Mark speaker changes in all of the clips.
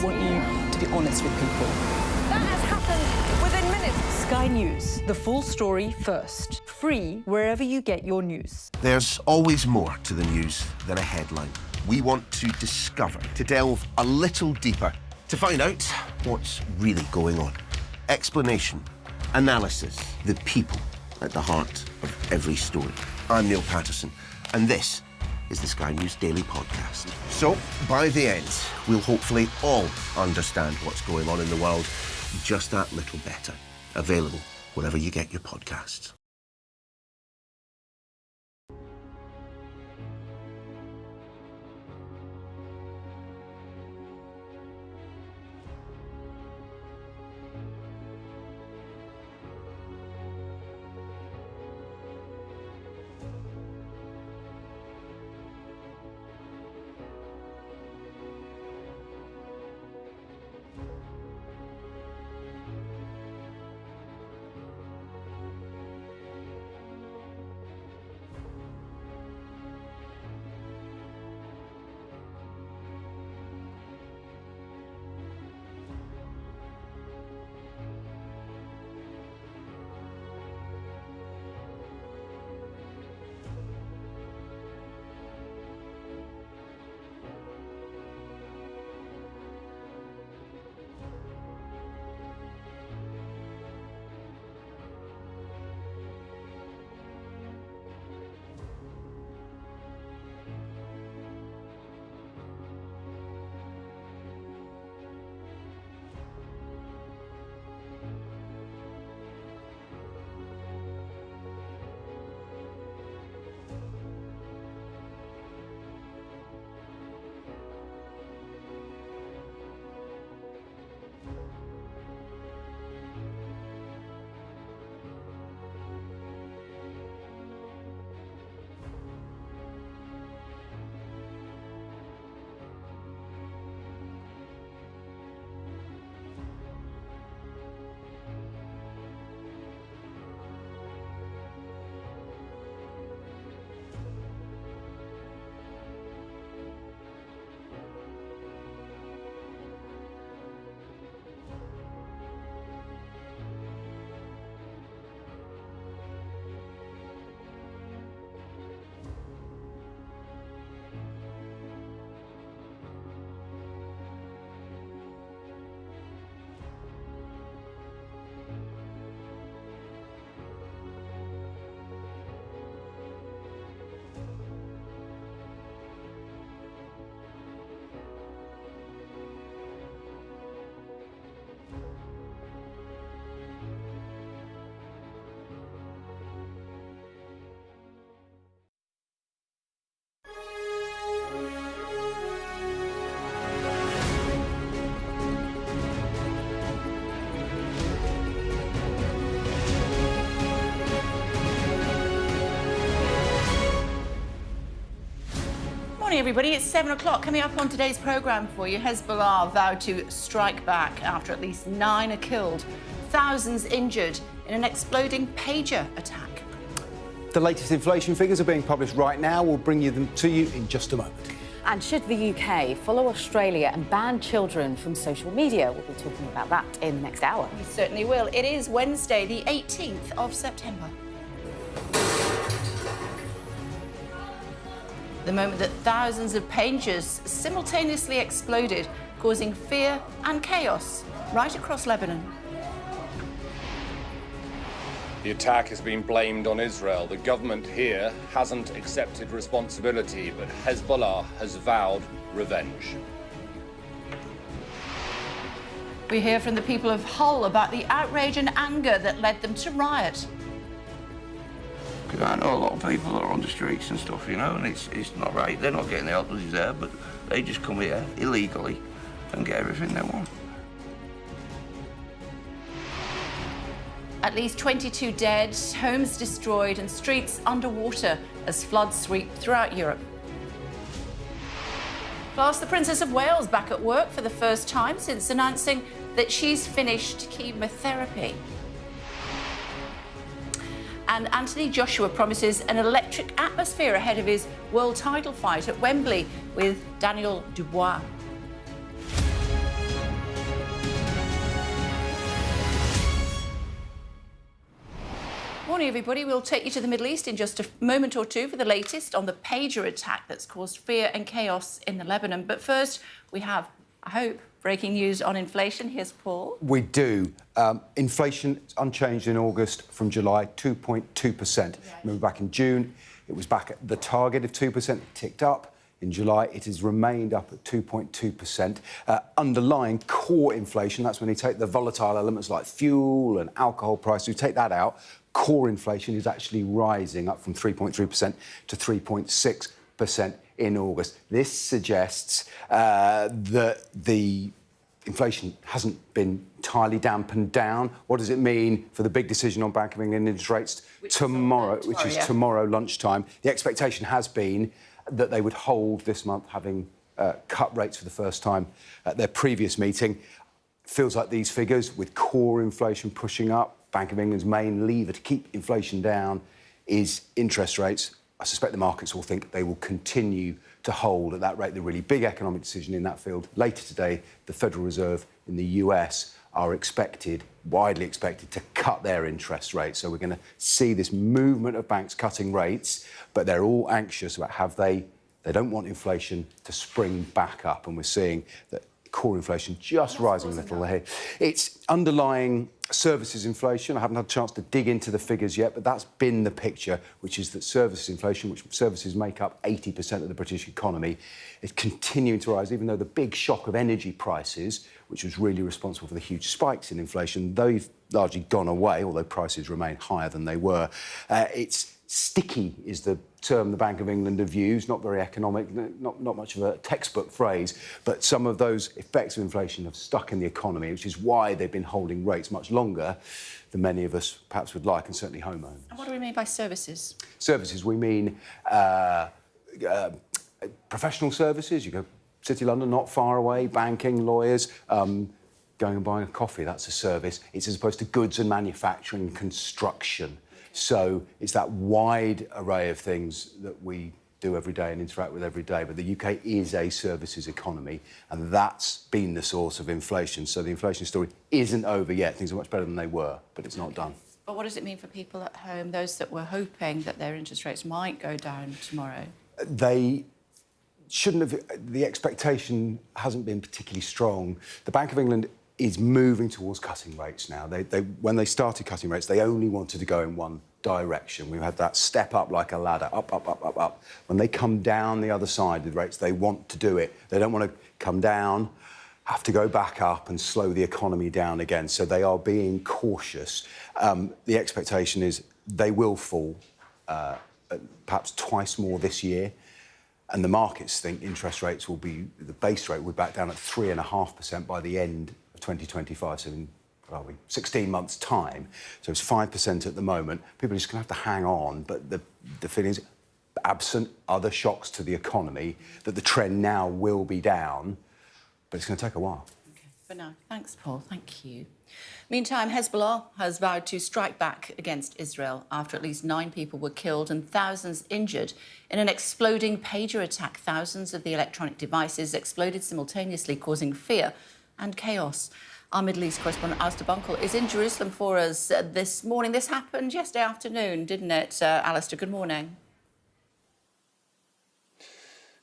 Speaker 1: I want you to be honest with people.
Speaker 2: That has happened within minutes.
Speaker 1: Sky News, the full story first. Free wherever you get your news.
Speaker 3: There's always more to the news than a headline. We want to discover, to delve a little deeper, to find out what's really going on. Explanation, analysis, the people at the heart of every story. I'm Neil Patterson, and this is the Sky News Daily Podcast. So, by the end, we'll hopefully all understand what's going on in the world just that little better. Available wherever you get your podcasts.
Speaker 4: Morning, everybody. It's 7 o'clock. Coming up on today's programme for you, Hezbollah vowed to strike back after at least 9 are killed, thousands injured in an exploding pager attack.
Speaker 5: The latest inflation figures are being published right now. We'll bring them to you in just a moment.
Speaker 6: And should the UK follow Australia and ban children from social media? We'll be talking about that in the next hour.
Speaker 4: We certainly will. It is Wednesday, the 18th of September. The moment that thousands of pagers simultaneously exploded, causing fear and chaos right across Lebanon.
Speaker 7: The attack has been blamed on Israel. The government here hasn't accepted responsibility, but Hezbollah has vowed revenge.
Speaker 4: We hear from the people of Hull about the outrage and anger that led them to riot.
Speaker 8: Because I know a lot of people are on the streets and stuff, you know, and it's not right. They're not getting the help they deserve, but they just come here illegally and get everything they want.
Speaker 4: At least 22 dead, homes destroyed and streets underwater as floods sweep throughout Europe. Plus, the Princess of Wales back at work for the first time since announcing that she's finished chemotherapy. And Anthony Joshua promises an electric atmosphere ahead of his world title fight at Wembley with Daniel Dubois. Morning, everybody. We'll take you to the Middle East in just a moment or two for the latest on the pager attack that's caused fear and chaos in the Lebanon. But first, we have, I hope, breaking news on inflation. Here's Paul.
Speaker 5: We do. Inflation unchanged in August from July, 2.2%. Remember back in June, it was back at the target of 2%, it ticked up. In July, it has remained up at 2.2%. Underlying core inflation, that's when you take the volatile elements like fuel and alcohol prices, you take that out, core inflation is actually rising up from 3.3% to 3.6% in August. This suggests that the inflation hasn't been entirely dampened down. What does it mean for the big decision on Bank of England interest rates tomorrow, which is tomorrow lunchtime? The expectation has been that they would hold this month, having cut rates for the first time at their previous meeting. Feels like these figures, with core inflation pushing up, Bank of England's main lever to keep inflation down is interest rates. I suspect the markets will think they will continue to hold at that rate. The really big economic decision in that field later today, the Federal Reserve in the US are widely expected to cut their interest rates. So we're going to see this movement of banks cutting rates, but they're all anxious about they don't want inflation to spring back up. And we're seeing that core inflation just rising a little here. It's underlying services inflation. I haven't had a chance to dig into the figures yet, but that's been the picture, which is that services inflation, which services make up 80% of the British economy, is continuing to rise, even though the big shock of energy prices, which was really responsible for the huge spikes in inflation, they've largely gone away, although prices remain higher than they were. It's sticky is the term the Bank of England have used, not very economic, not much of a textbook phrase, but some of those effects of inflation have stuck in the economy, which is why they've been holding rates much longer than many of us perhaps would like, and certainly homeowners.
Speaker 4: And what do we mean by services?
Speaker 5: Services, we mean professional services. You go City London, not far away, banking, lawyers, going and buying a coffee, that's a service. It's as opposed to goods and manufacturing, construction. So it's that wide array of things that we do every day and interact with every day. But the UK is a services economy, and that's been the source of inflation. So the inflation story isn't over yet. Things are much better than they were, but it's not done.
Speaker 4: But what does it mean for people at home, those that were hoping that their interest rates might go down tomorrow?
Speaker 5: They shouldn't have. The expectation hasn't been particularly strong. The Bank of England is moving towards cutting rates now. When they started cutting rates, they only wanted to go in one direction. We've had that step up like a ladder, up, up, up, up, up. When they come down the other side with rates, they want to do it. They don't want to come down, have to go back up and slow the economy down again. So they are being cautious. The expectation is they will fall perhaps twice more this year. And the markets think interest rates will be, the base rate will be back down at 3.5% by the end of 2025, so in 16 months' time. So it's 5% at the moment. People are just going to have to hang on, but the feeling is, absent other shocks to the economy, that the trend now will be down, but it's going to take a while.
Speaker 4: OK, for now. Thanks, Paul. Thank you. Meantime, Hezbollah has vowed to strike back against Israel after at least 9 people were killed and thousands injured in an exploding pager attack. Thousands of the electronic devices exploded simultaneously, causing fear and chaos. Our Middle East correspondent, Alistair Bunkle, is in Jerusalem for us this morning. This happened yesterday afternoon, didn't it, Alistair? Good morning.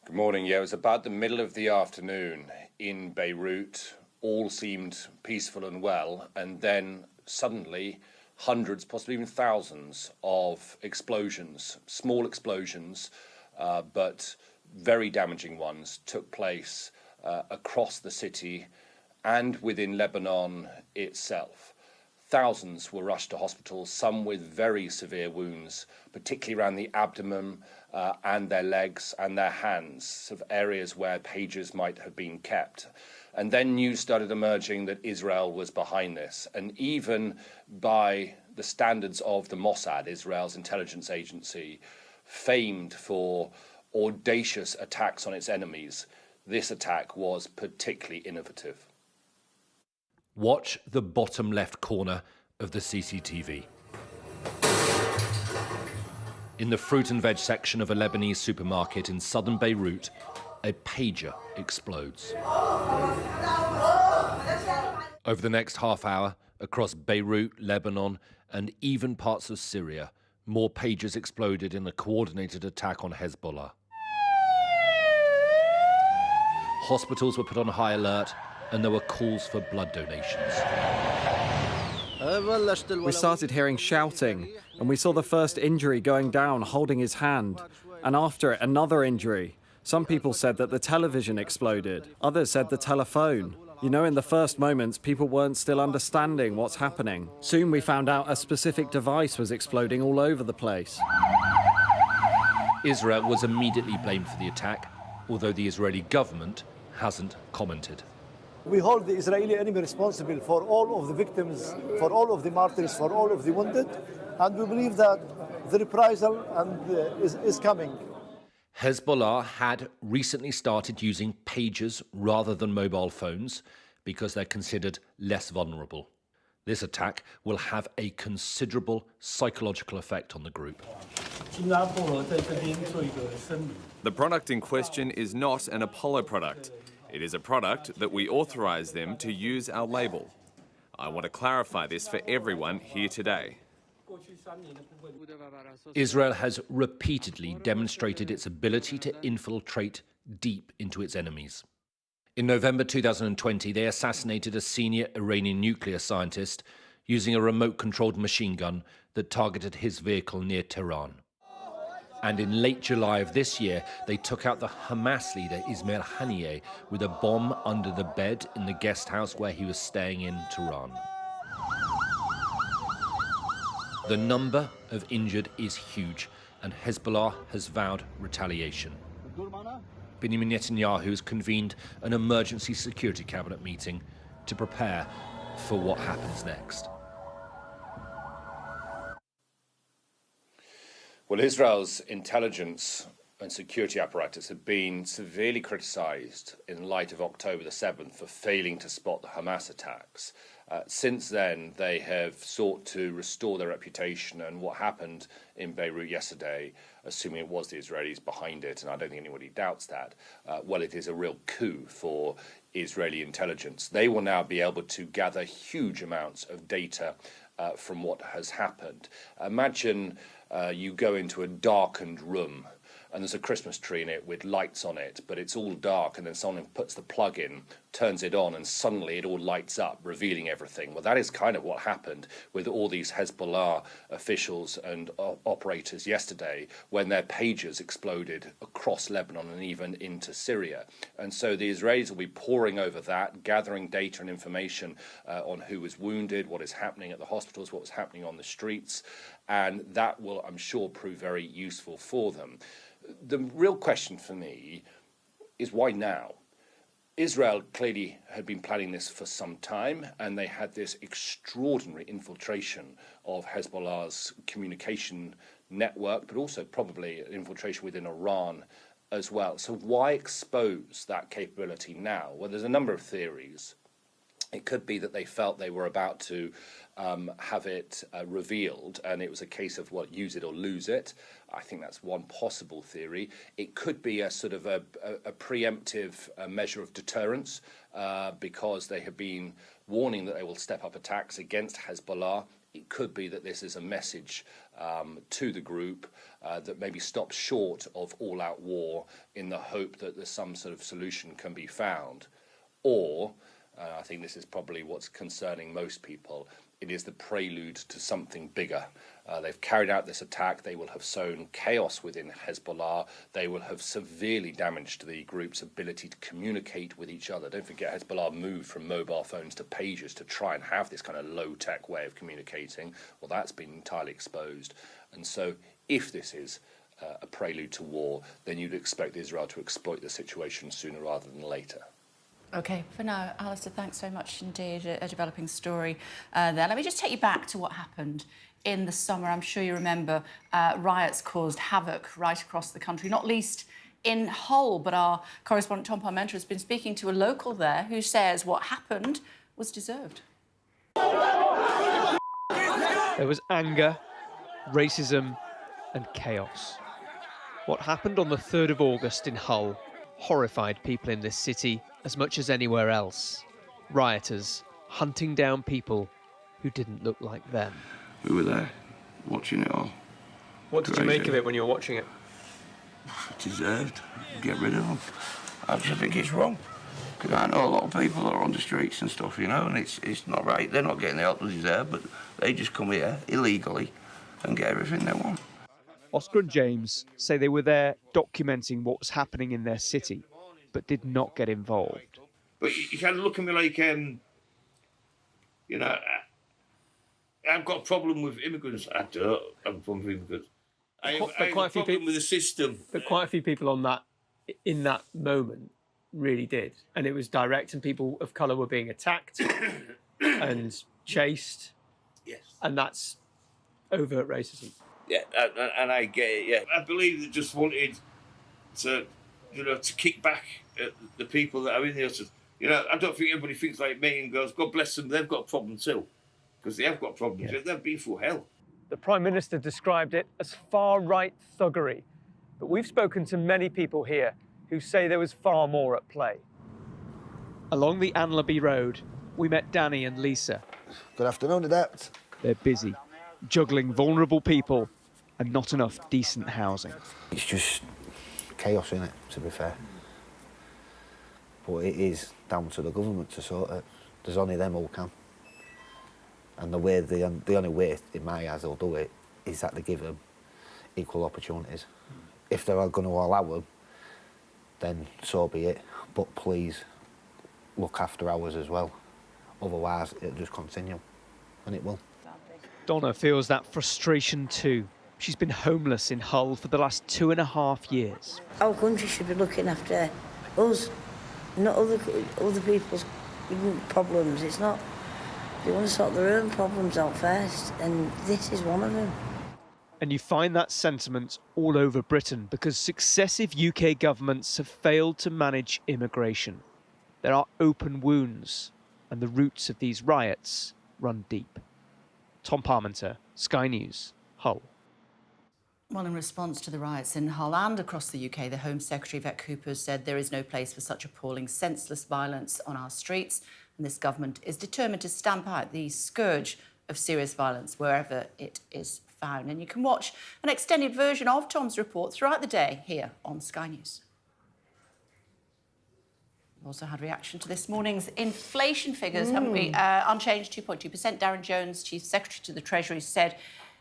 Speaker 7: Good morning. Yeah, it was about the middle of the afternoon in Beirut. All seemed peaceful and well, and then suddenly hundreds, possibly even thousands of explosions, small explosions, but very damaging ones, took place across the city and within Lebanon itself. Thousands were rushed to hospitals, some with very severe wounds, particularly around the abdomen and their legs and their hands, sort of areas where pages might have been kept. And then news started emerging that Israel was behind this. And even by the standards of the Mossad, Israel's intelligence agency, famed for audacious attacks on its enemies, this attack was particularly innovative.
Speaker 9: Watch the bottom left corner of the CCTV. In the fruit and veg section of a Lebanese supermarket in southern Beirut, a pager explodes. Over the next half hour, across Beirut, Lebanon, and even parts of Syria, more pagers exploded in a coordinated attack on Hezbollah. Hospitals were put on high alert, and there were calls for blood donations.
Speaker 10: We started hearing shouting, and we saw the first injury going down holding his hand, and after it another injury. Some people said that the television exploded, others said the telephone. You know, in the first moments, people weren't still understanding what's happening. Soon we found out a specific device was exploding all over the place.
Speaker 9: Israel was immediately blamed for the attack, although the Israeli government hasn't commented.
Speaker 11: We hold the Israeli enemy responsible for all of the victims, for all of the martyrs, for all of the wounded, and we believe that the reprisal is coming.
Speaker 9: Hezbollah had recently started using pagers rather than mobile phones because they're considered less vulnerable. This attack will have a considerable psychological effect on the group.
Speaker 12: The product in question is not an Apollo product. It is a product that we authorise them to use our label. I want to clarify this for everyone here today.
Speaker 9: Israel has repeatedly demonstrated its ability to infiltrate deep into its enemies. In November 2020, they assassinated a senior Iranian nuclear scientist using a remote-controlled machine gun that targeted his vehicle near Tehran. And in late July of this year, they took out the Hamas leader Ismail Haniyeh with a bomb under the bed in the guest house where he was staying in Tehran. The number of injured is huge, and Hezbollah has vowed retaliation. Benjamin Netanyahu has convened an emergency security cabinet meeting to prepare for what happens next.
Speaker 7: Well, Israel's intelligence and security apparatus have been severely criticised in light of October the 7th for failing to spot the Hamas attacks. Since then, they have sought to restore their reputation, and what happened in Beirut yesterday, assuming it was the Israelis behind it, and I don't think anybody doubts that, well, it is a real coup for Israeli intelligence. They will now be able to gather huge amounts of data from what has happened. Imagine you go into a darkened room and there's a Christmas tree in it with lights on it, but it's all dark, and then someone puts the plug in, turns it on, and suddenly it all lights up, revealing everything. Well, that is kind of what happened with all these Hezbollah officials and operators yesterday when their pagers exploded across Lebanon and even into Syria. And so the Israelis will be poring over that, gathering data and information on who was wounded, what is happening at the hospitals, what was happening on the streets, and that will, I'm sure, prove very useful for them. The real question for me is why now? Israel clearly had been planning this for some time, and they had this extraordinary infiltration of Hezbollah's communication network, but also probably infiltration within Iran as well. So why expose that capability now? Well, there's a number of theories. It could be that they felt they were about to have it revealed, and it was a case of, well, use it or lose it. I think that's one possible theory. It could be a sort of a preemptive measure of deterrence because they have been warning that they will step up attacks against Hezbollah. It could be that this is a message to the group that maybe stops short of all-out war in the hope that there's some sort of solution can be found. Or, I think this is probably what's concerning most people, it is the prelude to something bigger. They've carried out this attack. They will have sown chaos within Hezbollah. They will have severely damaged the group's ability to communicate with each other. Don't forget, Hezbollah moved from mobile phones to pagers to try and have this kind of low-tech way of communicating. Well, that's been entirely exposed. And so if this is a prelude to war, then you'd expect Israel to exploit the situation sooner rather than later.
Speaker 4: OK, for now, Alistair, thanks so much indeed. A developing story there. Let me just take you back to what happened in the summer. I'm sure you remember riots caused havoc right across the country, not least in Hull. But our correspondent Tom Parmenter has been speaking to a local there who says what happened was deserved.
Speaker 13: There was anger, racism and chaos. What happened on the 3rd of August in Hull horrified people in this city as much as anywhere else. Rioters hunting down people who didn't look like them.
Speaker 8: We were there, watching it all.
Speaker 13: What did you make of it when you were watching it?
Speaker 8: Deserved. Get rid of them. I just think it's wrong. Because I know a lot of people that are on the streets and stuff, you know, and it's not right. They're not getting the help they deserve, but they just come here illegally and get everything they want.
Speaker 13: Oscar and James say they were there documenting what was happening in their city, but did not get involved.
Speaker 8: But you kind of look at me like, you know, I've got a problem with immigrants. I don't have a problem with immigrants. I have a problem with the system.
Speaker 13: But quite a few people on that, in that moment, really did. And it was direct, and people of colour were being attacked and chased.
Speaker 8: Yes.
Speaker 13: And that's overt racism.
Speaker 8: Yeah, and I get it, yeah. I believe they just wanted to, you know, to kick back at the people that are in there. You know, I don't think everybody thinks like me and goes, God bless them, they've got a problem too. Because they have got problems. Yeah. They've been through hell.
Speaker 13: The Prime Minister described it as far-right thuggery. But we've spoken to many people here who say there was far more at play. Along the Anlaby Road, we met Danny and Lisa.
Speaker 11: Good afternoon, Adept.
Speaker 13: They're busy, juggling vulnerable people and not enough decent housing.
Speaker 14: It's just chaos, isn't it, to be fair? But it is down to the government to sort it. There's only them who can. And the only way, in my eyes, they'll do it is that they give them equal opportunities. If they're going to allow them, then so be it. But please look after ours as well. Otherwise, it'll just continue, and it will.
Speaker 13: Donna feels that frustration too. She's been homeless in Hull for the last 2.5 years.
Speaker 15: Our country should be looking after us, not other people's problems. It's not. They want to sort their own problems out first, and this is one of them.
Speaker 13: And you find that sentiment all over Britain because successive UK governments have failed to manage immigration. There are open wounds, and the roots of these riots run deep. Tom Parmenter, Sky News, Hull.
Speaker 4: Well, in response to the riots in Hull and across the UK, the Home Secretary, Vet Cooper, said there is no place for such appalling, senseless violence on our streets, and this government is determined to stamp out the scourge of serious violence wherever it is found. And you can watch an extended version of Tom's report throughout the day here on Sky News. We've also had reaction to this morning's inflation figures, haven't we? Unchanged 2.2%. Darren Jones, Chief Secretary to the Treasury, said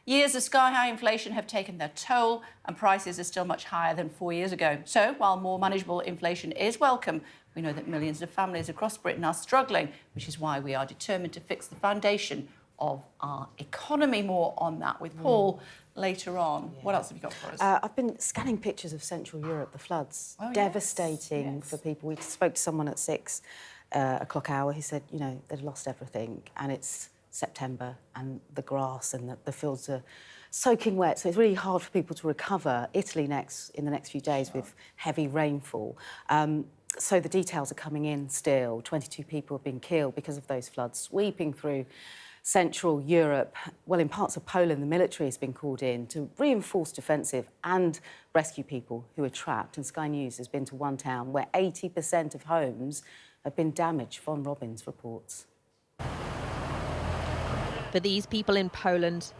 Speaker 4: years of sky-high inflation have taken their toll and prices are still much higher than 4 years ago. So, while more manageable inflation is welcome, we know that millions of families across Britain are struggling, which is why we are determined to fix the foundation of our economy. More on that with Paul later on. Yeah. What else have you got for us?
Speaker 6: I've been scanning pictures of Central Europe, the floods. Oh, devastating for people. We spoke to someone at 6 o'clock hour who said, you know, they'd lost everything and it's September and the grass and the fields are soaking wet, so it's really hard for people to recover. Italy in the next few days with heavy rainfall. So the details are coming in still. 22 people have been killed because of those floods sweeping through Central Europe. Well, in parts of Poland, the military has been called in to reinforce defensive and rescue people who are trapped. And Sky News has been to one town where 80% of homes have been damaged. Von Robbins reports.
Speaker 16: For these people in Poland,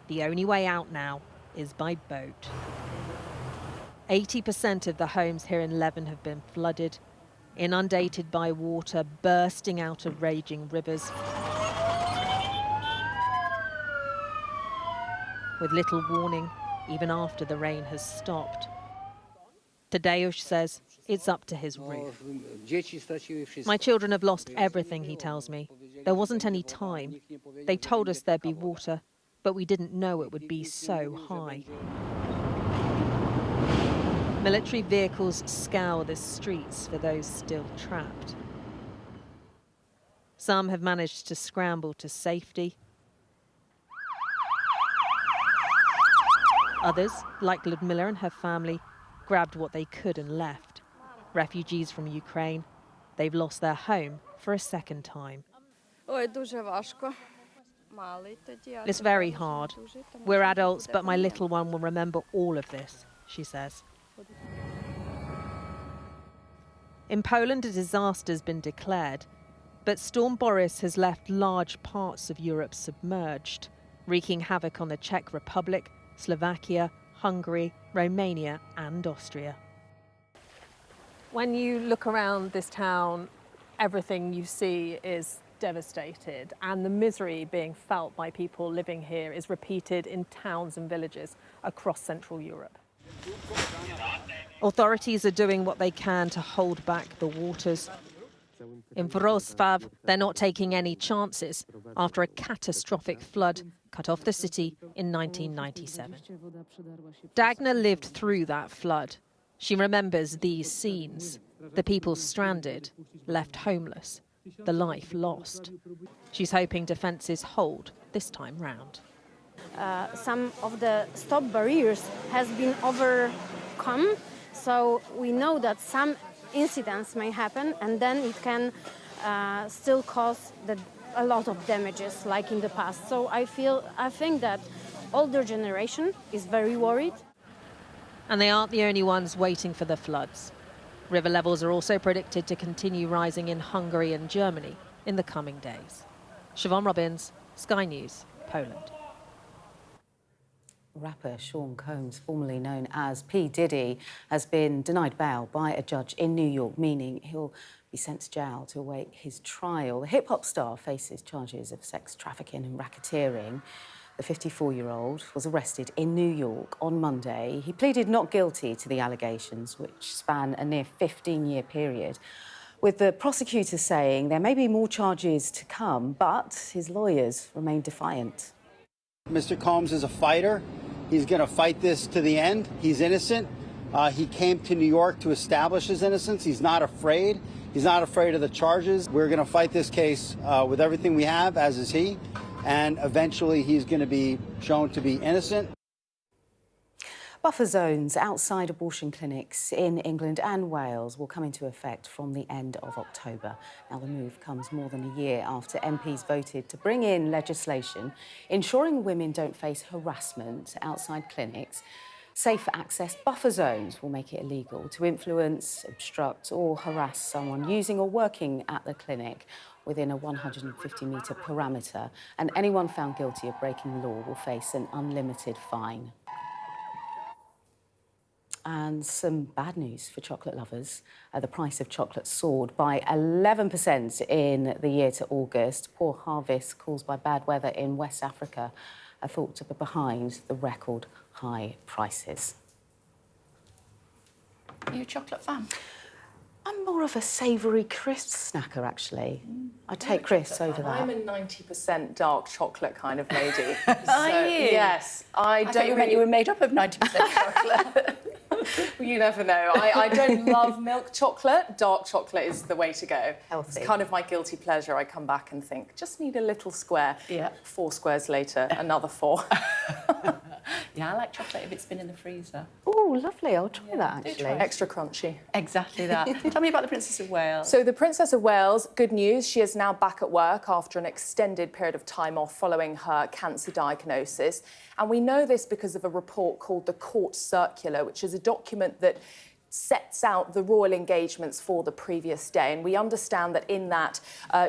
Speaker 16: the only way out now is by boat. 80% of the homes here in Leven have been flooded, inundated by water bursting out of raging rivers. With little warning, even after the rain has stopped. Tadeusz says it's up to his roof. My children have lost everything, he tells me. There wasn't any time. They told us there'd be water, but we didn't know it would be so high. Military vehicles scour the streets for those still trapped. Some have managed to scramble to safety. Others, like Ludmilla and her family, grabbed what they could and left. Refugees from Ukraine, they've lost their home for a second time. It's very hard. We're adults, but my little one will remember all of this, she says. In Poland, a disaster's been declared, but Storm Boris has left large parts of Europe submerged. wreaking havoc on the Czech Republic, Slovakia, Hungary, Romania and Austria.
Speaker 17: When you look around this town, everything you see is devastated, and the misery being felt by people living here is repeated in towns and villages across Central Europe.
Speaker 16: Authorities are doing what they can to hold back the waters. In Wrocław, they're not taking any chances after a catastrophic flood cut off the city in 1997. Dagna lived through that flood. She remembers these scenes, the people stranded, left homeless, the life lost. She's hoping defences hold this time round.
Speaker 18: Some of the stop barriers has been overcome, so we know that some incidents may happen, and then it can still cause a lot of damages like in the past. So I think that older generation is very worried.
Speaker 16: And they aren't the only ones waiting for the floods. River levels are also predicted to continue rising in Hungary and Germany in the coming days. Siobhan Robbins, Sky News, Poland.
Speaker 6: Rapper Sean Combs, formerly known as P. Diddy, has been denied bail by a judge in New York, meaning he'll be sent to jail to await his trial. The hip-hop star faces charges of sex trafficking and racketeering. The 54-year-old was arrested in New York on Monday. He pleaded not guilty to the allegations, which span a near 15-year period, with the prosecutor saying there may be more charges to come, but his lawyers remain defiant.
Speaker 19: Mr. Combs is a fighter. He's going to fight this to the end. He's innocent. He came to New York to establish his innocence. He's not afraid. He's not afraid of the charges. We're going to fight this case with everything we have, as is he. And eventually he's going to be shown to be innocent.
Speaker 6: Buffer zones outside abortion clinics in England and Wales will come into effect from the end of October. Now, the move comes more than a year after MPs voted to bring in legislation ensuring women don't face harassment outside clinics. Safe access buffer zones will make it illegal to influence, obstruct or harass someone using or working at the clinic within a 150-metre parameter, and anyone found guilty of breaking the law will face an unlimited fine. And some bad news for chocolate lovers. The price of chocolate soared by 11% in the year to August. Poor harvests caused by bad weather in West Africa are thought to be behind the record high prices.
Speaker 4: Are you a chocolate fan?
Speaker 6: I'm more of a savoury crisp snacker, actually. I take crisps over that.
Speaker 20: I'm a 90% dark chocolate kind of lady.
Speaker 4: Are you?
Speaker 20: Yes.
Speaker 4: I thought you meant you were made up of 90% chocolate.
Speaker 20: Well, you never know. I don't love milk chocolate. Dark chocolate is the way to go.
Speaker 6: Healthy.
Speaker 20: It's kind of my guilty pleasure. I come back and think, just need a little square.
Speaker 4: Yeah.
Speaker 20: 4 squares later, another 4.
Speaker 4: Yeah, I like chocolate if it's been in the freezer.
Speaker 6: Oh, lovely. I'll try that, actually.
Speaker 20: Try. Extra crunchy.
Speaker 4: Exactly that. Tell me about the Princess of Wales.
Speaker 20: So the Princess of Wales, good news, she is now back at work after an extended period of time off following her cancer diagnosis. And we know this because of a report called the Court Circular, which is a document that sets out the royal engagements for the previous day. And we understand that in that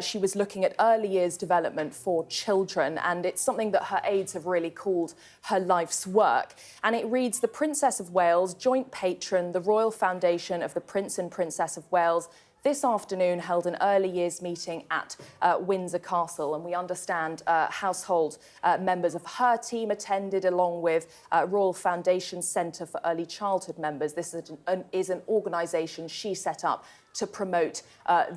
Speaker 20: she was looking at early years development for children, and it's something that her aides have really called her life's work. And it reads, the Princess of Wales, joint patron, the Royal Foundation of the Prince and Princess of Wales, this afternoon held an early years meeting at Windsor Castle, and we understand household members of her team attended, along with Royal Foundation Centre for Early Childhood members. This is an organisation she set up to promote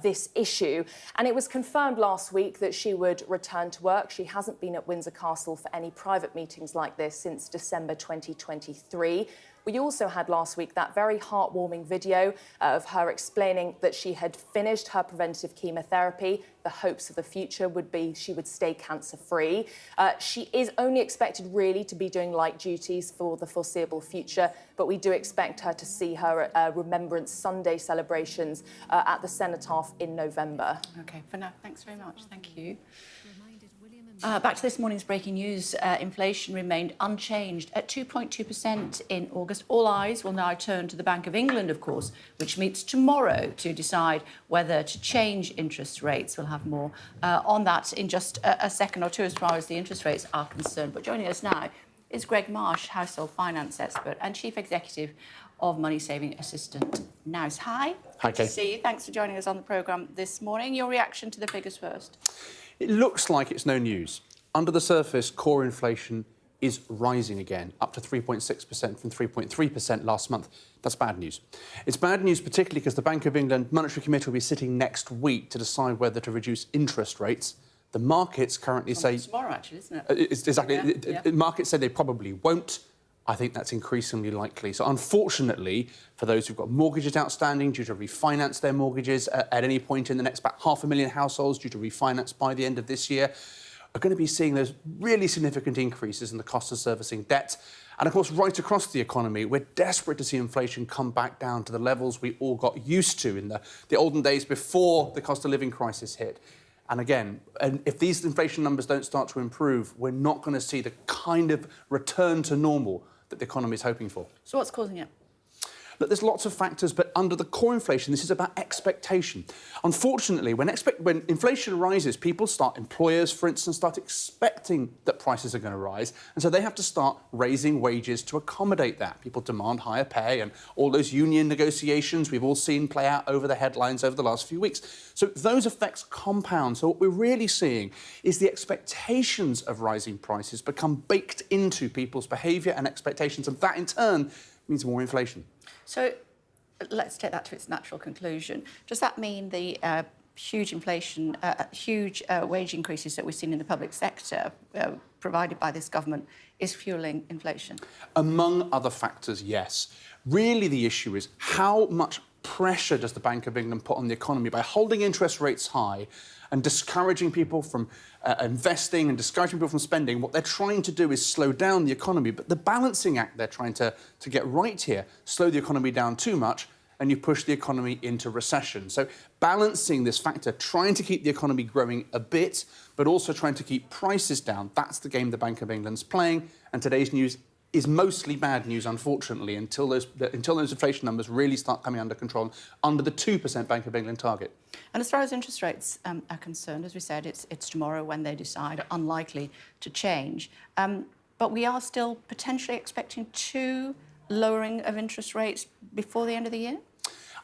Speaker 20: this issue. And it was confirmed last week that she would return to work. She hasn't been at Windsor Castle for any private meetings like this since December 2023. We also had last week that very heartwarming video of her explaining that she had finished her preventative chemotherapy. The hopes of the future would be she would stay cancer-free. She is only expected really to be doing light duties for the foreseeable future, but we do expect her to see her at Remembrance Sunday celebrations at the Cenotaph in November.
Speaker 4: OK, for now, thanks very much. Thank you. Back to this morning's breaking news. Inflation remained unchanged at 2.2% in August. All eyes will now turn to the Bank of England, of course, which meets tomorrow to decide whether to change interest rates. We'll have more on that in just a second or two as far as the interest rates are concerned. But joining us now is Greg Marsh, household finance expert and chief executive of Money Saving Assistant Nouse. Hi.
Speaker 21: Hi, Kay.
Speaker 4: Good to see you. Thanks for joining us on the programme this morning. Your reaction to the figures first?
Speaker 21: It looks like it's no news. Under the surface, core inflation is rising again, up to 3.6% from 3.3% last month. That's bad news. It's bad news particularly because the Bank of England Monetary Committee will be sitting next week to decide whether to reduce interest rates. The markets currently say...
Speaker 4: Tomorrow, actually, isn't it?
Speaker 21: It's exactly.
Speaker 4: Yeah.
Speaker 21: Markets say they probably won't. I think that's increasingly likely. So unfortunately, for those who've got mortgages outstanding due to refinance their mortgages at any point in the next about 500,000 households due to refinance by the end of this year, are going to be seeing those really significant increases in the cost of servicing debt. And of course, right across the economy, we're desperate to see inflation come back down to the levels we all got used to in the olden days before the cost of living crisis hit. And again, if these inflation numbers don't start to improve, we're not going to see the kind of return to normal that the economy is hoping for.
Speaker 4: So what's causing it?
Speaker 21: Look, there's lots of factors, but under the core inflation, this is about expectation. Unfortunately, when inflation rises, employers, for instance, start expecting that prices are going to rise, and so they have to start raising wages to accommodate that. People demand higher pay, and all those union negotiations we've all seen play out over the headlines over the last few weeks. So those effects compound. So what we're really seeing is the expectations of rising prices become baked into people's behaviour and expectations, and that in turn means more inflation.
Speaker 4: So let's take that to its natural conclusion. Does that mean the huge inflation, huge wage increases that we've seen in the public sector provided by this government is fuelling inflation?
Speaker 21: Among other factors, yes. Really the issue is how much pressure does the Bank of England put on the economy by holding interest rates high and discouraging people from investing and discouraging people from spending. What they're trying to do is slow down the economy, but the balancing act they're trying to get right here, slow the economy down too much, and you push the economy into recession. So balancing this factor, trying to keep the economy growing a bit, but also trying to keep prices down, that's the game the Bank of England's playing, and today's news is mostly bad news, unfortunately, until those inflation numbers really start coming under control, under the 2% Bank of England target.
Speaker 4: And as far as interest rates are concerned, as we said, it's tomorrow when they decide, unlikely to change. But we are still potentially expecting 2 lowering of interest rates before the end of the year?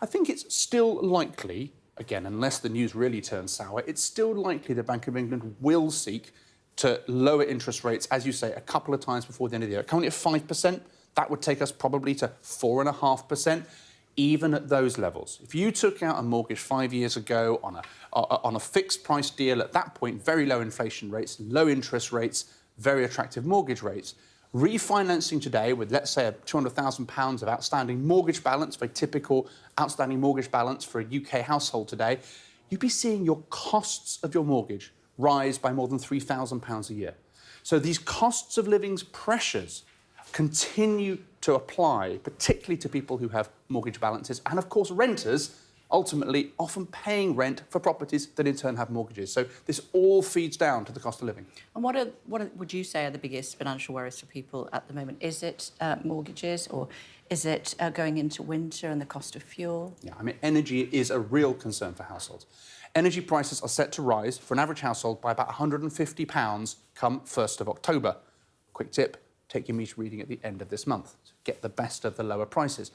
Speaker 21: I think it's still likely, again, unless the news really turns sour, it's still likely the Bank of England will seek to lower interest rates, as you say, a couple of times before the end of the year. Currently at 5%, that would take us probably to 4.5%, even at those levels. If you took out a mortgage 5 years ago on a fixed price deal, at that point, very low inflation rates, low interest rates, very attractive mortgage rates, refinancing today with, let's say, £200,000 of outstanding mortgage balance, very typical outstanding mortgage balance for a UK household today, you'd be seeing your costs of your mortgage rise by more than £3,000 a year. So these costs of living pressures continue to apply, particularly to people who have mortgage balances, and of course renters ultimately often paying rent for properties that in turn have mortgages. So this all feeds down to the cost of living.
Speaker 4: And what would you say are the biggest financial worries for people at the moment? Is it mortgages, or is it going into winter and the cost of fuel?
Speaker 21: Yeah, I mean, energy is a real concern for households. Energy prices are set to rise for an average household by about £150 come 1st of October. Quick tip, take your meter reading at the end of this month to get the best of the lower prices.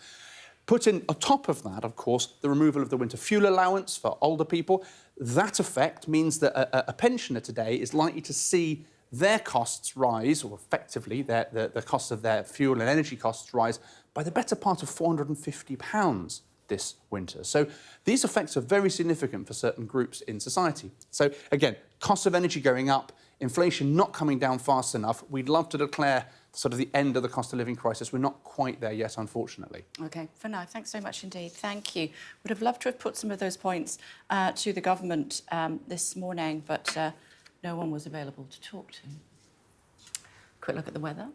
Speaker 21: Put in on top of that, of course, the removal of the winter fuel allowance for older people. That effect means that a pensioner today is likely to see their costs rise, or effectively the cost of their fuel and energy costs rise by the better part of £450 this winter. So these effects are very significant for certain groups in society. So again, cost of energy going up, inflation not coming down fast enough. We'd love to declare sort of the end of the cost of living crisis. We're not quite there yet, unfortunately.
Speaker 4: OK, for now, thanks so much indeed. Thank you. Would have loved to have put some of those points to the government this morning, but no one was available to talk to. Quick look at the weather.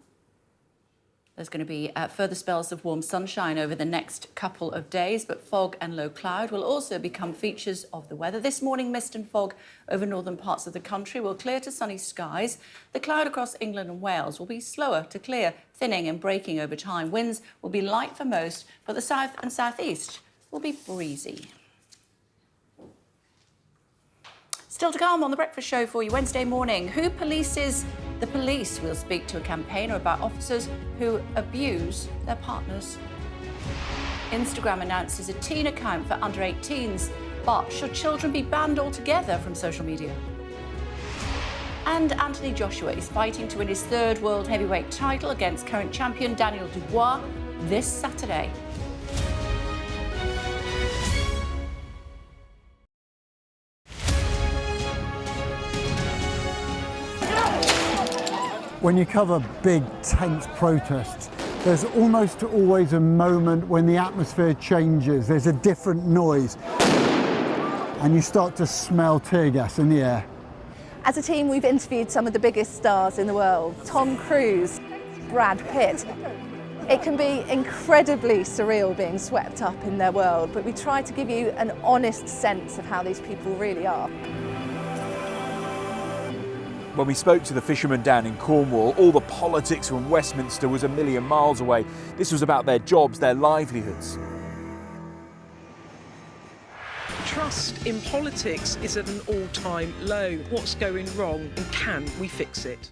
Speaker 4: There's going to be further spells of warm sunshine over the next couple of days, but fog and low cloud will also become features of the weather. This morning, mist and fog over northern parts of the country will clear to sunny skies. The cloud across England and Wales will be slower to clear, thinning and breaking over time. Winds will be light for most, but the south and southeast will be breezy. Still to come on The Breakfast Show for you Wednesday morning. Who polices the police? We'll speak to a campaigner about officers who abuse their partners. Instagram announces a teen account for under 18s, but should children be banned altogether from social media? And Anthony Joshua is fighting to win his third world heavyweight title against current champion Daniel Dubois this Saturday.
Speaker 2: When you cover big, tense protests, there's almost always a moment when the atmosphere changes. There's a different noise, and you start to smell tear gas in the air.
Speaker 22: As a team, we've interviewed some of the biggest stars in the world. Tom Cruise, Brad Pitt. It can be incredibly surreal being swept up in their world, but we try to give you an honest sense of how these people really are.
Speaker 23: When we spoke to the fishermen down in Cornwall, all the politics from Westminster was a million miles away. This was about their jobs, their livelihoods.
Speaker 24: Trust in politics is at an all-time low. What's going wrong and can we fix it?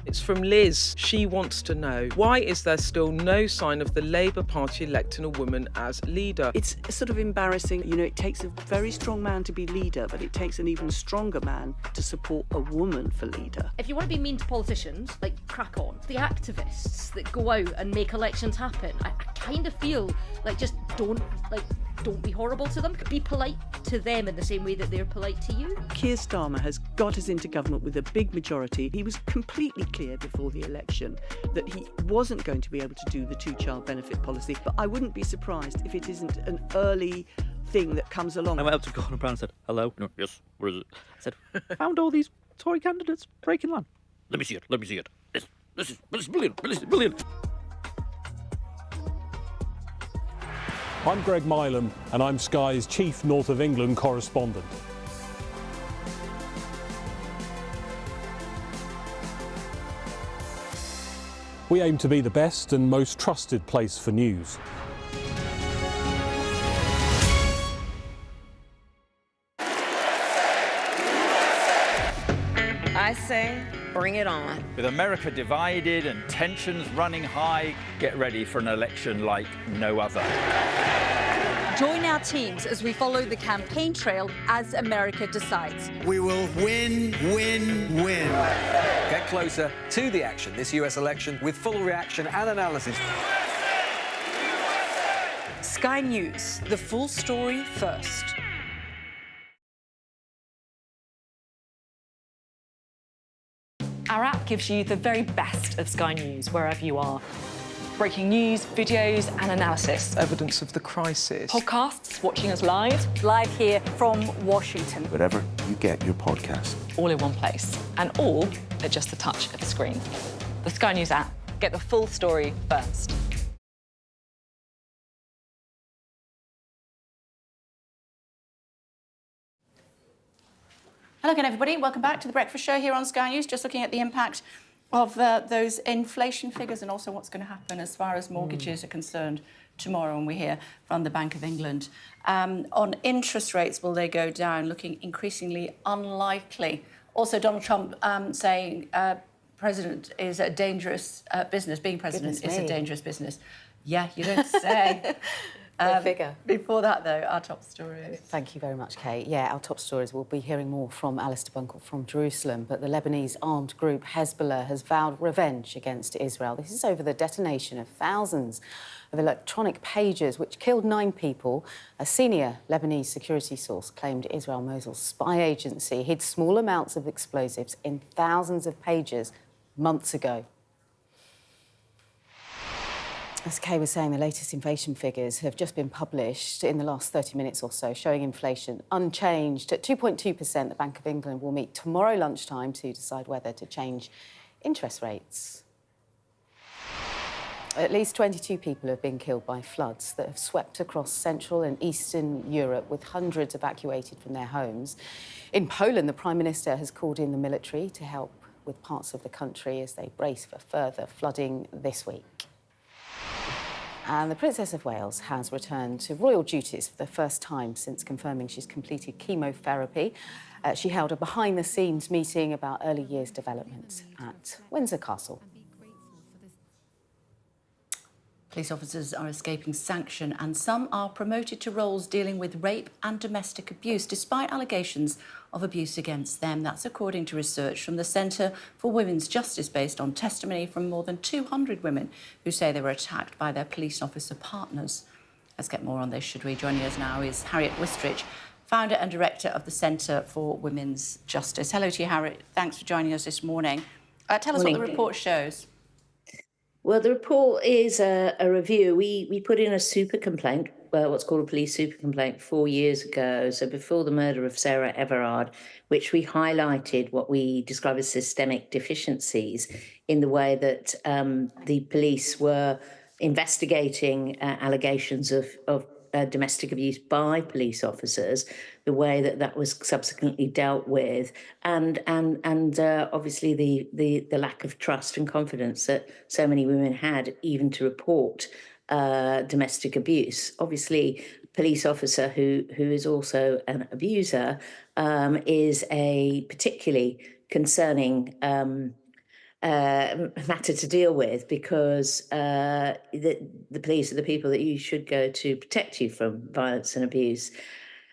Speaker 24: It's from Liz. She wants to know, why is there still no sign of the Labour Party electing a woman as leader?
Speaker 25: It's sort of embarrassing. You know, it takes a very strong man to be leader, but it takes an even stronger man to support a woman for leader.
Speaker 26: If you want to be mean to politicians, like, crack on. The activists that go out and make elections happen, I kind of feel like just don't be horrible to them. Be polite to them in the same way that they're polite to you.
Speaker 25: Keir Starmer has got us into government with a big majority. He was completely clear before the election that he wasn't going to be able to do the two-child benefit policy, but I wouldn't be surprised if it isn't an early thing that comes along.
Speaker 27: I went up to Gordon Brown and said, hello? No, yes, where is it? I said, found all these Tory candidates breaking land. Let me see it. This is brilliant.
Speaker 28: I'm Greg Milam, and I'm Sky's Chief North of England correspondent. We aim to be the best and most trusted place for news.
Speaker 29: I say, bring it on.
Speaker 30: With America divided and tensions running high, get ready for an election like no other.
Speaker 1: Join our teams as we follow the campaign trail as America decides.
Speaker 31: We will win.
Speaker 32: Get closer to the action this US election with full reaction and analysis.
Speaker 1: Sky News, the full story first.
Speaker 33: Our app gives you the very best of Sky News wherever you are. Breaking news, videos and analysis.
Speaker 34: Evidence of the crisis.
Speaker 33: Podcasts, watching us live.
Speaker 1: Live here from Washington.
Speaker 3: Wherever you get your podcast.
Speaker 33: All in one place. And all at just the touch of a screen. The Sky News app. Get the full story first.
Speaker 4: Hello again, everybody. Welcome back to The Breakfast Show here on Sky News. Just looking at the impact of those inflation figures and also what's going to happen as far as mortgages are concerned tomorrow, and we hear from the Bank of England. On interest rates, will they go down? Looking increasingly unlikely. Also, Donald Trump saying president is a dangerous business. Being president is a dangerous business. Yeah, you don't say.
Speaker 6: Figure.
Speaker 4: Before that, though, our top stories.
Speaker 6: Thank you very much, Kay. Yeah, our top stories, we'll be hearing more from Alistair Bunkle from Jerusalem, but the Lebanese armed group Hezbollah has vowed revenge against Israel. This is over the detonation of thousands of electronic pages which killed 9 people. A senior Lebanese security source claimed Israel Mosul's spy agency hid small amounts of explosives in thousands of pages months ago. As Kay was saying, the latest inflation figures have just been published in the last 30 minutes or so, showing inflation unchanged at 2.2%. The Bank of England will meet tomorrow lunchtime to decide whether to change interest rates. At least 22 people have been killed by floods that have swept across Central and Eastern Europe, with hundreds evacuated from their homes. In Poland, the Prime Minister has called in the military to help with parts of the country as they brace for further flooding this week. And the Princess of Wales has returned to royal duties for the first time since confirming she's completed chemotherapy. She held a behind-the-scenes meeting about early years developments at Windsor Castle.
Speaker 4: Police officers are escaping sanction and some are promoted to roles dealing with rape and domestic abuse, despite allegations of abuse against them. That's according to research from the Centre for Women's Justice, based on testimony from more than 200 women who say they were attacked by their police officer partners. Let's get more on this, should we? Joining us now is Harriet Wistrich, founder and director of the Centre for Women's Justice. Hello to you, Harriet. Thanks for joining us this morning. Tell us what the report shows.
Speaker 5: Well, the report is a review. We put in a super complaint, what's called a police super complaint, 4 years ago, so before the murder of Sarah Everard, which we highlighted what we describe as systemic deficiencies in the way that the police were investigating allegations of domestic abuse by police officers, the way that that was subsequently dealt with, and obviously the lack of trust and confidence that so many women had even to report domestic abuse. Obviously, a police officer who is also an abuser is a particularly concerning matter to deal with, because the police are the people that you should go to protect you from violence and abuse.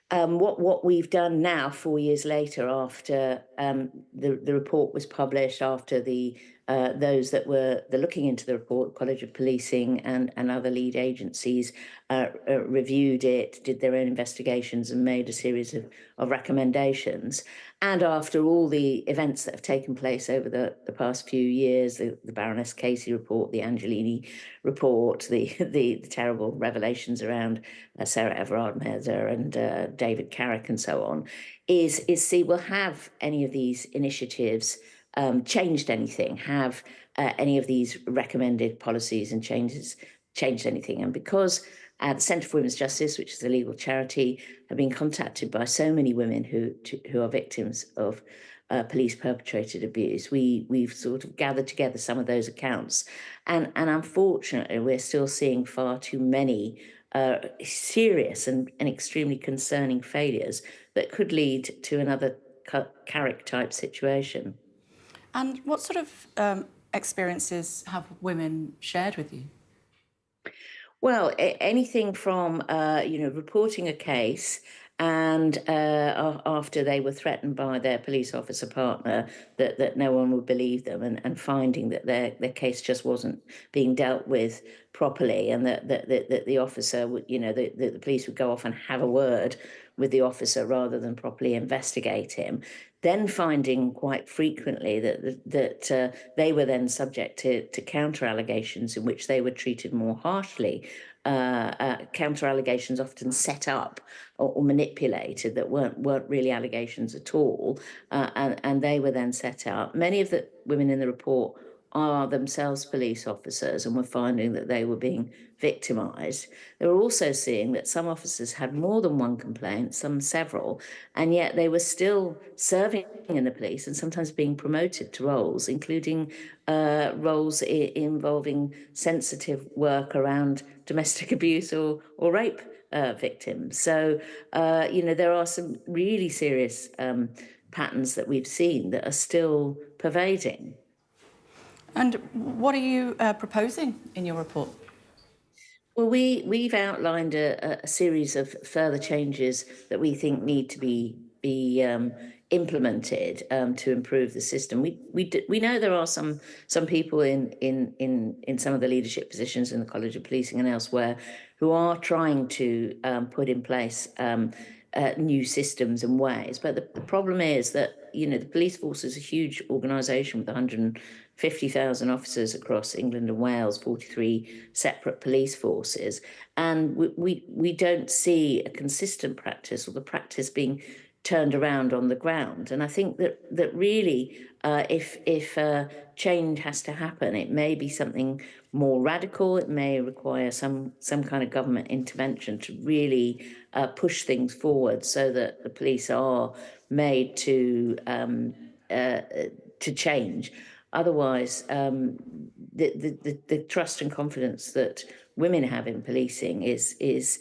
Speaker 5: What we've done now, 4 years later, after the report was published, after those that were looking into the report, College of Policing and other lead agencies reviewed it, did their own investigations and made a series of recommendations. And after all the events that have taken place over the past few years, the Baroness Casey report, the Angelini report, the terrible revelations around Sarah Everard murder and David Carrick and so on, is see, will have any of these initiatives changed anything? Have any of these recommended policies and changes changed anything? And because the Centre for Women's Justice, which is a legal charity, have been contacted by so many women who are victims of police-perpetrated abuse, we've sort of gathered together some of those accounts. And unfortunately, we're still seeing far too many serious and extremely concerning failures that could lead to another Carrick-type situation.
Speaker 4: And what sort of experiences have women shared with you?
Speaker 5: Well, anything from, reporting a case and after they were threatened by their police officer partner that no one would believe them, and finding that their case just wasn't being dealt with properly, and that the officer would, the police would go off and have a word with the officer rather than properly investigate him. Then finding quite frequently that they were then subject to counter allegations in which they were treated more harshly. Counter allegations often set up or manipulated that weren't really allegations at all, and they were then set up. Many of the women in the report are themselves police officers and were finding that they were being victimised. They were also seeing that some officers had more than one complaint, some several, and yet they were still serving in the police and sometimes being promoted to roles, including roles involving sensitive work around domestic abuse or rape victims. So, there are some really serious patterns that we've seen that are still pervading.
Speaker 4: And what are you proposing in your report?
Speaker 5: Well, we've outlined a series of further changes that we think need to be implemented to improve the system. We know there are some people in some of the leadership positions in the College of Policing and elsewhere who are trying to put in place new systems and ways. But the problem is that, the police force is a huge organisation with 150,000 officers across England and Wales, 43 separate police forces. And we don't see a consistent practice, or the practice being turned around on the ground. And I think that really, if change has to happen, it may be something more radical. It may require some kind of government intervention to really push things forward, so that the police are made to change. Otherwise, the trust and confidence that women have in policing is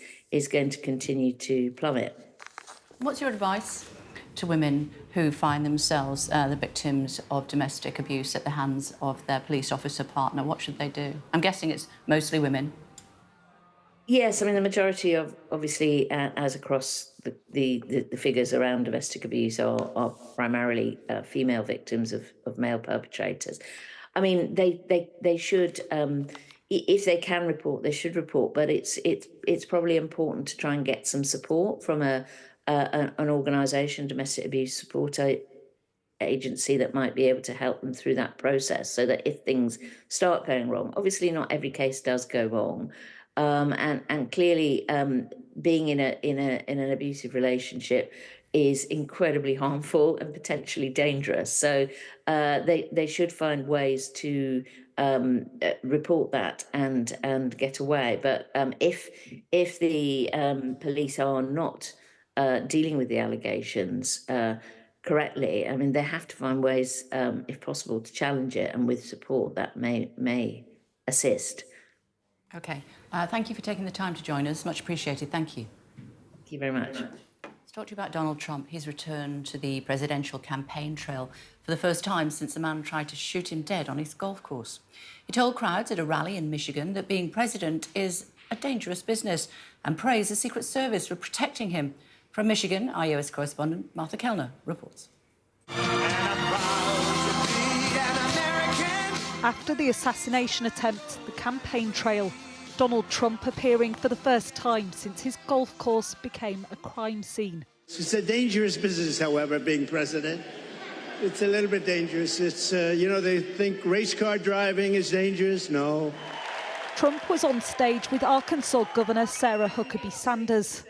Speaker 5: going to continue to plummet.
Speaker 4: What's your advice to women who find themselves the victims of domestic abuse at the hands of their police officer partner? What should they do? I'm guessing it's mostly women.
Speaker 5: Yes, I mean, the majority of, obviously, as across the figures around domestic abuse are primarily female victims of male perpetrators. I mean, they should, if they can report, they should report, but it's probably important to try and get some support from an organisation, domestic abuse support agency, that might be able to help them through that process, so that if things start going wrong, obviously not every case does go wrong, and clearly being in an abusive relationship is incredibly harmful and potentially dangerous. So they should find ways to report that and get away. But if the police are not dealing with the allegations correctly, I mean, they have to find ways, if possible, to challenge it, and with support that may assist.
Speaker 4: OK. Thank you for taking the time to join us. Much appreciated. Thank you.
Speaker 5: Thank you very much.
Speaker 4: Let's talk to you about Donald Trump. He's returned to the presidential campaign trail for the first time since a man tried to shoot him dead on his golf course. He told crowds at a rally in Michigan that being president is a dangerous business, and praised the Secret Service for protecting him. From Michigan, our US correspondent Martha Kellner reports.
Speaker 7: After the assassination attempt, the campaign trail, Donald Trump appearing for the first time since his golf course became a crime scene.
Speaker 8: It's a dangerous business, however, being president. It's a little bit dangerous. It's, you know, they think race car driving is dangerous. No.
Speaker 7: Trump was on stage with Arkansas Governor Sarah Huckabee Sanders.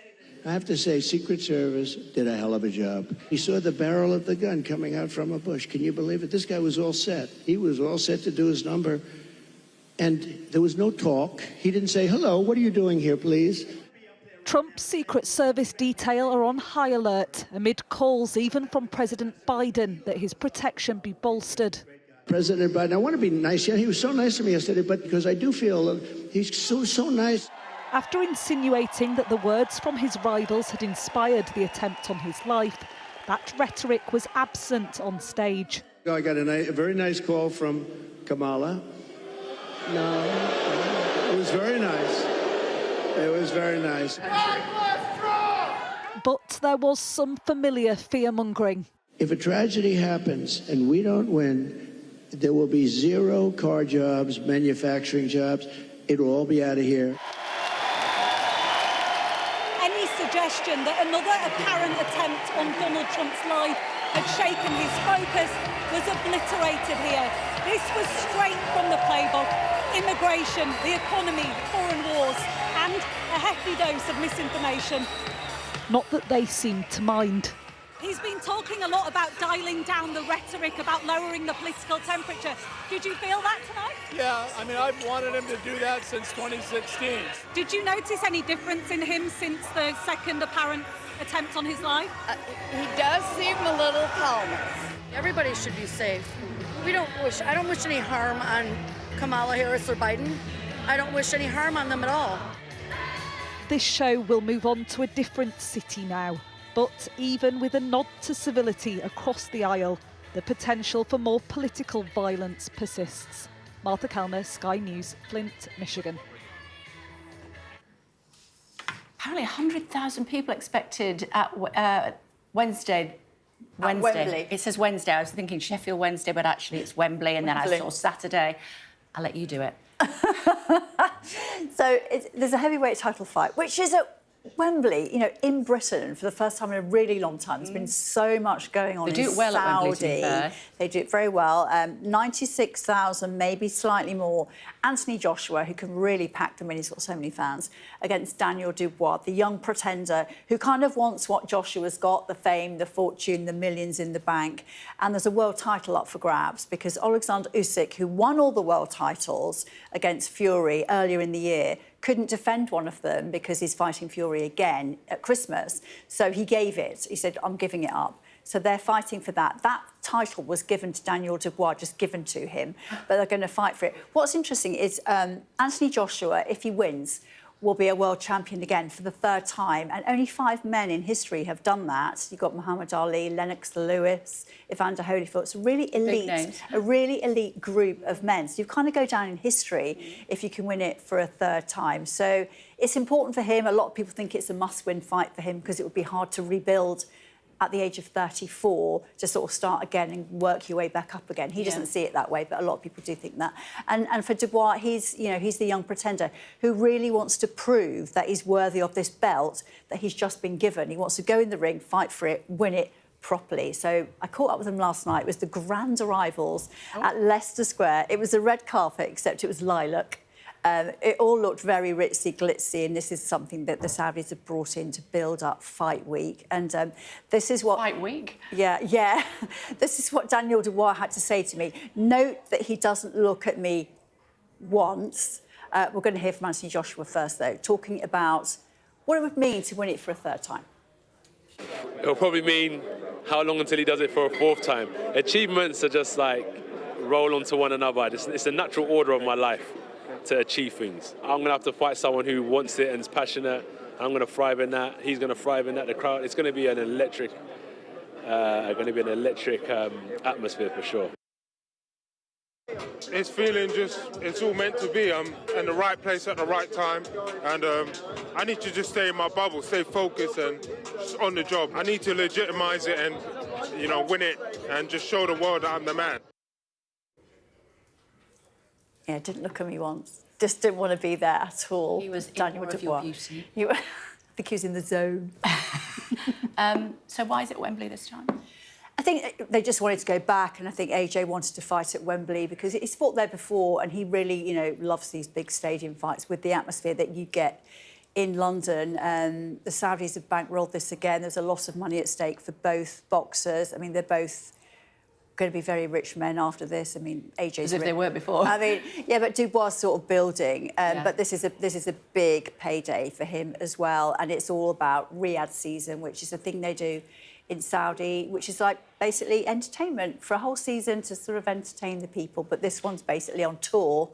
Speaker 8: I have to say, Secret Service did a hell of a job. He saw the barrel of the gun coming out from a bush. Can you believe it? This guy was all set. He was all set to do his number. And there was no talk. He didn't say, hello, what are you doing here, please?
Speaker 7: Trump's Secret Service detail are on high alert amid calls even from President Biden that his protection be bolstered.
Speaker 8: President Biden, I want to be nice. Yeah, he was so nice to me yesterday, but because I do feel he's so nice.
Speaker 7: After insinuating that the words from his rivals had inspired the attempt on his life, that rhetoric was absent on stage.
Speaker 8: I got a very nice call from Kamala. No, it was very nice. It was very nice.
Speaker 7: But there was some familiar fear-mongering.
Speaker 8: If a tragedy happens and we don't win, there will be zero car jobs, manufacturing jobs. It will all be out of here.
Speaker 7: Any suggestion that another apparent attempt on Donald Trump's life had shaken his focus was obliterated here. This was straight from the playbook. Immigration, the economy, foreign wars, and a hefty dose of misinformation. Not that they seemed to mind. He's been talking a lot about dialing down the rhetoric, about lowering the political temperature. Did you feel that tonight?
Speaker 9: Yeah, I mean, I've wanted him to do that since 2016.
Speaker 7: Did you notice any difference in him since the second apparent attempt on his life?
Speaker 10: He does seem a little calmer. Everybody should be safe. I don't wish any harm on Kamala Harris or Biden. I don't wish any harm on them at all.
Speaker 7: This show will move on to a different city now. But even with a nod to civility across the aisle, the potential for more political violence persists. Martha Kellner, Sky News, Flint, Michigan.
Speaker 4: Apparently 100,000 people expected at Wednesday.
Speaker 11: Wembley.
Speaker 4: It says Wednesday. I was thinking Sheffield Wednesday, but actually it's Wembley, and then I saw Saturday. I'll let you do it.
Speaker 11: So there's a heavyweight title fight, which is at Wembley, you know, in Britain for the first time in a really long time. There's been so much going on in Saudi.
Speaker 4: They do it well at Wembley, to be fair.
Speaker 11: They do it very well. 96,000, maybe slightly more. Anthony Joshua, who can really pack them in, he's got so many fans, against Daniel Dubois, the young pretender who kind of wants what Joshua's got, the fame, the fortune, the millions in the bank. And there's a world title up for grabs because Alexander Usyk, who won all the world titles against Fury earlier in the year, couldn't defend one of them because he's fighting Fury again at Christmas. So he gave it. He said, I'm giving it up. So they're fighting for that. That title was given to Daniel Dubois, just given to him, but they're going to fight for it. What's interesting is Anthony Joshua, if he wins, will be a world champion again for the 3rd time. And only 5 men in history have done that. You've got Muhammad Ali, Lennox Lewis, Evander Holyfield. It's a really elite group of men. So you kind of go down in history if you can win it for a 3rd time. So it's important for him. A lot of people think it's a must-win fight for him because it would be hard to rebuild at the age of 34 to sort of start again and work your way back up again. He doesn't see it that way, but a lot of people do think that. And for Dubois, he's the young pretender who really wants to prove that he's worthy of this belt that he's just been given. He wants to go in the ring, fight for it, win it properly. So I caught up with him last night. It was the grand arrivals at Leicester Square. It was a red carpet, except it was lilac. It all looked very ritzy, glitzy, and this is something that the Saudis have brought in to build up Fight Week. And this is what...
Speaker 4: Fight Week?
Speaker 11: Yeah. This is what Daniel Dubois had to say to me. Note that he doesn't look at me once. We're going to hear from Anthony Joshua first, though, talking about what it would mean to win it for a 3rd time.
Speaker 2: It'll probably mean how long until he does it for a 4th time. Achievements are just like roll onto one another. It's a natural order of my life to achieve things. I'm going to have to fight someone who wants it and is passionate. I'm going to thrive in that. He's going to thrive in that. The crowd. It's going to be an electric, atmosphere for sure.
Speaker 12: It's feeling it's all meant to be. I'm in the right place at the right time, and I need to just stay in my bubble, stay focused and just on the job. I need to legitimize it and, win it and just show the world that I'm the man.
Speaker 11: Yeah, didn't look at me once. Just didn't want to be there at all.
Speaker 4: He was
Speaker 11: Daniel
Speaker 4: in awe of your beauty.
Speaker 11: I think he was in the zone.
Speaker 4: So why is it Wembley this time?
Speaker 11: I think they just wanted to go back, and I think AJ wanted to fight at Wembley because he's fought there before, and he really, loves these big stadium fights with the atmosphere that you get in London. The Saudis have bankrolled this again. There's a lot of money at stake for both boxers. I mean, they're both going to be very rich men after this. I mean, AJ's...
Speaker 4: As if they were before.
Speaker 11: I mean, yeah, but Dubois sort of building. But this is a big payday for him as well, and it's all about Riyadh season, which is a thing they do in Saudi, which is like basically entertainment for a whole season to sort of entertain the people. But this one's basically on tour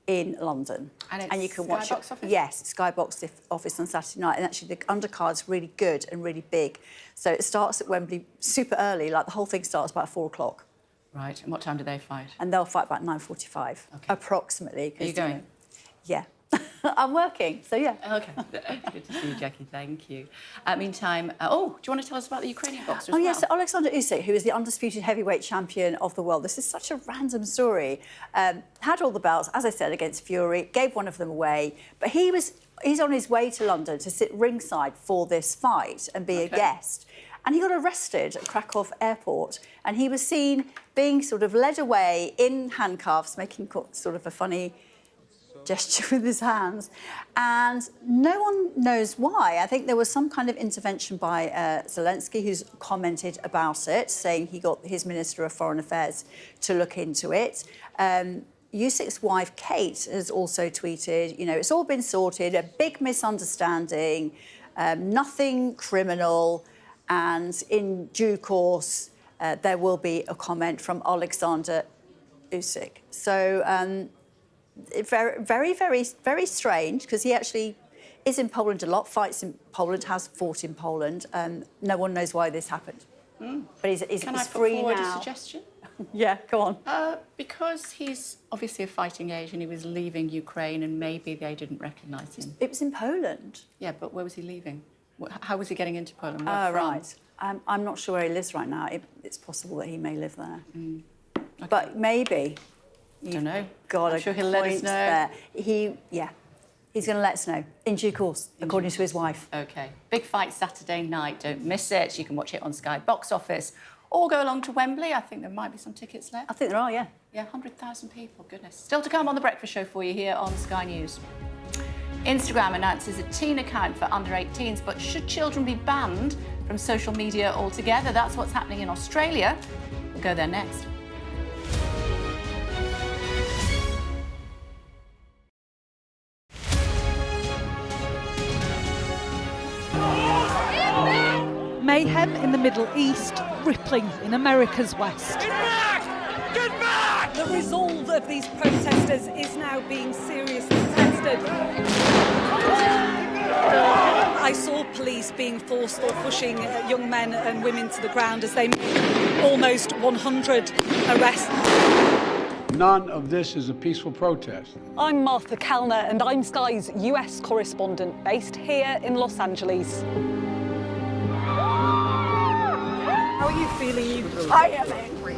Speaker 11: in London.
Speaker 4: And
Speaker 11: you can watch
Speaker 4: Skybox Office?
Speaker 11: Yes, Skybox Office on Saturday night. And actually the undercard's really good and really big. So it starts at Wembley super early, like the whole thing starts about 4 o'clock.
Speaker 4: Right, and what time do they fight?
Speaker 11: And they'll fight about 9:45, approximately.
Speaker 4: Are you going?
Speaker 11: Yeah. I'm working, so yeah.
Speaker 4: OK, good to see you, Jackie, thank you. Meantime, do you want to tell us about the Ukrainian boxer as well?
Speaker 11: Yes, so Alexander Usyk, who is the undisputed heavyweight champion of the world. This is such a random story. Had all the belts, as I said, against Fury, gave one of them away, but he's on his way to London to sit ringside for this fight and be a guest. And he got arrested at Krakow airport, and he was seen being sort of led away in handcuffs, making sort of a funny gesture with his hands, and no one knows why. I think there was some kind of intervention by Zelensky, who's commented about it, saying he got his Minister of Foreign Affairs to look into it. Usyk's wife, Kate, has also tweeted, it's all been sorted, a big misunderstanding, nothing criminal, and in due course, there will be a comment from Alexander Usyk. So, very, very, very strange, because he actually is in Poland a lot, fights in Poland, has fought in Poland. No one knows why this happened. But he's
Speaker 4: Can I
Speaker 11: free
Speaker 4: put forward
Speaker 11: now.
Speaker 4: a suggestion?
Speaker 11: Yeah, go on.
Speaker 4: Because he's obviously a fighting age and he was leaving Ukraine and maybe they didn't recognise him.
Speaker 11: It was in Poland.
Speaker 4: Yeah, but where was he leaving? How was he getting into Poland?
Speaker 11: Oh, right. I'm not sure where he lives right now. It's possible that he may live there.
Speaker 4: Okay.
Speaker 11: But maybe.
Speaker 4: I don't know.
Speaker 11: God,
Speaker 4: I'm sure he'll let us know.
Speaker 11: There. He's going to let us know in due course, according to his wife.
Speaker 4: OK. Big fight Saturday night. Don't miss it. You can watch it on Sky Box Office or go along to Wembley. I think there might be some tickets left.
Speaker 11: I think there are, yeah.
Speaker 4: Yeah, 100,000 people, goodness. Still to come on The Breakfast Show for you here on Sky News. Instagram announces a teen account for under 18s, but should children be banned from social media altogether? That's what's happening in Australia. We'll go there next.
Speaker 7: Mayhem in the Middle East, rippling in America's West.
Speaker 9: Get back! Get back!
Speaker 7: The resolve of these protesters is now being seriously tested. I saw police being forced or pushing young men and women to the ground as they made almost 100 arrests.
Speaker 13: None of this is a peaceful protest.
Speaker 33: I'm Martha Kellner and I'm Sky's US correspondent based here in Los Angeles.
Speaker 7: How are you feeling?
Speaker 10: I am angry.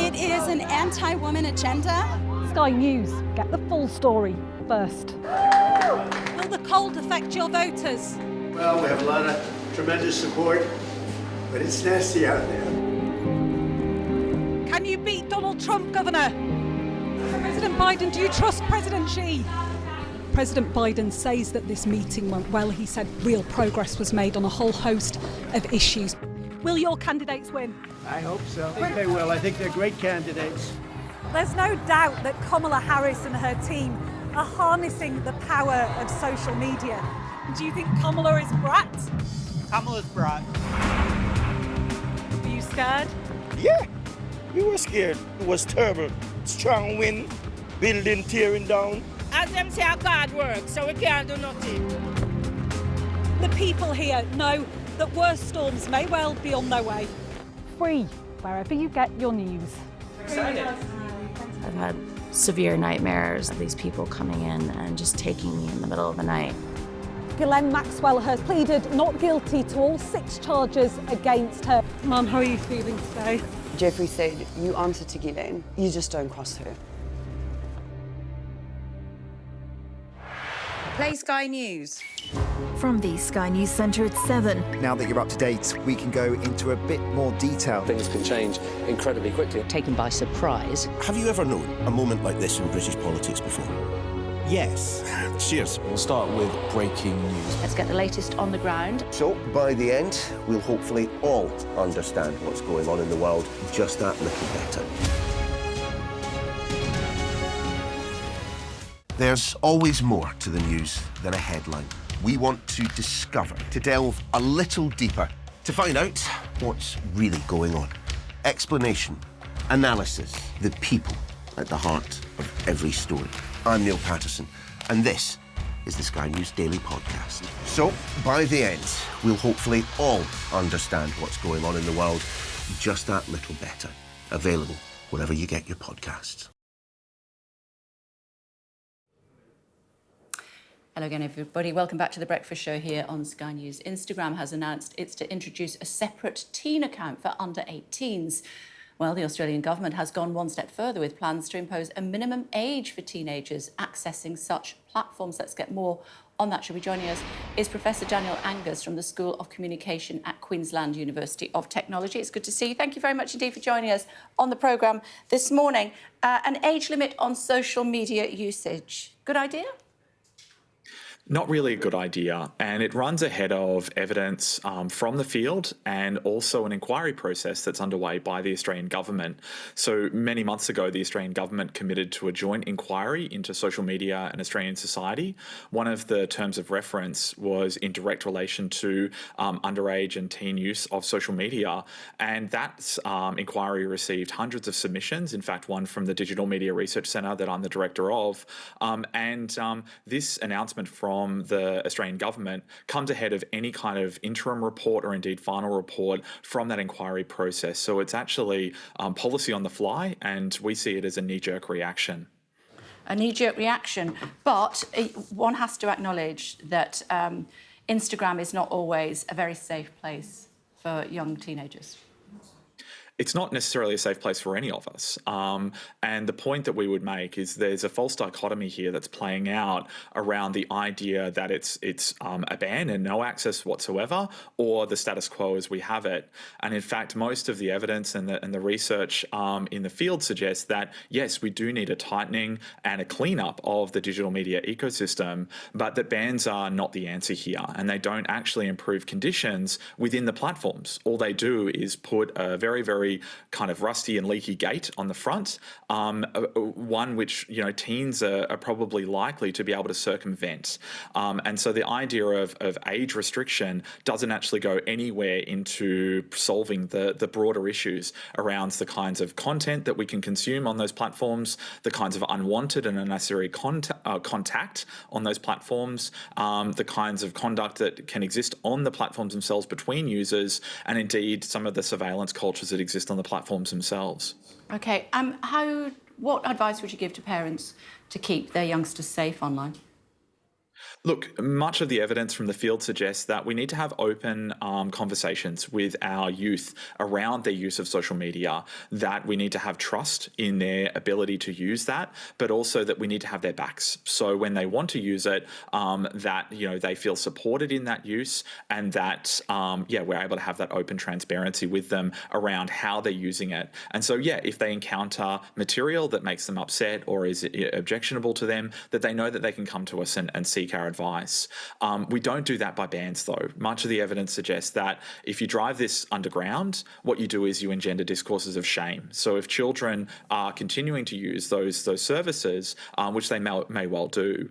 Speaker 7: It is an anti-woman agenda. Sky News, get the full story first. Will the cold affect your voters?
Speaker 8: Well, we have a lot of tremendous support, but it's nasty out there.
Speaker 7: Can you beat Donald Trump, Governor? President Biden, do you trust President Xi? President Biden says that this meeting went well. He said real progress was made on a whole host of issues. Will your candidates win?
Speaker 8: I hope so. I think they will. I think they're great candidates.
Speaker 7: There's no doubt that Kamala Harris and her team are harnessing the power of social media. Do you think Kamala is brat?
Speaker 9: Kamala's brat.
Speaker 7: Are you scared?
Speaker 9: Yeah, we were scared. It was terrible. Strong wind, building tearing down. As them say, our God works, so we can't do nothing.
Speaker 7: The people here know that worse storms may well be on their way. Free, wherever you get your news.
Speaker 9: Excited.
Speaker 14: I've had severe nightmares of these people coming in and just taking me in the middle of the night.
Speaker 7: Ghislaine Maxwell has pleaded not guilty to all 6 charges against her. Mum, how are you feeling today?
Speaker 15: Jeffrey said, you answer to Ghislaine, you just don't cross her.
Speaker 16: Play Sky News.
Speaker 17: From the Sky News Centre at 7.
Speaker 18: Now that you're up to date, we can go into a bit more detail.
Speaker 19: Things can change incredibly quickly.
Speaker 20: Taken by surprise.
Speaker 3: Have you ever known a moment like this in British politics before?
Speaker 18: Yes.
Speaker 3: Cheers.
Speaker 20: We'll start with breaking news.
Speaker 14: Let's get the latest on the ground.
Speaker 3: So, by the end, we'll hopefully all understand what's going on in the world just that little better. There's always more to the news than a headline. We want to discover, to delve a little deeper, to find out what's really going on. Explanation, analysis, the people at the heart of every story. I'm Neil Patterson, and this is the Sky News Daily Podcast. So, by the end, we'll hopefully all understand what's going on in the world just that little better. Available wherever you get your podcasts.
Speaker 4: Hello again, everybody. Welcome back to The Breakfast Show here on Sky News. Instagram has announced it's to introduce a separate teen account for under 18s. Well, the Australian government has gone one step further with plans to impose a minimum age for teenagers accessing such platforms. Let's get more on that. Shall we joining us is Professor Daniel Angus from the School of Communication at Queensland University of Technology. It's good to see you. Thank you very much indeed for joining us on the programme this morning. An age limit on social media usage. Good idea?
Speaker 21: Not really a good idea, and it runs ahead of evidence from the field and also an inquiry process that's underway by the Australian government. So many months ago, the Australian government committed to a joint inquiry into social media and Australian society. One of the terms of reference was in direct relation to underage and teen use of social media, and that inquiry received hundreds of submissions, in fact one from the Digital Media Research Centre that I'm the director of, and this announcement from the Australian government comes ahead of any kind of interim report or indeed final report from that inquiry process. So it's actually policy on the fly, and we see it as a knee-jerk reaction.
Speaker 4: A knee-jerk reaction, but one has to acknowledge that Instagram is not always a very safe place for young teenagers.
Speaker 21: it's not necessarily a safe place for any of us. And the point that we would make is there's a false dichotomy here that's playing out around the idea that it's a ban and no access whatsoever, or the status quo as we have it. And in fact, most of the evidence and the research in the field suggests that, yes, we do need a tightening and a cleanup of the digital media ecosystem, but that bans are not the answer here, and they don't actually improve conditions within the platforms. All they do is put a very, very kind of rusty and leaky gate on the front, one which teens are probably likely to be able to circumvent. And so the idea of age restriction doesn't actually go anywhere into solving the broader issues around the kinds of content that we can consume on those platforms, the kinds of unwanted and unnecessary contact on those platforms, the kinds of conduct that can exist on the platforms themselves between users, and indeed some of the surveillance cultures that exist on the platforms themselves.
Speaker 4: Okay, what advice would you give to parents to keep their youngsters safe online?
Speaker 21: Look, much of the evidence from the field suggests that we need to have open conversations with our youth around their use of social media, that we need to have trust in their ability to use that, but also that we need to have their backs. So when they want to use it, that they feel supported in that use, and that we're able to have that open transparency with them around how they're using it. And so if they encounter material that makes them upset or is objectionable to them, that they know that they can come to us and seek our advice. We don't do that by bans, though. Much of the evidence suggests that if you drive this underground, what you do is you engender discourses of shame. So if children are continuing to use those services, which they may well do,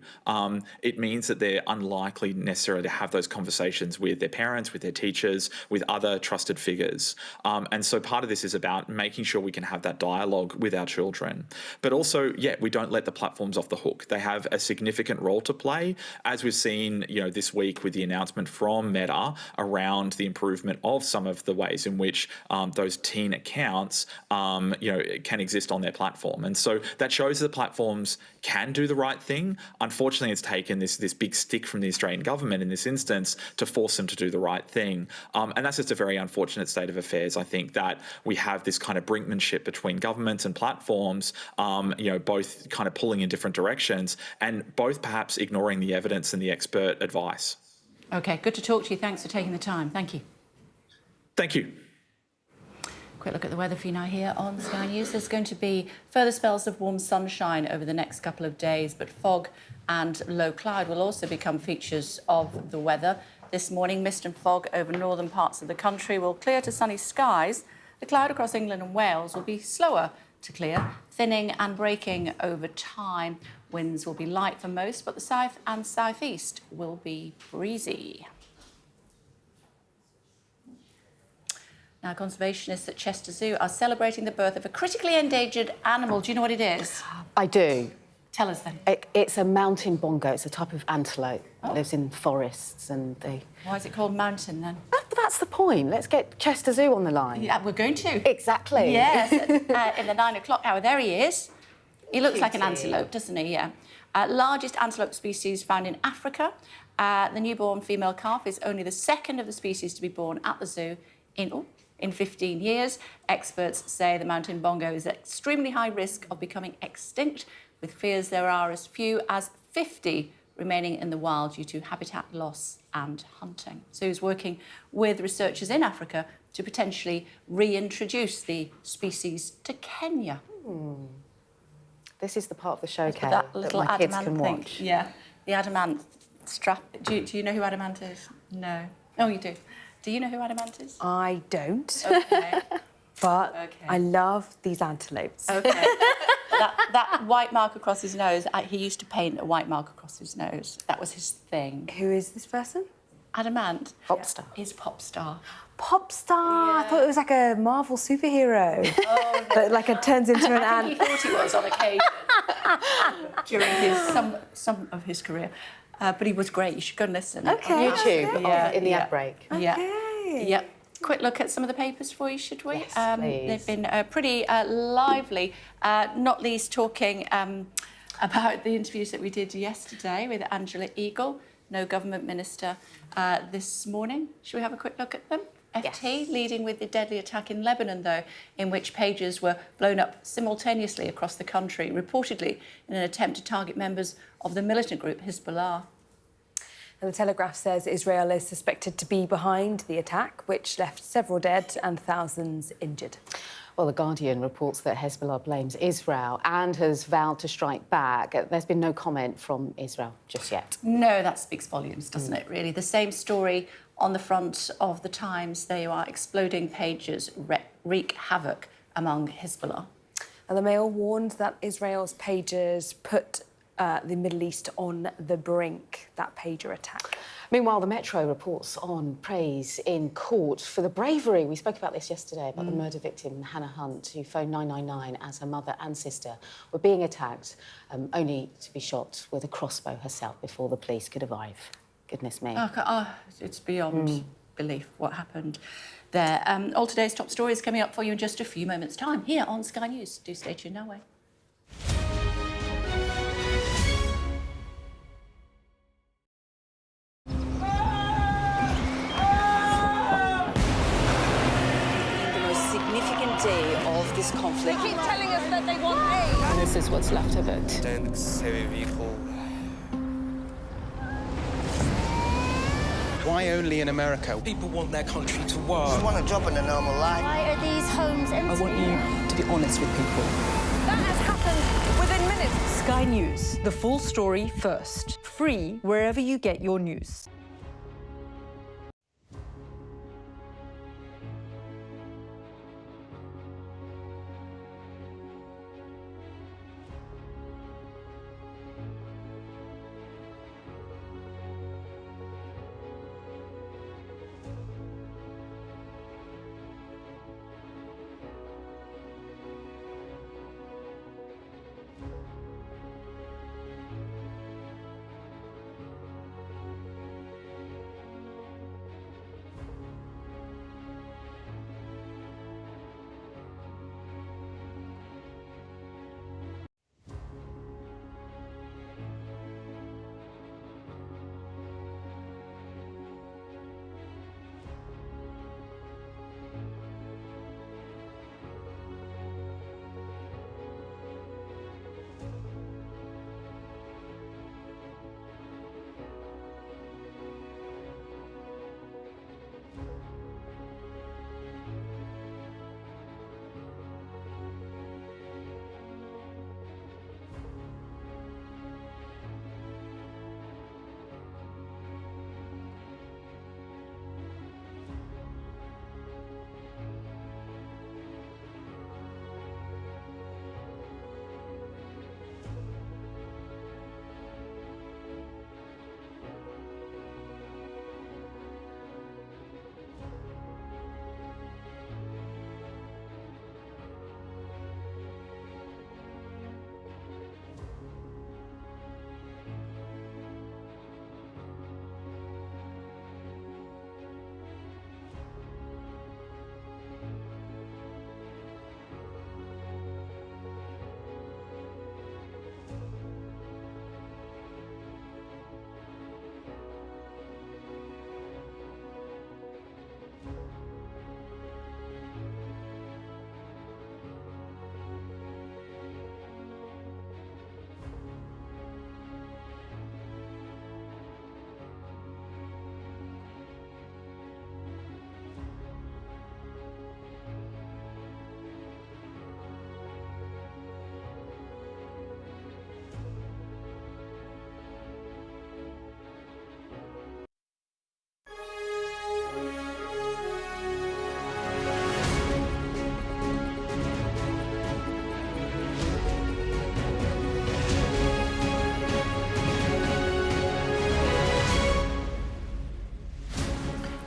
Speaker 21: it means that they're unlikely necessarily to have those conversations with their parents, with their teachers, with other trusted figures. And so part of this is about making sure we can have that dialogue with our children. But also, we don't let the platforms off the hook. They have a significant role to play, as we've seen, this week with the announcement from Meta around the improvement of some of the ways in which those teen accounts, can exist on their platform. And so that shows that platforms can do the right thing. Unfortunately, it's taken this big stick from the Australian government in this instance to force them to do the right thing. And that's just a very unfortunate state of affairs. I think that we have this kind of brinkmanship between governments and platforms, both kind of pulling in different directions and both perhaps ignoring the evidence and the expert advice.
Speaker 4: Okay, good to talk to you. Thanks for taking the time. Thank you.
Speaker 21: Thank you.
Speaker 4: Quick look at the weather for you now here on Sky News. There's going to be further spells of warm sunshine over the next couple of days, but fog and low cloud will also become features of the weather. This morning, mist and fog over northern parts of the country will clear to sunny skies. The cloud across England and Wales will be slower to clear, thinning and breaking over time. Winds will be light for most, but the south and southeast will be breezy. Now, conservationists at Chester Zoo are celebrating the birth of a critically endangered animal. Do you know what it is?
Speaker 6: I do.
Speaker 4: Tell us then.
Speaker 6: It's a mountain bongo. It's a type of antelope that lives in forests, and they...
Speaker 4: Why is it called mountain then?
Speaker 6: That's the point. Let's get Chester Zoo on the line.
Speaker 4: Yeah, we're going to.
Speaker 6: Exactly.
Speaker 4: Yes, in the 9 o'clock hour. There he is. He looks like an antelope, doesn't he? Yeah. Largest antelope species found in Africa. The newborn female calf is only the second of the species to be born at the zoo in 15 years. Experts say the mountain bongo is at extremely high risk of becoming extinct, with fears there are as few as 50 remaining in the wild due to habitat loss and hunting. So he's working with researchers in Africa to potentially reintroduce the species to Kenya.
Speaker 6: This is the part of the show, Kay,
Speaker 4: that little
Speaker 6: my kids
Speaker 4: adamant
Speaker 6: can
Speaker 4: thing.
Speaker 6: watch.
Speaker 4: Yeah, the adamant strap. Do you know who adamant is? No. Oh, you do. Do you know who adamant is?
Speaker 15: I don't.
Speaker 4: Okay.
Speaker 15: But I love these antelopes.
Speaker 4: Okay. that white mark across his nose, he used to paint a white mark across his nose. That was his thing.
Speaker 15: Who is this person?
Speaker 4: Adamant.
Speaker 6: Pop star.
Speaker 4: He's pop star.
Speaker 15: Pop star. I thought it was like a Marvel superhero.
Speaker 4: Oh, no.
Speaker 15: But like it turns into an
Speaker 4: I think he thought he was on occasion during some of his career. But he was great. You should go and listen.
Speaker 6: Okay. On YouTube,
Speaker 4: in
Speaker 6: the ad break.
Speaker 4: Okay. Yeah. Quick look at some of the papers for you, should we?
Speaker 6: Yes, please.
Speaker 4: They've been pretty lively, not least talking about the interviews that we did yesterday with Angela Eagle, no government minister, this morning. Should we have a quick look at them? FT leading with the deadly attack in Lebanon, though, in which pages were blown up simultaneously across the country, reportedly in an attempt to target members of the militant group Hezbollah.
Speaker 1: And the Telegraph says Israel is suspected to be behind the attack, which left several dead and thousands injured.
Speaker 6: Well, The Guardian reports that Hezbollah blames Israel and has vowed to strike back. There's been no comment from Israel just yet.
Speaker 4: No, that speaks volumes, doesn't it, really? The same story on the front of the Times. There you are, exploding pages wreak havoc among Hezbollah.
Speaker 1: And the Mail warned that Israel's pages put the Middle East on the brink, that pager attack.
Speaker 6: Meanwhile, the Metro reports on praise in court for the bravery. We spoke about this yesterday, about the murder victim, Hannah Hunt, who phoned 999 as her mother and sister were being attacked, only to be shot with a crossbow herself before the police could arrive. Goodness me.
Speaker 4: It's beyond belief what happened there. All today's top stories coming up for you in just a few moments' time here on Sky News. Do stay tuned, no way.
Speaker 16: Day of this conflict.
Speaker 7: They keep telling us that they want aid.
Speaker 16: And this is what's left of it.
Speaker 22: Tanks, heavy vehicle.
Speaker 23: Why only in America?
Speaker 22: People want their country to work.
Speaker 24: They want a job in a normal life.
Speaker 25: Why are these homes empty?
Speaker 16: I want you to be honest with people.
Speaker 7: That has happened within minutes.
Speaker 26: Sky News, the full story first. Free wherever you get your news.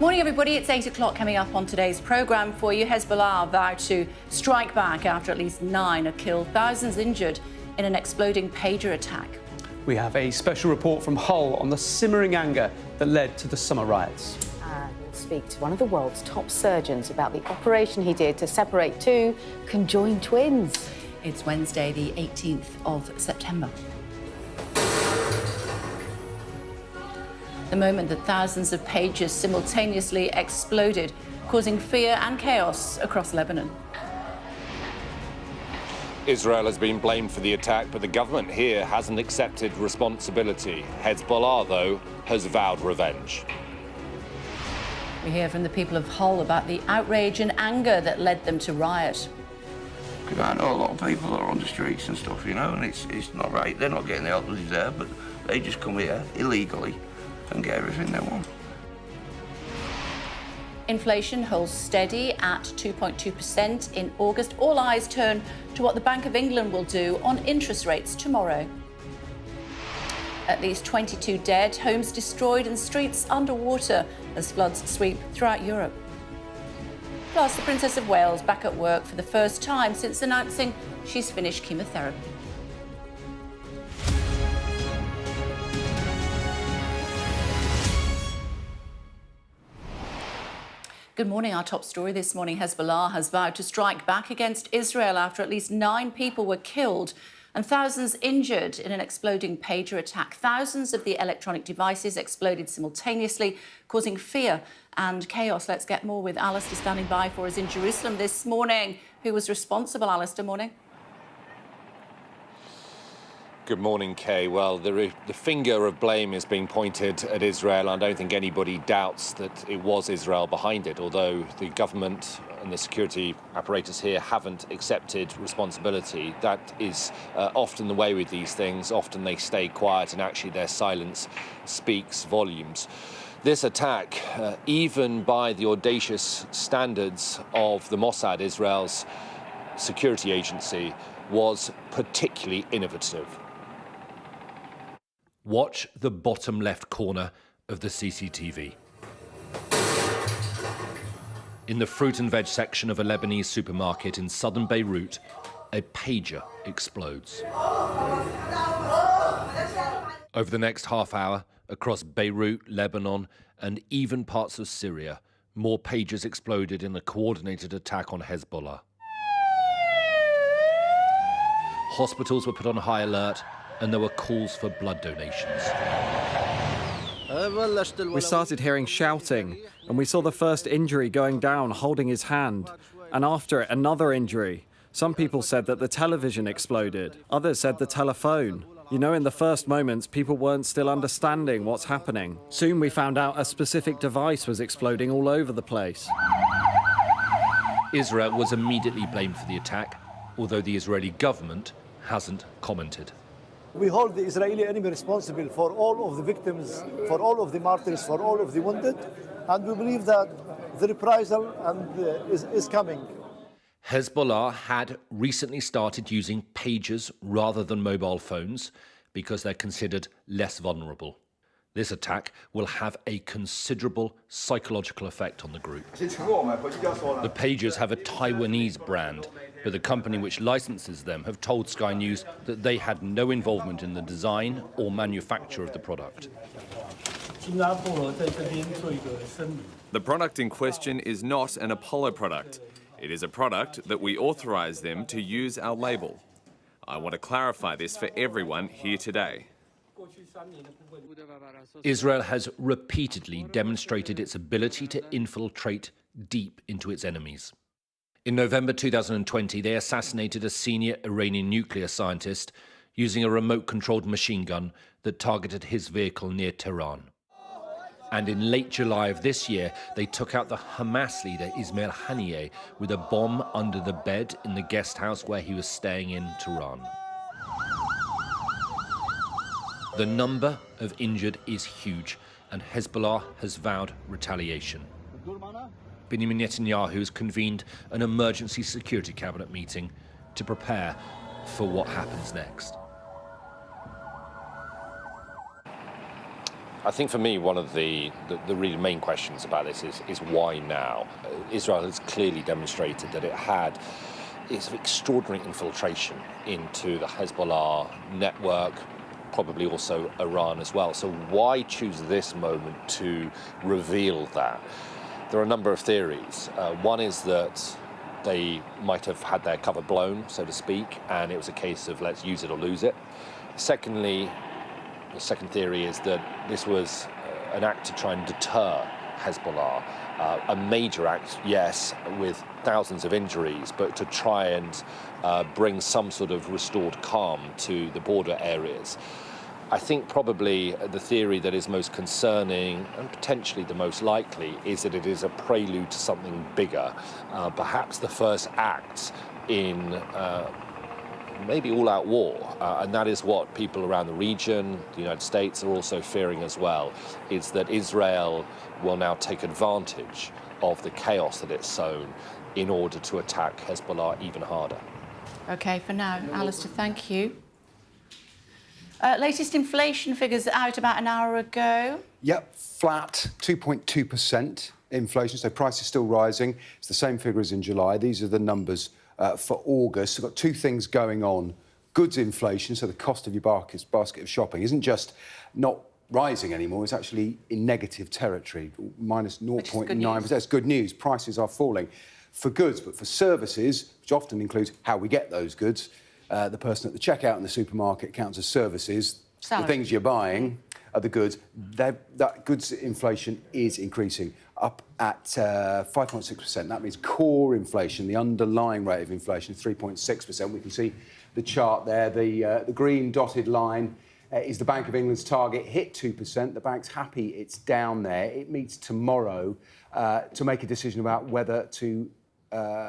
Speaker 4: Morning, everybody. It's 8 o'clock coming up on today's programme for you. Hezbollah vowed to strike back after at least 9 are killed, thousands injured in an exploding pager attack.
Speaker 27: We have a special report from Hull on the simmering anger that led to the summer riots.
Speaker 6: And we'll speak to one of the world's top surgeons about the operation he did to separate two conjoined twins.
Speaker 4: It's Wednesday, the 18th of September. The moment that thousands of pages simultaneously exploded causing fear and chaos across Lebanon.
Speaker 2: Israel has been blamed for the attack, but the government here hasn't accepted responsibility. Hezbollah, though, has vowed revenge.
Speaker 4: We hear from the people of Hull about the outrage and anger that led them to riot.
Speaker 5: Because I know a lot of people are on the streets and stuff, you know, and it's not right. They're not getting the help they deserve, but they just come here illegally and get everything they want.
Speaker 4: Inflation holds steady at 2.2% in August. All eyes turn to what the Bank of England will do on interest rates tomorrow. At least 22 dead, homes destroyed and streets underwater as floods sweep throughout Europe. Plus, the Princess of Wales back at work for the first time since announcing she's finished chemotherapy. Good morning. Our top story this morning, Hezbollah has vowed to strike back against Israel after at least 9 people were killed and thousands injured in an exploding pager attack. Thousands of the electronic devices exploded simultaneously, causing fear and chaos. Let's get more with Alistair standing by for us in Jerusalem this morning. Who was responsible, Alistair? Morning.
Speaker 2: Good morning, Kay. Well, the finger of blame is being pointed at Israel. I don't think anybody doubts that it was Israel behind it, although the government and the security apparatus here haven't accepted responsibility. That is often the way with these things. Often they stay quiet, and actually their silence speaks volumes. This attack, even by the audacious standards of the Mossad, Israel's security agency, was particularly innovative.
Speaker 11: Watch the bottom left corner of the CCTV. In the fruit and veg section of a Lebanese supermarket in southern Beirut, a pager explodes. Over the next half hour, across Beirut, Lebanon, and even parts of Syria, more pagers exploded in a coordinated attack on Hezbollah. Hospitals were put on high alert, and there were calls for blood donations.
Speaker 12: We started hearing shouting, and we saw the first injury going down holding his hand, and after it, another injury. Some people said that the television exploded. Others said the telephone. You know, in the first moments, people weren't still understanding what's happening. Soon we found out a specific device was exploding all over the place.
Speaker 11: Israel was immediately blamed for the attack, although the Israeli government hasn't commented.
Speaker 13: We hold the Israeli enemy responsible for all of the victims, for all of the martyrs, for all of the wounded, and we believe that the reprisal is coming.
Speaker 11: Hezbollah had recently started using pagers rather than mobile phones because they're considered less vulnerable. This attack will have a considerable psychological effect on the group. The pagers have a Taiwanese brand, but the company which licenses them have told Sky News that they had no involvement in the design or manufacture of the product.
Speaker 23: The product in question is not an Apollo product. It is a product that we authorise them to use our label. I want to clarify this for everyone here today.
Speaker 11: Israel has repeatedly demonstrated its ability to infiltrate deep into its enemies. In November 2020, they assassinated a senior Iranian nuclear scientist using a remote-controlled machine gun that targeted his vehicle near Tehran. And in late July of this year, they took out the Hamas leader Ismail Haniyeh with a bomb under the bed in the guest house where he was staying in Tehran. The number of injured is huge, and Hezbollah has vowed retaliation. Benjamin Netanyahu has convened an emergency security cabinet meeting to prepare for what happens next.
Speaker 2: I think for me, one of the really main questions about this is why now? Israel has clearly demonstrated that it had its extraordinary infiltration into the Hezbollah network, probably also Iran as well. So why choose this moment to reveal that? There are a number of theories. One is that they might have had their cover blown, so to speak, and it was a case of let's use it or lose it. Secondly, the second theory is that this was an act to try and deter Hezbollah. a major act, yes, with thousands of injuries, but to try and bring some sort of restored calm to the border areas. I think probably the theory that is most concerning and potentially the most likely is that it is a prelude to something bigger, perhaps the first act in maybe all-out war, and that is what people around the region, the United States, are also fearing as well, is that Israel will now take advantage of the chaos that it's sown in order to attack Hezbollah even harder.
Speaker 4: OK, for now, Alistair, thank you. Latest inflation figures out about an hour ago.
Speaker 8: Yep, flat, 2.2% inflation, so price is still rising. It's the same figure as in July. These are the numbers for August. We've got two things going on. Goods inflation, so the cost of your basket of shopping, isn't just not rising anymore, it's actually in negative territory, minus 0.9%. That's good news. Prices are falling for goods, but for services, which often includes how we get those goods, the person at the checkout in the supermarket counts as services.
Speaker 4: Salary.
Speaker 8: The things you're buying are the goods. That goods inflation is increasing, up at 5.6%. That means core inflation, the underlying rate of inflation, 3.6%. We can see the chart there. The green dotted line is the Bank of England's target, hit 2%. The bank's happy it's down there. It meets tomorrow to make a decision about whether to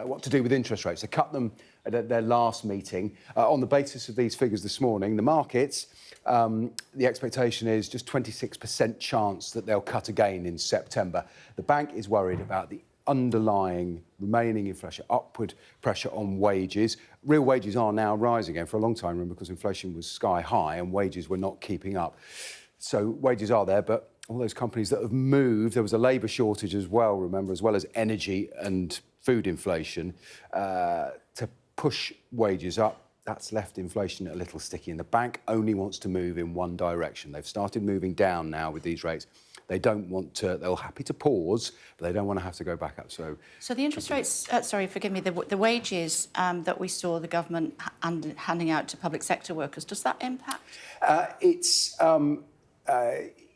Speaker 8: what to do with interest rates. They cut them at their last meeting. On the basis of these figures this morning, the markets, the expectation is just 26% chance that they'll cut again in September. The bank is worried about the underlying remaining inflation, upward pressure on wages. Real wages are now rising again for a long time, remember, because inflation was sky high and wages were not keeping up. So wages are there, but all those companies that have moved, there was a labour shortage as well, remember, as well as energy and food inflation, to push wages up. That's left inflation a little sticky, and the bank only wants to move in one direction. They've started moving down now with these rates. They don't want to, they're happy to pause, but they don't want to have to go back up. So
Speaker 4: the interest rates, sorry, forgive me, the wages that we saw the government handing out to public sector workers, does that impact?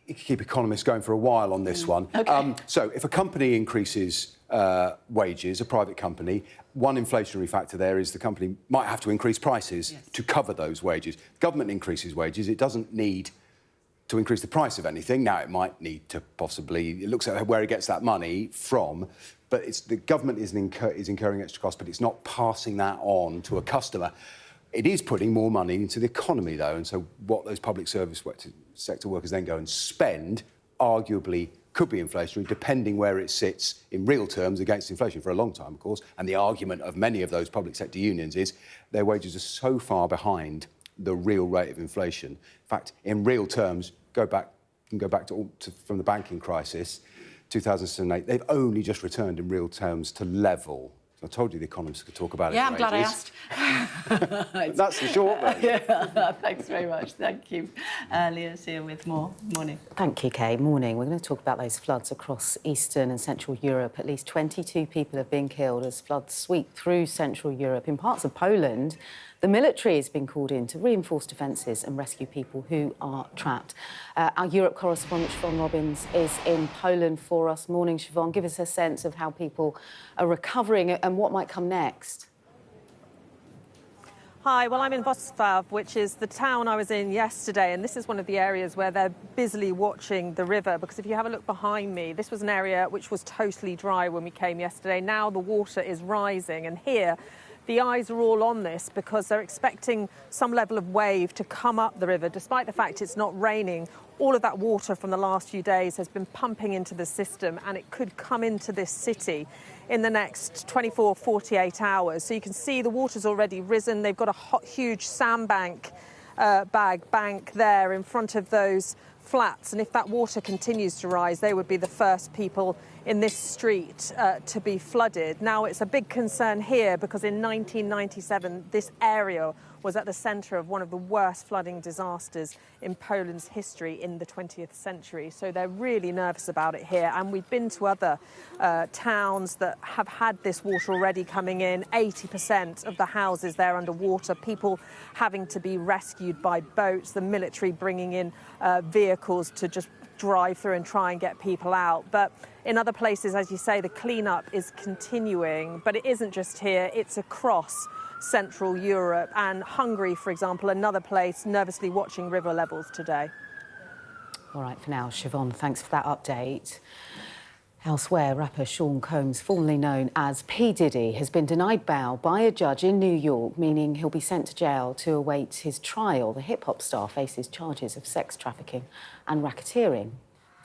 Speaker 8: You could keep economists going for a while on this one.
Speaker 4: Okay.
Speaker 8: So if a company increases wages, a private company, one inflationary factor there is the company might have to increase prices to cover those wages. Government increases wages, it doesn't need to increase the price of anything. Now, it might need to possibly, it looks at where it gets that money from, but it's the government is incurring extra costs, but it's not passing that on to a customer. It is putting more money into the economy, though, and so what those public service sector workers then go and spend arguably could be inflationary, depending where it sits in real terms against inflation for a long time, of course. And the argument of many of those public sector unions is their wages are so far behind the real rate of inflation. In fact, in real terms, you can go back to from the banking crisis, 2008, they've only just returned in real terms to level. So I told you the economists could talk about it.
Speaker 4: Yeah, I'm glad I asked.
Speaker 8: That's the short version.
Speaker 4: Yeah, thanks very much. Thank you. Leah's here with more. Morning.
Speaker 6: Thank you, Kay. Morning. We're going to talk about those floods across Eastern and Central Europe. At least 22 people have been killed as floods sweep through Central Europe. In parts of Poland, the military has been called in to reinforce defences and rescue people who are trapped. Our Europe correspondent, Siobhan Robbins, is in Poland for us. Morning, Siobhan. Give us a sense of how people are recovering and what might come next.
Speaker 9: Hi, well, I'm in Wrocław, which is the town I was in yesterday, and this is one of the areas where they're busily watching the river, because if you have a look behind me, this was an area which was totally dry when we came yesterday. Now the water is rising, and here the eyes are all on this because they're expecting some level of wave to come up the river. Despite the fact it's not raining, all of that water from the last few days has been pumping into the system, and it could come into this city in the next 24, 48 hours. So you can see the water's already risen. They've got a huge sandbank bank there in front of those flats, and if that water continues to rise, they would be the first people in this street to be flooded. Now, it's a big concern here because in 1997, this area was at the centre of one of the worst flooding disasters in Poland's history in the 20th century. So they're really nervous about it here. And we've been to other towns that have had this water already coming in. 80% of the houses there underwater, people having to be rescued by boats, the military bringing in vehicles to just drive through and try and get people out. But in other places, as you say, the cleanup is continuing. But it isn't just here, it's across Central Europe. And Hungary, for example, another place nervously watching river levels today.
Speaker 6: All right, for now, Siobhan, thanks for that update. Elsewhere, rapper Sean Combs, formerly known as P. Diddy, has been denied bail by a judge in New York, meaning he'll be sent to jail to await his trial. The hip-hop star faces charges of sex trafficking and racketeering.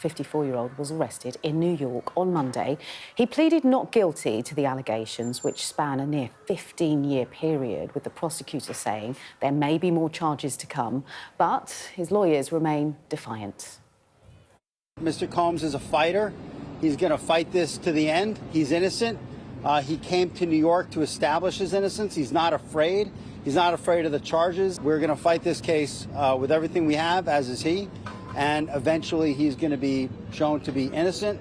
Speaker 6: The 54-year-old was arrested in New York on Monday. He pleaded not guilty to the allegations, which span a near 15-year period, with the prosecutor saying there may be more charges to come, but his lawyers remain defiant.
Speaker 10: Mr. Combs is a fighter. He's going to fight this to the end. He's innocent. He came to New York to establish his innocence. He's not afraid. He's not afraid of the charges. We're going to fight this case with everything we have, as is he. And eventually he's going to be shown to be innocent.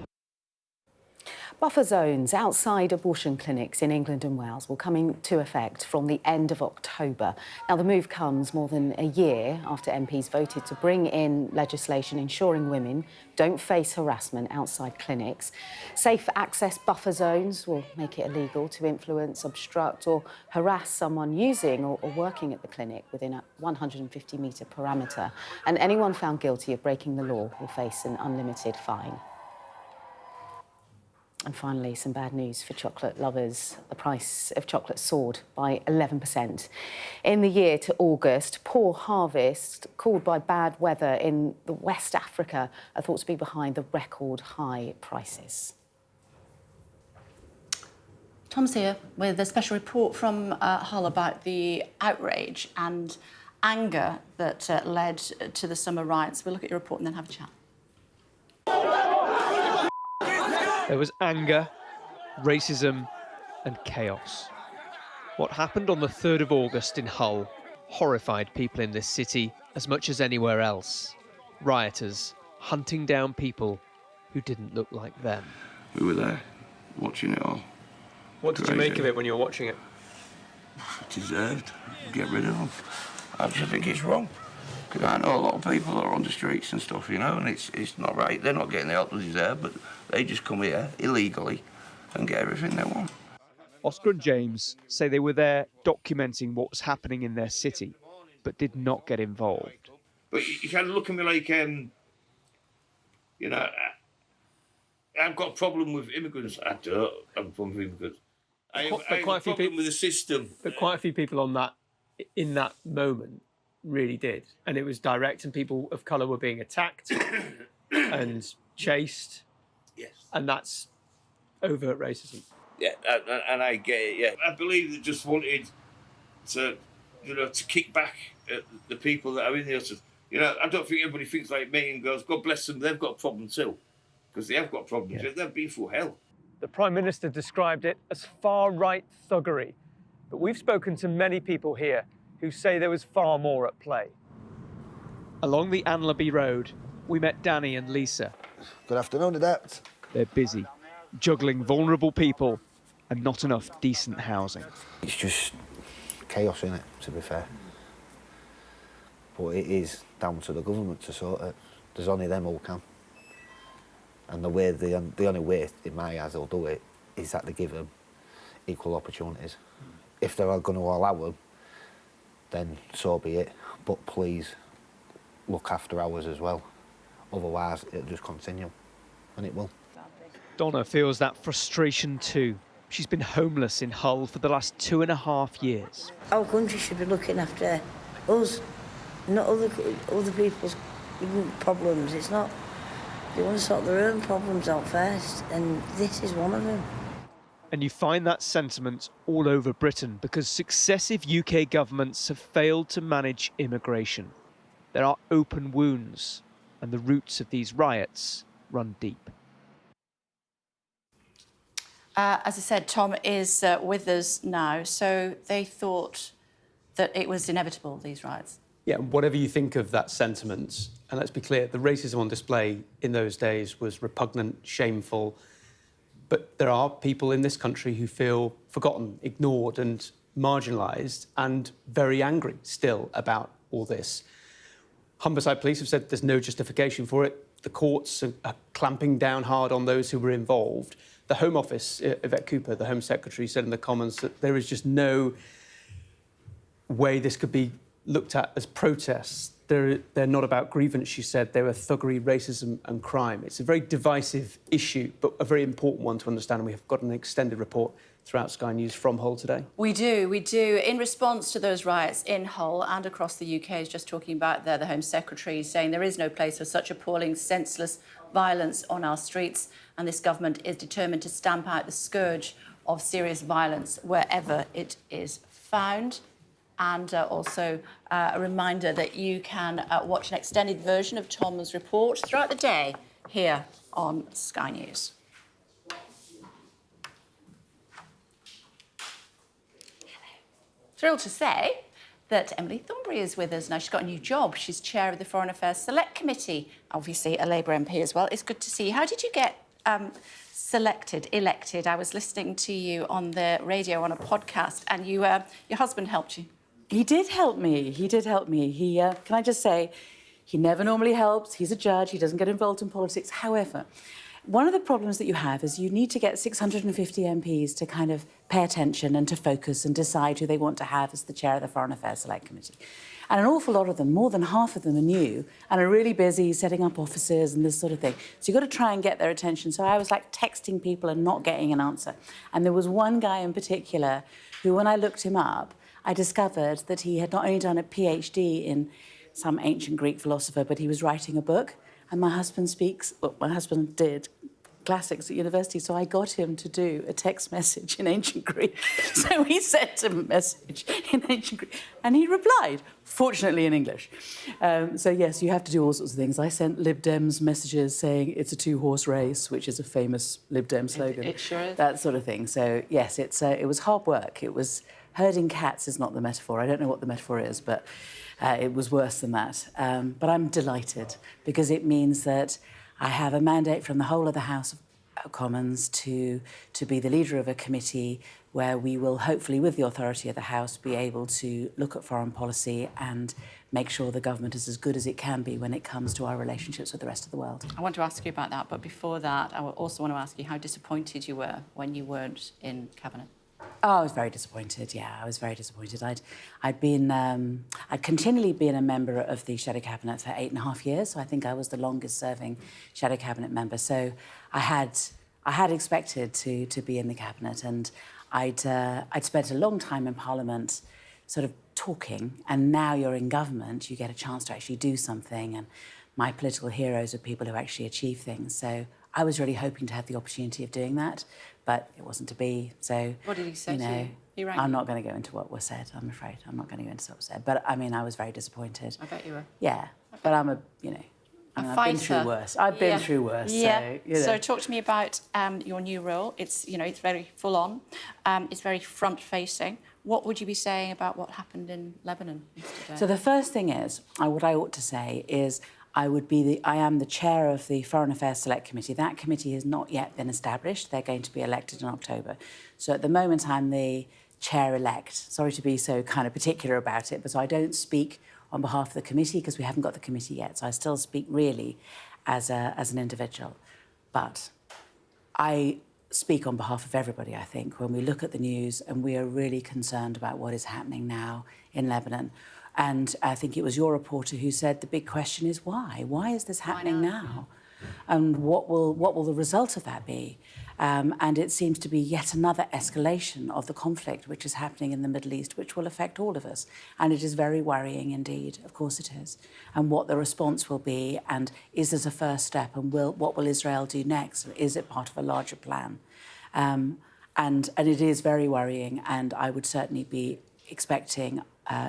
Speaker 6: Buffer zones outside abortion clinics in England and Wales will come into effect from the end of October. Now, the move comes more than a year after MPs voted to bring in legislation ensuring women don't face harassment outside clinics. Safe access buffer zones will make it illegal to influence, obstruct or harass someone using or working at the clinic within a 150-metre parameter. And anyone found guilty of breaking the law will face an unlimited fine. And finally, some bad news for chocolate lovers. The price of chocolate soared by 11%. In the year to August, poor harvest, caused by bad weather in the West Africa, are thought to be behind the record high prices.
Speaker 4: Tom's here with a special report from Hull about the outrage and anger that led to the summer riots. We'll look at your report and then have a chat.
Speaker 17: There was anger, racism and chaos. What happened on the 3rd of August in Hull horrified people in this city as much as anywhere else. Rioters hunting down people who didn't look like them.
Speaker 5: We were there, watching it all.
Speaker 17: What did you make of it when you were watching it?
Speaker 5: Deserved. Get rid of them. I just think it's wrong. Because I know a lot of people are on the streets and stuff, you know, and it's not right. They're not getting the help they deserve, but they just come here illegally and get everything they want.
Speaker 17: Oscar and James say they were there documenting what was happening in their city, but did not get involved.
Speaker 5: But you kind of look at me like, you know, I've got a problem with immigrants. I don't have a problem with immigrants. I have a problem with the system.
Speaker 17: But quite a few people on that, in that moment, really did. And it was direct, and people of colour were being attacked and chased.
Speaker 5: Yes.
Speaker 17: And that's overt racism.
Speaker 5: Yeah, and I get it, yeah. I believe they just wanted to, you know, to kick back at the people that are in here. You know, I don't think everybody thinks like me and goes, God bless them, they've got a problem too. Because they have got problems. Yeah. They've been through hell.
Speaker 17: The Prime Minister described it as far-right thuggery. But we've spoken to many people here who say there was far more at play. Along the Anlaby Road, we met Danny and Lisa.
Speaker 18: Good afternoon, Adept.
Speaker 17: They're busy, juggling vulnerable people and not enough decent housing.
Speaker 18: It's just chaos, innit, to be fair. But it is down to the government to sort it. There's only them who can. And the only way, in my eyes, they'll do it is that they give them equal opportunities. If they're going to allow them, then so be it. But please look after ours as well. Otherwise, it'll just continue, and it will.
Speaker 17: Donna feels that frustration too. She's been homeless in Hull for the last 2.5 years.
Speaker 19: Our country should be looking after us, not other people's problems. It's not. They want to sort their own problems out first, and this is one of them.
Speaker 17: And you find that sentiment all over Britain because successive UK governments have failed to manage immigration. There are open wounds, and the roots of these riots run deep.
Speaker 4: As I said, Tom is with us now. So they thought that it was inevitable, these riots.
Speaker 27: Yeah, whatever you think of that sentiment, and let's be clear, the racism on display in those days was repugnant, shameful. But there are people in this country who feel forgotten, ignored and marginalised and very angry still about all this. Humberside Police have said there's no justification for it. the courts are clamping down hard on those who were involved. The Home Office, Yvette Cooper, the Home Secretary, said in the Commons that there is just no way this could be looked at as protests. They're not about grievance, she said. They were thuggery, racism and crime. It's a very divisive issue, but a very important one to understand. And we have got an extended report throughout Sky News from Hull today.
Speaker 4: We do. In response to those riots in Hull and across the UK, is just talking about there, the Home Secretary saying there is no place for such appalling, senseless violence on our streets, and this government is determined to stamp out the scourge of serious violence wherever it is found. And also a reminder that you can watch an extended version of Tom's report throughout the day here on Sky News. Thrilled to say that Emily Thornberry is with us now. She's got a new job. She's chair of the Foreign Affairs Select Committee, obviously a Labour MP as well. It's good to see you. How did you get elected? I was listening to you on the radio on a podcast, and your husband helped you.
Speaker 3: He did help me. He can I just say, he never normally helps. He's a judge. He doesn't get involved in politics. However, one of the problems that you have is you need to get 650 MPs to kind of pay attention and to focus and decide who they want to have as the chair of the Foreign Affairs Select Committee. And an awful lot of them, more than half of them, are new and are really busy setting up offices and this sort of thing. So you've got to try and get their attention. So I was like texting people and not getting an answer. And there was one guy in particular who, when I looked him up, I discovered that he had not only done a PhD in some ancient Greek philosopher, but he was writing a book. And my husband did classics at university, so I got him to do a text message in ancient Greek. So he sent him a message in ancient Greek, and he replied, fortunately in English. So yes, you have to do all sorts of things. I sent Lib Dems messages saying it's a two-horse race, which is a famous Lib Dem slogan.
Speaker 4: It sure is.
Speaker 3: That sort of thing. So yes, it was hard work. It was herding cats is not the metaphor. I don't know what the metaphor is, but it was worse than that. But I'm delighted because it means that I have a mandate from the whole of the House of Commons to be the leader of a committee where we will hopefully, with the authority of the House, be able to look at foreign policy and make sure the government is as good as it can be when it comes to our relationships with the rest of the world.
Speaker 4: I want to ask you about that, but before that, I also want to ask you how disappointed you were when you weren't in Cabinet.
Speaker 3: Oh, I was very disappointed. Yeah, I was very disappointed. I'd continually been a member of the Shadow Cabinet for 8.5 years. So I think I was the longest-serving Shadow Cabinet member. So I had expected to be in the Cabinet, and I'd spent a long time in Parliament, sort of talking. And now you're in government, you get a chance to actually do something. And my political heroes are people who actually achieve things. So I was really hoping to have the opportunity of doing that, but it wasn't to be. So,
Speaker 4: what did he say to you? He rang
Speaker 3: I'm
Speaker 4: you?
Speaker 3: not going to go into what was said, I'm afraid. I'm not going to go into what was said. But, I mean, I was very disappointed.
Speaker 4: I bet you were.
Speaker 3: Yeah, but I've been through worse. I've been through worse.
Speaker 4: Yeah.
Speaker 3: So,
Speaker 4: So talk to me about your new role. It's very full on. It's very front facing. What would you be saying about what happened in Lebanon yesterday?
Speaker 3: So the first thing is, what I ought to say is, I am the chair of the Foreign Affairs Select Committee. That committee has not yet been established. They're going to be elected in October. So at the moment, I'm the chair-elect. Sorry to be so kind of particular about it, but so I don't speak on behalf of the committee because we haven't got the committee yet. So I still speak really as an individual. But I speak on behalf of everybody, I think, when we look at the news and we are really concerned about what is happening now in Lebanon. And I think it was your reporter who said the big question is why? Why is this happening now? And what will the result of that be? And it seems to be yet another escalation of the conflict which is happening in the Middle East, which will affect all of us. And it is very worrying indeed, of course it is. And what the response will be, and is this a first step, and what will Israel do next? Is it part of a larger plan? And it is very worrying, and I would certainly be expecting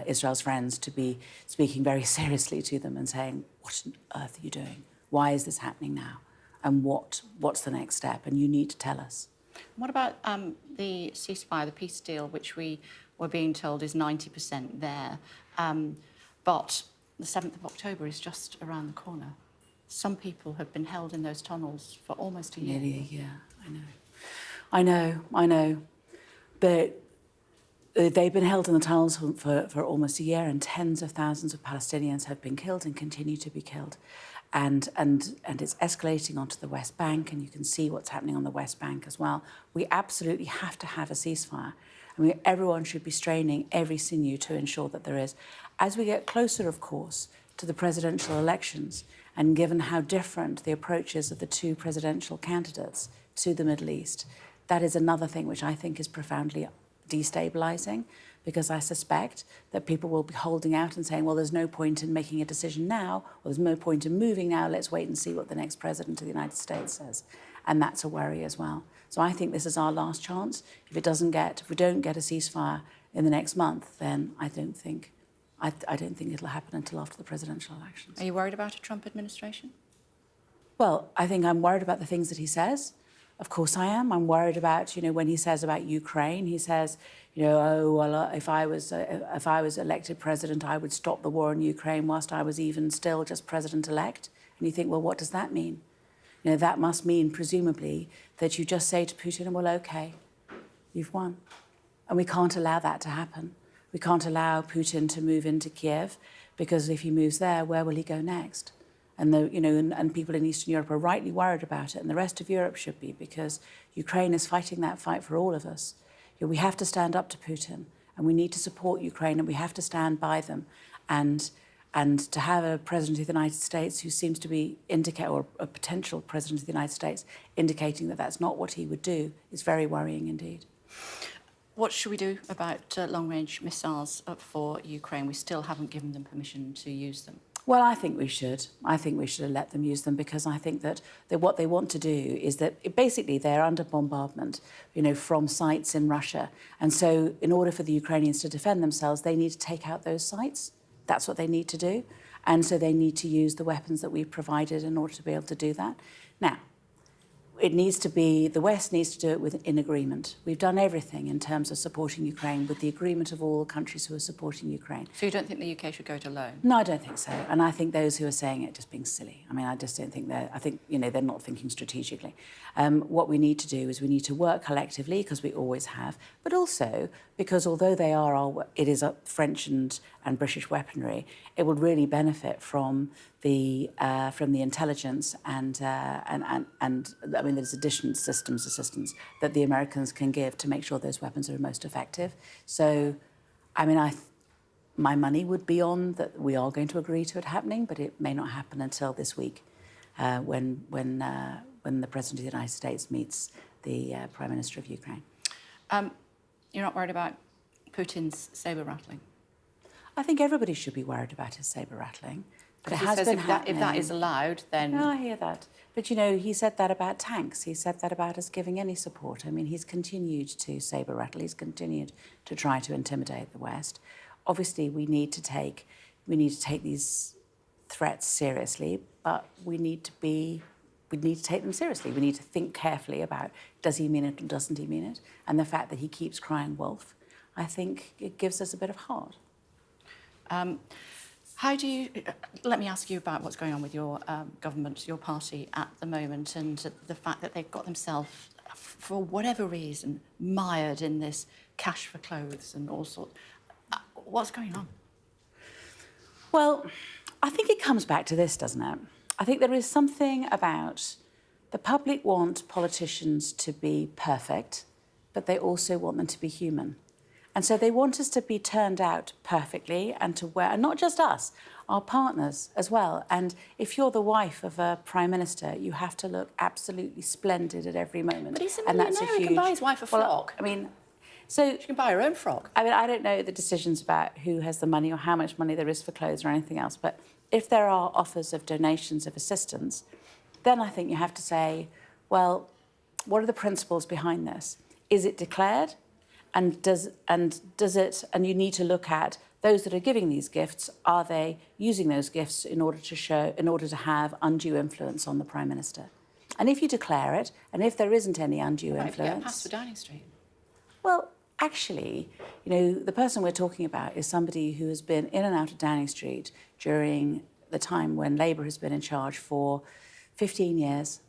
Speaker 3: Israel's friends to be speaking very seriously to them and saying, what on earth are you doing? Why is this happening now? And what's the next step? And you need to tell us.
Speaker 4: What about the ceasefire, the peace deal, which we were being told is 90% there? But the 7th of October is just around the corner. Some people have been held in those tunnels for almost a year.
Speaker 3: Nearly a year, I know. But they've been held in the tunnels for almost a year, and tens of thousands of Palestinians have been killed and continue to be killed. and it's escalating onto the West Bank, and you can see what's happening on the West Bank as well. We absolutely have to have a ceasefire. I mean, everyone should be straining every sinew to ensure that there is. As we get closer, of course, to the presidential elections, and given how different the approach is of the two presidential candidates to the Middle East, that is another thing which I think is profoundly destabilising, because I suspect that people will be holding out and saying, well, there's no point in making a decision now, or there's no point in moving now, let's wait and see what the next president of the United States says. And that's a worry as well. So I think this is our last chance. If we don't get a ceasefire in the next month, then I don't think it'll happen until after the presidential elections.
Speaker 4: Are you worried about a Trump administration?
Speaker 3: Well, I think I'm worried about the things that he says. Of course I am. I'm worried about, when he says about Ukraine, he says, oh, well, if I was elected president, I would stop the war in Ukraine whilst I was even still just president-elect. And you think, well, what does that mean? That must mean, presumably, that you just say to Putin, well, OK, you've won. And we can't allow that to happen. We can't allow Putin to move into Kiev, because if he moves there, where will he go next? And and people in Eastern Europe are rightly worried about it, and the rest of Europe should be, because Ukraine is fighting that fight for all of us. We have to stand up to Putin, and we need to support Ukraine, and we have to stand by them. And to have a president of the United States who seems to be or a potential president of the United States indicating that that's not what he would do is very worrying indeed.
Speaker 4: What should we do about long-range missiles for Ukraine? We still haven't given them permission to use them.
Speaker 3: Well, I think we should. I think we should let them use them, because I think that what they want to do is that basically they're under bombardment, from sites in Russia. And so in order for the Ukrainians to defend themselves, they need to take out those sites. That's what they need to do. And so they need to use the weapons that we've provided in order to be able to do that. Now, the West needs to do it in agreement. We've done everything in terms of supporting Ukraine with the agreement of all the countries who are supporting Ukraine.
Speaker 4: So you don't think the UK should go it alone?
Speaker 3: No, I don't think so. And I think those who are saying it are just being silly. I mean, I just don't think they're not thinking strategically. What we need to do is we need to work collectively, because we always have, but also because although it is a French and British weaponry, it will really benefit from the intelligence and there's additional systems assistance that the Americans can give to make sure those weapons are most effective. So, my money would be on that we are going to agree to it happening, but it may not happen until this week, when the President of the United States meets the Prime Minister of Ukraine.
Speaker 4: You're not worried about Putin's saber rattling?
Speaker 3: I think everybody should be worried about his saber rattling. But
Speaker 4: it has been happening. If that is allowed, then...
Speaker 3: No, I hear that. But, he said that about tanks. He said that about us giving any support. I mean, he's continued to saber rattle. He's continued to try to intimidate the West. Obviously, we need to take these threats seriously, but we need to take them seriously. We need to think carefully about, does he mean it or doesn't he mean it? And the fact that he keeps crying wolf, I think it gives us a bit of heart.
Speaker 4: Let me ask you about what's going on with your government, your party at the moment, and the fact that they've got themselves, for whatever reason, mired in this cash for clothes and all sorts. What's going on?
Speaker 3: Well, I think it comes back to this, doesn't it? I think there is something about the public want politicians to be perfect, but they also want them to be human. And so they want us to be turned out perfectly and to wear, and not just us, our partners as well. And if you're the wife of a Prime Minister, you have to look absolutely splendid at every moment.
Speaker 4: But he's a millionaire, he can buy his wife a frock.
Speaker 3: So
Speaker 4: she can buy her own frock.
Speaker 3: I don't know the decisions about who has the money or how much money there is for clothes or anything else, but if there are offers of donations of assistance, then I think you have to say, well, what are the principles behind this? Is it declared? And you need to look at those that are giving these gifts, are they using those gifts in order to have undue influence on the Prime Minister? And if you declare it, and if there isn't any undue influence...
Speaker 4: Get past for Downing Street.
Speaker 3: Well, actually, the person we're talking about is somebody who has been in and out of Downing Street during the time when Labour has been in charge for 15 years,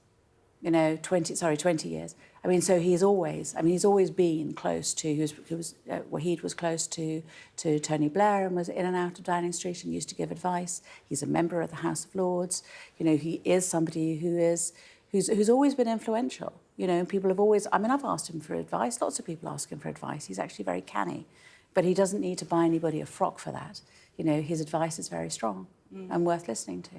Speaker 3: 20 years. I mean, so he's always been close to, Wahid was close to Tony Blair and was in and out of Downing Street and used to give advice. He's a member of the House of Lords. You know, he is somebody who's always been influential. You know, and people have always, I mean, I've asked him for advice. Lots of people ask him for advice. He's actually very canny, but he doesn't need to buy anybody a frock for that. You know, his advice is very strong and worth listening to.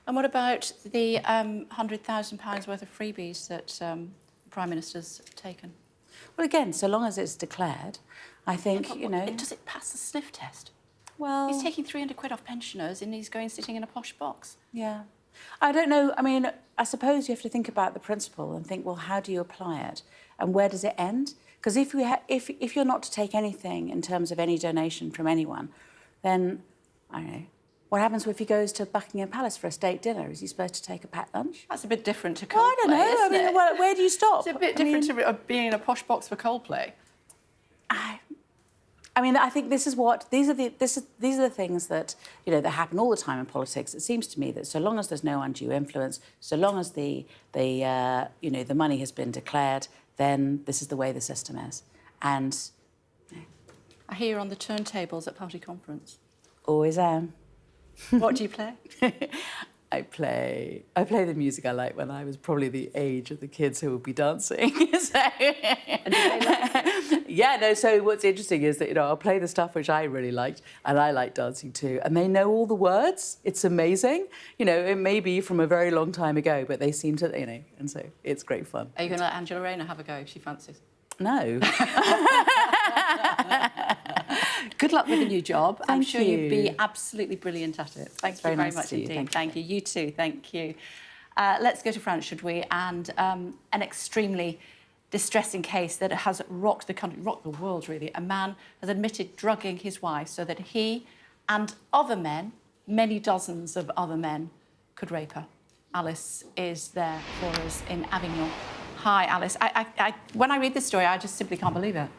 Speaker 4: And what about the £100,000 worth of freebies that the Prime Minister's taken?
Speaker 3: Well, again, so long as it's declared, I think,
Speaker 4: yeah,
Speaker 3: you know...
Speaker 4: Does it pass the sniff test?
Speaker 3: Well...
Speaker 4: He's taking 300 quid off pensioners and he's going sitting in a posh box.
Speaker 3: Yeah. I don't know. I mean, I suppose you have to think about the principle and think, well, how do you apply it? And where does it end? Because if you're not to take anything in terms of any donation from anyone, then, I don't know, what happens if he goes to Buckingham Palace for a state dinner? Is he supposed to take a packed lunch?
Speaker 4: That's a bit different to Coldplay,
Speaker 3: well, I don't know. I mean, well, where do you stop?
Speaker 4: It's a bit different to being in a posh box for Coldplay.
Speaker 3: I mean, I think this is what these are the things that, you know, that happen all the time in politics. It seems to me that so long as there's no undue influence, so long as the money has been declared, then this is the way the system is. And
Speaker 4: I hear you're on the turntables at party conference.
Speaker 3: Always am.
Speaker 4: What do you play?
Speaker 3: I play the music I like when I was probably the age of the kids who would be dancing. Yeah, no, so what's interesting is that, you know, I'll play the stuff which I really liked and I like dancing too, and they know all the words. It's amazing. You know, it may be from a very long time ago, but they seem to, you know, and so it's great fun.
Speaker 4: Are you going to let Angela Rayner have a go if she fancies?
Speaker 3: No.
Speaker 4: Good luck with the new job. I'm
Speaker 3: Thank
Speaker 4: sure
Speaker 3: you.
Speaker 4: you'd be absolutely brilliant at it. Thank you very
Speaker 3: nice
Speaker 4: much
Speaker 3: to see you.
Speaker 4: indeed. Thank you. You too. Thank you. Let's go to France, should we? And an extremely distressing case that has rocked the country, rocked the world, really. A man has admitted drugging his wife so that he and other men, many dozens of other men, could rape her. Alice is there for us in Avignon. Hi, Alice. When I read this story, I just simply can't believe it.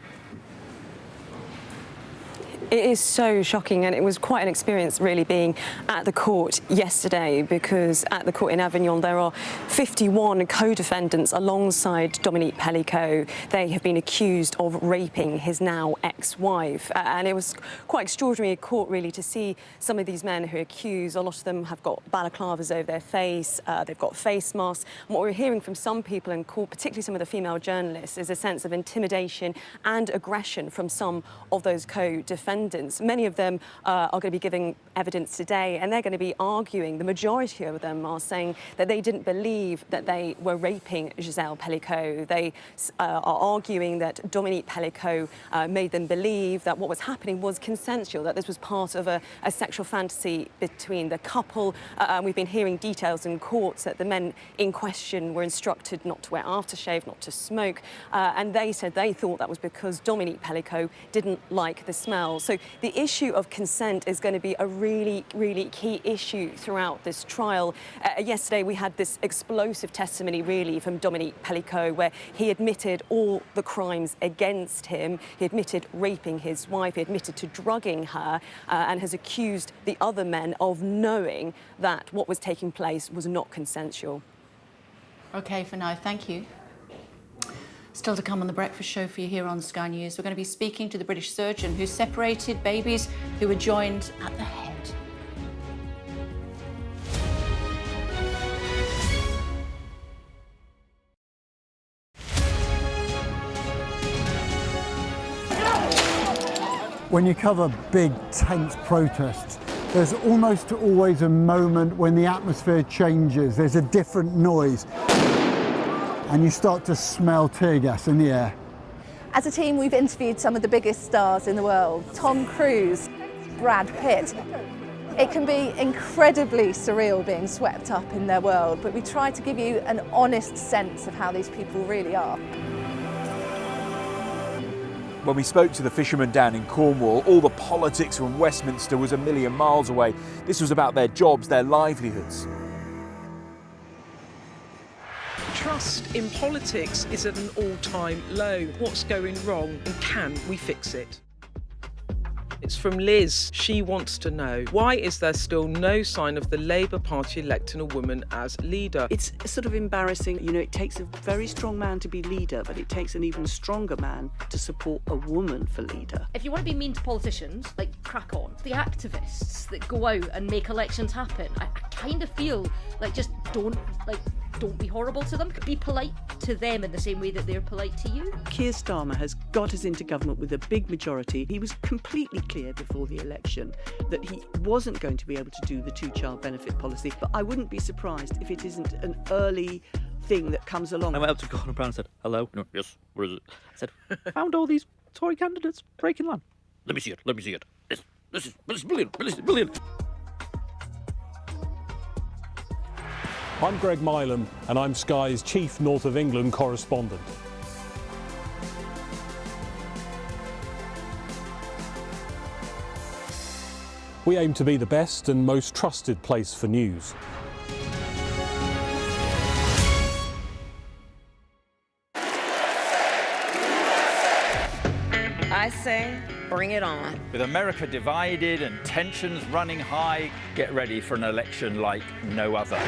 Speaker 1: It is so shocking, and it was quite an experience really being at the court yesterday, because at the court in Avignon there are 51 co-defendants alongside Dominique Pellicot. They have been accused of raping his now ex-wife, and it was quite extraordinary in court really to see some of these men who are accused. A lot of them have got balaclavas over their face, they've got face masks. And what we're hearing from some people in court, particularly some of the female journalists, is a sense of intimidation and aggression from some of those co-defendants. Many of them are going to be giving evidence today, and they're going to be arguing, the majority of them are saying that they didn't believe that they were raping Gisèle Pellicot. They are arguing that Dominique Pellicot made them believe that what was happening was consensual, that this was part of a sexual fantasy between the couple. We've been hearing details in courts that the men in question were instructed not to wear aftershave, not to smoke, and they said they thought that was because Dominique Pellicot didn't like the smell. So the issue of consent is going to be a really, really key issue throughout this trial. Yesterday we had this explosive testimony really from Dominique Pellicot, where he admitted all the crimes against him. He admitted raping his wife, he admitted to drugging her, and has accused the other men of knowing that what was taking place was not consensual.
Speaker 4: OK, for now, thank you. Still to come on The Breakfast Show for you here on Sky News. We're going to be speaking to the British surgeon who separated babies who were joined at the head.
Speaker 14: When you cover big, tense protests, there's almost always a moment when the atmosphere changes. There's a different noise, and you start to smell tear gas in the air.
Speaker 15: As a team, we've interviewed some of the biggest stars in the world. Tom Cruise, Brad Pitt. It can be incredibly surreal being swept up in their world, but we try to give you an honest sense of how these people really are.
Speaker 20: When we spoke to the fishermen down in Cornwall, all the politics from Westminster was a million miles away. This was about their jobs, their livelihoods.
Speaker 21: Trust in politics is at an all-time low. What's going wrong, and can we fix it? It's from Liz. She wants to know, why is there still no sign of the Labour Party electing a woman as leader?
Speaker 7: It's sort of embarrassing. You know, it takes a very strong man to be leader, but it takes an even stronger man to support a woman for leader.
Speaker 12: If you want to be mean to politicians, like, crack on. The activists that go out and make elections happen, I kind of feel like just don't be horrible to them. Be polite to them in the same way that they're polite to you.
Speaker 7: Keir Starmer has got us into government with a big majority. He was completely clear before the election that he wasn't going to be able to do the two-child benefit policy, but I wouldn't be surprised if it isn't an early thing that comes along.
Speaker 16: I went up to Gordon Brown and said, hello? No, yes, where is it? I said, found all these Tory candidates breaking land. Let me see it, let me see it. This is brilliant, brilliant.
Speaker 22: I'm Greg Milam, and I'm Sky's chief North of England correspondent. We aim to be the best and most trusted place for news.
Speaker 24: I say, bring it on.
Speaker 25: With America divided and tensions running high, get ready for an election like no other.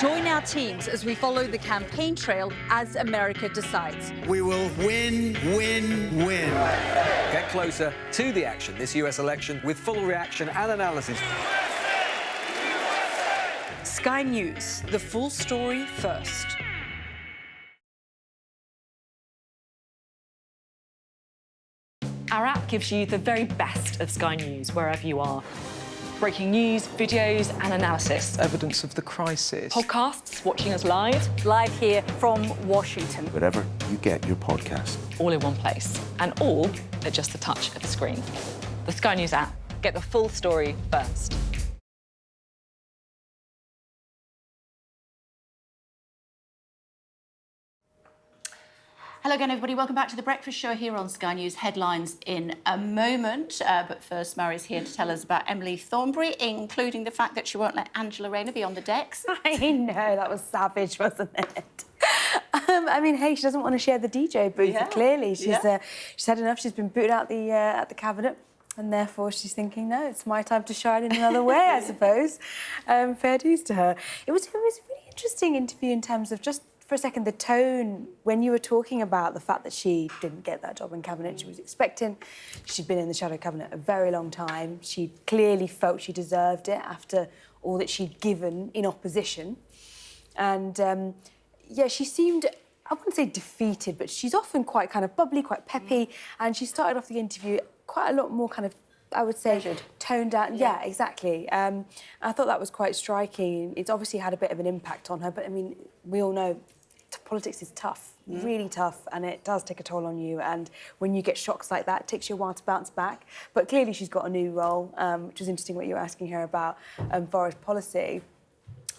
Speaker 26: Join our teams as we follow the campaign trail as America decides.
Speaker 28: We will win, win, win.
Speaker 29: Get closer to the action this US election with full reaction and analysis.
Speaker 26: Sky News, the full story first.
Speaker 30: Our app gives you the very best of Sky News wherever you are. Breaking news, videos and analysis.
Speaker 21: Evidence of the crisis.
Speaker 30: Podcasts, watching us live.
Speaker 26: Live here from Washington.
Speaker 31: Wherever you get your podcast.
Speaker 30: All in one place. And all at just the touch of a screen. The Sky News app. Get the full story first.
Speaker 4: Hello again, everybody. Welcome back to The Breakfast Show here on Sky News. Headlines in a moment. But first, Mari's here to tell us about Emily Thornberry, including the fact that she won't let Angela Rayner be on the decks.
Speaker 6: I know, that was savage, wasn't it? I mean, hey, she doesn't want to share the DJ booth, clearly. She's had enough. She's been booted out at the cabinet. And therefore, she's thinking, no, it's my time to shine in another way, I suppose. Fair dues to her. It was a really interesting interview in terms of just, for a second, the tone when you were talking about the fact that she didn't get that job in cabinet she was expecting. She'd been in the shadow cabinet a very long time. She clearly felt she deserved it after all that she'd given in opposition. And, yeah, she seemed, I wouldn't say defeated, but she's often quite kind of bubbly, quite peppy. And she started off the interview quite a lot more kind of, I would say,
Speaker 4: measured.
Speaker 6: Toned down. Yeah, exactly. I thought that was quite striking. It's obviously had a bit of an impact on her, but, I mean, we all know politics is tough, really tough, and it does take a toll on you. And when you get shocks like that, it takes you a while to bounce back. But clearly she's got a new role, which was interesting what you were asking her about foreign policy.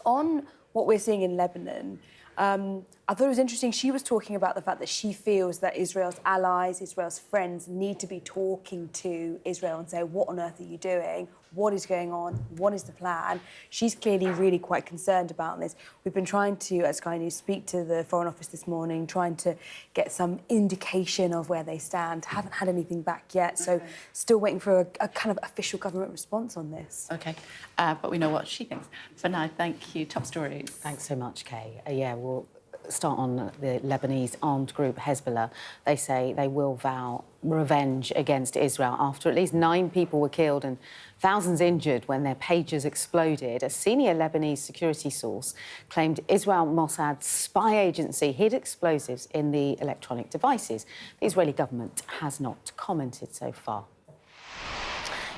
Speaker 6: On what we're seeing in Lebanon, I thought it was interesting. She was talking about the fact that she feels that Israel's allies, Israel's friends need to be talking to Israel and say, what on earth are you doing? What is going on? What is the plan? She's clearly really quite concerned about this. We've been trying to, at Sky News, speak to the Foreign Office this morning, trying to get some indication of where they stand. Haven't had anything back yet, so still waiting for a kind of official government response on this.
Speaker 4: OK, but we know what she thinks. For now, thank you. Top stories.
Speaker 3: Thanks so much, Kay. Yeah, we'll start on the Lebanese armed group Hezbollah. They say they will vow revenge against Israel after at least 9 people were killed and thousands injured when their pagers exploded. A senior Lebanese security source claimed Israel Mossad's spy agency hid explosives in the electronic devices. The Israeli government has not commented so far.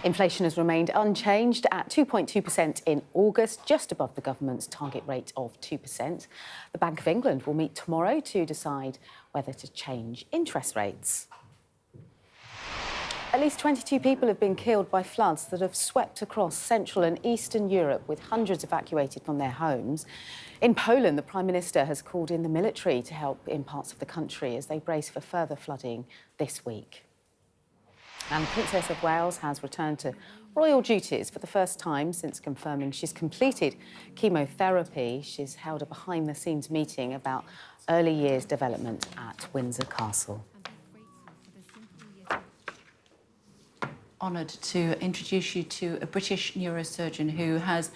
Speaker 3: Inflation has remained unchanged at 2.2% in August, just above the government's target rate of 2%. The Bank of England will meet tomorrow to decide whether to change interest rates. At least 22 people have been killed by floods that have swept across Central and Eastern Europe, with hundreds evacuated from their homes. In Poland, the Prime Minister has called in the military to help in parts of the country as they brace for further flooding this week. And the Princess of Wales has returned to royal duties for the first time since confirming she's completed chemotherapy. She's held a behind-the-scenes meeting about early years development at Windsor Castle.
Speaker 4: honoured to introduce you to a British neurosurgeon who has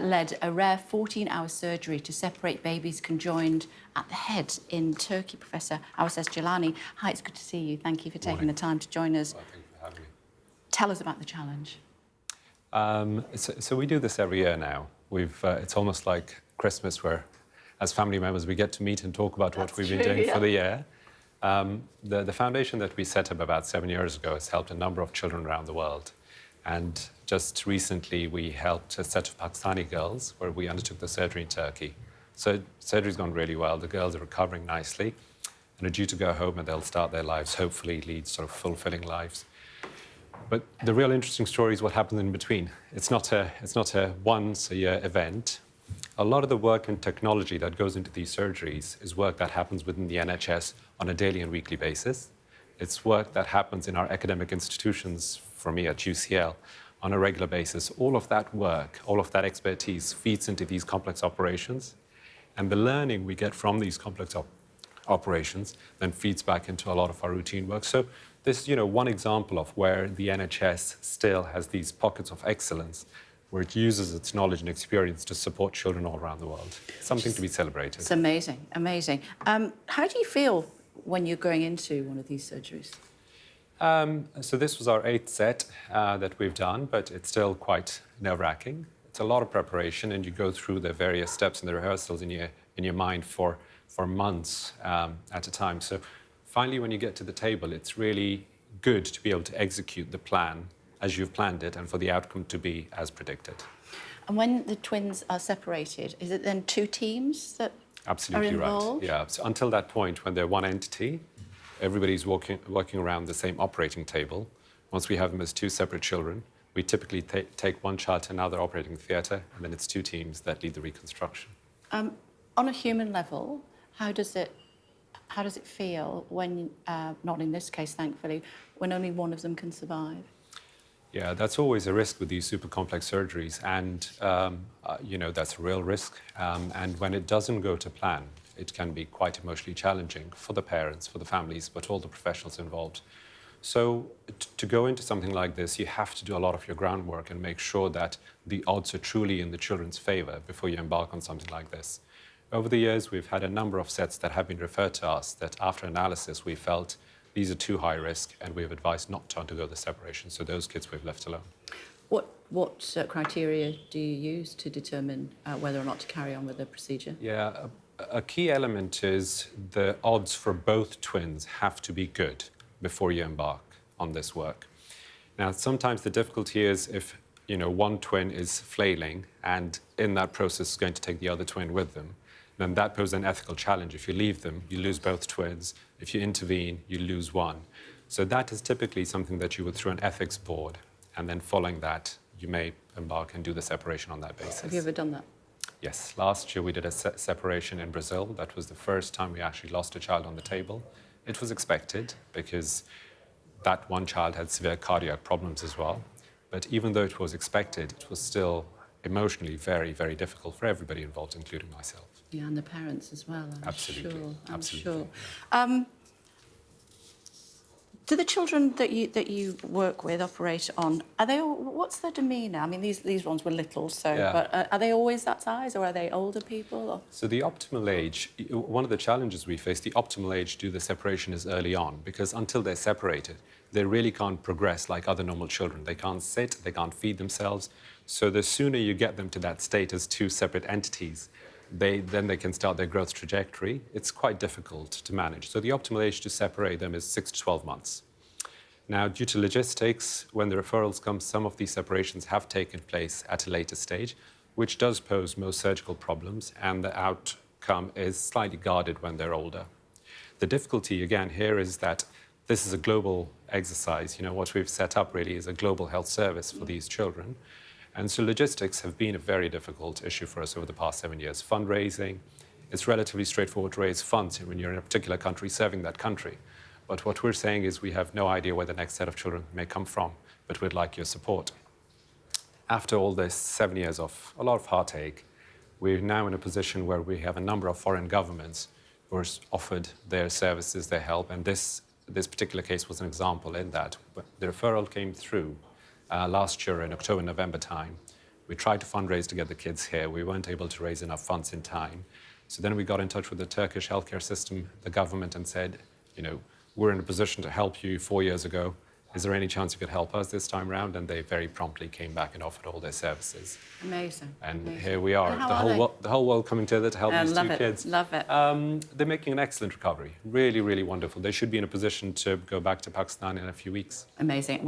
Speaker 4: led a rare 14-hour surgery to separate babies conjoined at the head in Turkey, Professor Owase Jeelani. Hi, it's good to see you. Thank you for taking the time to join us.
Speaker 2: Well, thank you for having me.
Speaker 4: Tell us about the challenge.
Speaker 2: So we do this every year now. It's almost like Christmas where, as family members, we get to meet and talk about what we've been doing for the year. The foundation that we set up about 7 years ago has helped a number of children around the world. And just recently, we helped a set of Pakistani girls where we undertook the surgery in Turkey. So surgery's gone really well. The girls are recovering nicely and are due to go home, and they'll start their lives, hopefully lead sort of fulfilling lives. But the real interesting story is what happens in between. It's not a once-a-year event. A lot of the work and technology that goes into these surgeries is work that happens within the NHS on a daily and weekly basis. It's work that happens in our academic institutions, for me at UCL, on a regular basis. All of that work, all of that expertise feeds into these complex operations. And the learning we get from these complex operations then feeds back into a lot of our routine work. So this is, one example of where the NHS still has these pockets of excellence, where it uses its knowledge and experience to support children all around the world. Something to be celebrated.
Speaker 4: It's amazing, amazing. How do you feel when you're going into one of these surgeries?
Speaker 2: So this was our 8th set that we've done, but it's still quite nerve-wracking. It's a lot of preparation, and you go through the various steps in the rehearsals in your mind for months at a time. So finally, when you get to the table, it's really good to be able to execute the plan as you've planned it and for the outcome to be as predicted.
Speaker 4: And when the twins are separated, is it then 2 teams that
Speaker 2: Absolutely
Speaker 4: are involved?
Speaker 2: Right. Yeah. So until that point, when they're one entity, everybody's working around the same operating table. Once we have them as 2 separate children, we typically take one child to another operating theatre, and then it's 2 teams that lead the reconstruction.
Speaker 4: On a human level, how does it feel when, not in this case, thankfully, when only one of them can survive?
Speaker 2: Yeah, that's always a risk with these super complex surgeries, and that's a real risk. And when it doesn't go to plan, it can be quite emotionally challenging for the parents, for the families, but all the professionals involved. So to go into something like this, you have to do a lot of your groundwork and make sure that the odds are truly in the children's favour before you embark on something like this. Over the years, we've had a number of sets that have been referred to us that after analysis, we felt these are too high risk, and we've advised not to undergo the separation. So those kids we've left alone.
Speaker 4: What criteria do you use to determine whether or not to carry on with the procedure?
Speaker 2: Yeah, a key element is the odds for both twins have to be good before you embark on this work. Now, sometimes the difficulty is if one twin is flailing and in that process is going to take the other twin with them, then that poses an ethical challenge. If you leave them, you lose both twins. If you intervene, you lose one. So that is typically something that you would through an ethics board, and then following that, you may embark and do the separation on that basis.
Speaker 4: Have you ever done that?
Speaker 2: Yes. Last year we did a separation in Brazil. That was the first time we actually lost a child on the table. It was expected because that one child had severe cardiac problems as well. But even though it was expected, it was still emotionally very, very difficult for everybody involved, including myself.
Speaker 4: Yeah, and the parents as well, I'm
Speaker 2: Absolutely.
Speaker 4: sure.
Speaker 2: Absolutely.
Speaker 4: Sure. Do the children that you work with, operate on, what's their demeanour? I mean, these ones were little, so,
Speaker 2: Yeah.
Speaker 4: but are they always that size, or are they older people? Or?
Speaker 2: So the optimal age, one of the challenges we face, the optimal age to do the separation is early on, because until they're separated, they really can't progress like other normal children. They can't sit, they can't feed themselves. So the sooner you get them to that state as 2 separate entities, then they can start their growth trajectory. It's quite difficult to manage. So the optimal age to separate them is 6 to 12 months. Now, due to logistics, when the referrals come, some of these separations have taken place at a later stage, which does pose most surgical problems, and the outcome is slightly guarded when they're older. The difficulty, again, here is that this is a global exercise. What we've set up really is a global health service for these children. And so logistics have been a very difficult issue for us over the past 7 years. Fundraising, it's relatively straightforward to raise funds when you're in a particular country serving that country. But what we're saying is we have no idea where the next set of children may come from, but we'd like your support. After all this 7 years of a lot of heartache, we're now in a position where we have a number of foreign governments who are offered their services, their help, and this particular case was an example in that. The referral came through last year in October, November time. We tried to fundraise to get the kids here. We weren't able to raise enough funds in time. So then we got in touch with the Turkish healthcare system, the government, and said, you know, we're in a position to help you 4 years ago. Is there any chance you could help us this time round? And they very promptly came back and offered all their services.
Speaker 4: Amazing.
Speaker 2: And
Speaker 4: Amazing.
Speaker 2: Here we are,
Speaker 4: And how
Speaker 2: the whole world coming together to help these two kids.
Speaker 4: Love it.
Speaker 2: They're making an excellent recovery. Really, really wonderful. They should be in a position to go back to Pakistan in a few weeks.
Speaker 4: Amazing.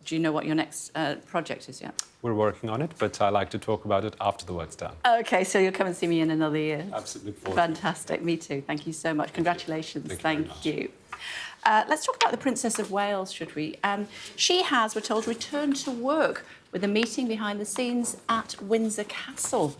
Speaker 4: Do you know what your next project is yet?
Speaker 2: We're working on it, but I like to talk about it after the work's done.
Speaker 4: Okay, so you'll come and see me in another year.
Speaker 2: Absolutely.
Speaker 4: Fantastic. Me too. Thank you so much. Congratulations. Thank you. Let's talk about the Princess of Wales, should we? She has, we're told, returned to work with a meeting behind the scenes at Windsor Castle.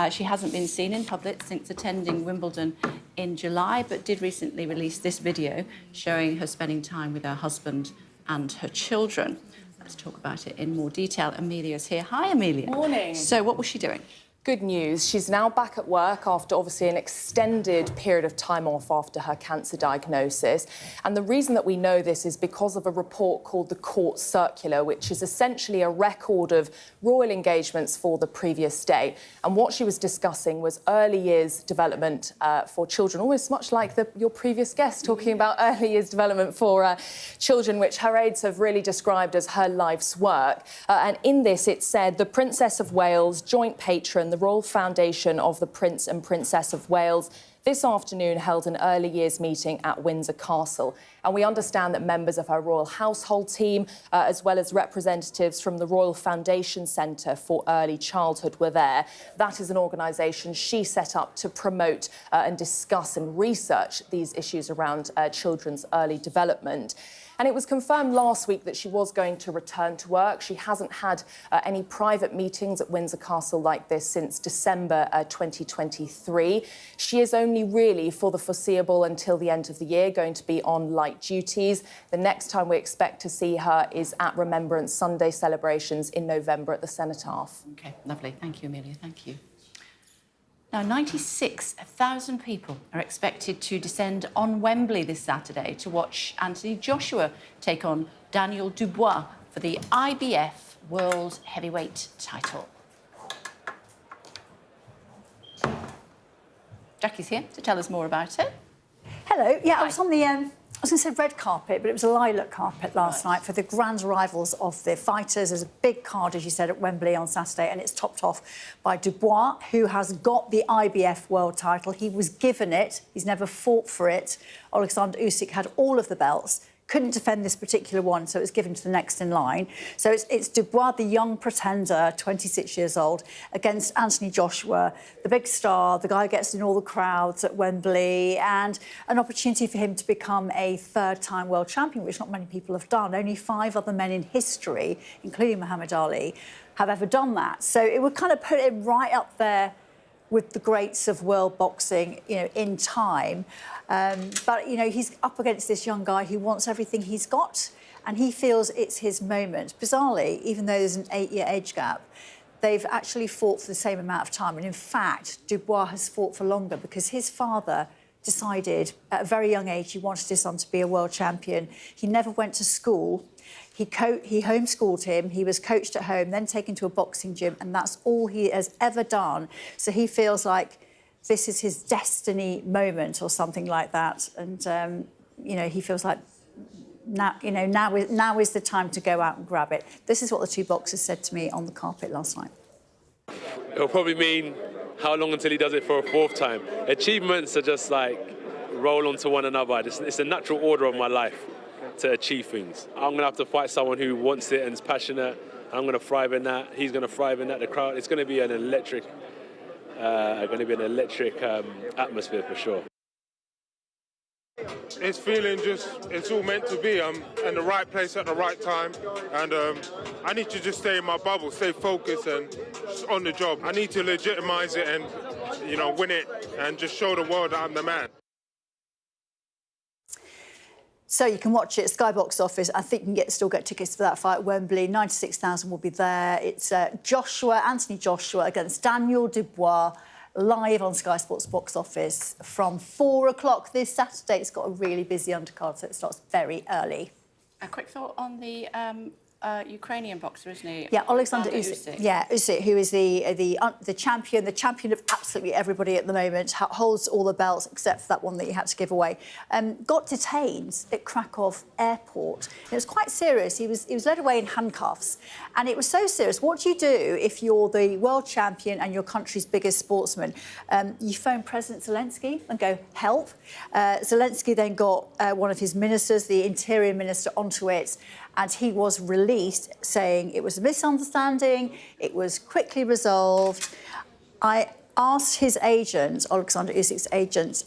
Speaker 4: She hasn't been seen in public since attending Wimbledon in July, but did recently release this video showing her spending time with her husband and her children. Let's talk about it in more detail. Amelia's here. Hi, Amelia.
Speaker 5: Morning.
Speaker 4: So what was she doing?
Speaker 5: Good news. She's now back at work after obviously an extended period of time off after her cancer diagnosis. And the reason that we know this is because of a report called the Court Circular, which is essentially a record of royal engagements for the previous day. And what she was discussing was early years development for children, almost much like your previous guest talking about early years development for children, which her aides have really described as her life's work. And in this, it said the Princess of Wales, joint patron, the Royal Foundation of the Prince and Princess of Wales, this afternoon held an early years meeting at Windsor Castle. And we understand that members of her royal household team, as well as representatives from the Royal Foundation Centre for Early Childhood were there. That is an organisation she set up to promote and discuss and research these issues around children's early development. And it was confirmed last week that she was going to return to work. She hasn't had any private meetings at Windsor Castle like this since December 2023. She is only really, for the foreseeable until the end of the year, going to be on light duties. The next time we expect to see her is at Remembrance Sunday celebrations in November at the Cenotaph.
Speaker 4: OK, lovely. Thank you, Amelia. Thank you. Now, 96,000 people are expected to descend on Wembley this Saturday to watch Anthony Joshua take on Daniel Dubois for the IBF World Heavyweight title. Jackie's here to tell us more about it.
Speaker 8: Hello. Yeah, I was on the I was going to say red carpet, but it was a lilac carpet last night for the grand arrivals of the fighters. There's a big card, as you said, at Wembley on Saturday, and it's topped off by Dubois, who has got the IBF world title. He was given it. He's never fought for it. Alexander Usyk had all of the belts. Couldn't defend this particular one, so it was given to the next in line. So it's Dubois, the young pretender, 26 years old, against Anthony Joshua, the big star, the guy who gets in all the crowds at Wembley, and an opportunity for him to become a third-time world champion, which not many people have done. Only 5 other men in history, including Muhammad Ali, have ever done that. So it would kind of put him right up there with the greats of world boxing, you know, in time. But, you know, he's up against this young guy who wants everything he's got, and he feels it's his moment. Bizarrely, even though there's an 8-year age gap, they've actually fought for the same amount of time. And in fact, Dubois has fought for longer because his father decided at a very young age he wanted his son to be a world champion. He never went to school. He homeschooled him, he was coached at home, then taken to a boxing gym, and that's all he has ever done. So he feels like this is his destiny moment or something like that. And, you know, he feels like now is the time to go out and grab it. This is what the 2 boxers said to me on the carpet last night.
Speaker 9: It'll probably mean how long until he does it for a 4th time. Achievements are just like roll onto one another. It's a natural order of my life to achieve things. I'm going to have to fight someone who wants it and is passionate. I'm going to thrive in that. He's going to thrive in that. The crowd. It's going to be an electric, atmosphere for sure.
Speaker 10: It's feeling it's all meant to be. I'm in the right place at the right time, and I need to just stay in my bubble, stay focused and just on the job. I need to legitimize it and, you know, win it and just show the world that I'm the man.
Speaker 8: So you can watch it, Sky Box Office. I think you can still get tickets for that fight at Wembley. 96,000 will be there. It's Anthony Joshua against Daniel Dubois, live on Sky Sports Box Office from 4 o'clock this Saturday. It's got a really busy undercard, so it starts very early.
Speaker 4: A quick thought on the Ukrainian boxer, isn't he?
Speaker 8: Yeah, Alexander Usyk. Yeah, Usyk, who is the champion of absolutely everybody at the moment, holds all the belts except for that one that he had to give away. Got detained at Krakow airport. It was quite serious. He was led away in handcuffs, and it was so serious. What do you do if you're the world champion and your country's biggest sportsman? You phone President Zelensky and go, help. Zelensky then got one of his ministers, the Interior Minister, onto it, and he was released saying it was a misunderstanding, it was quickly resolved. I asked his agent, Alexander Usyk's agent,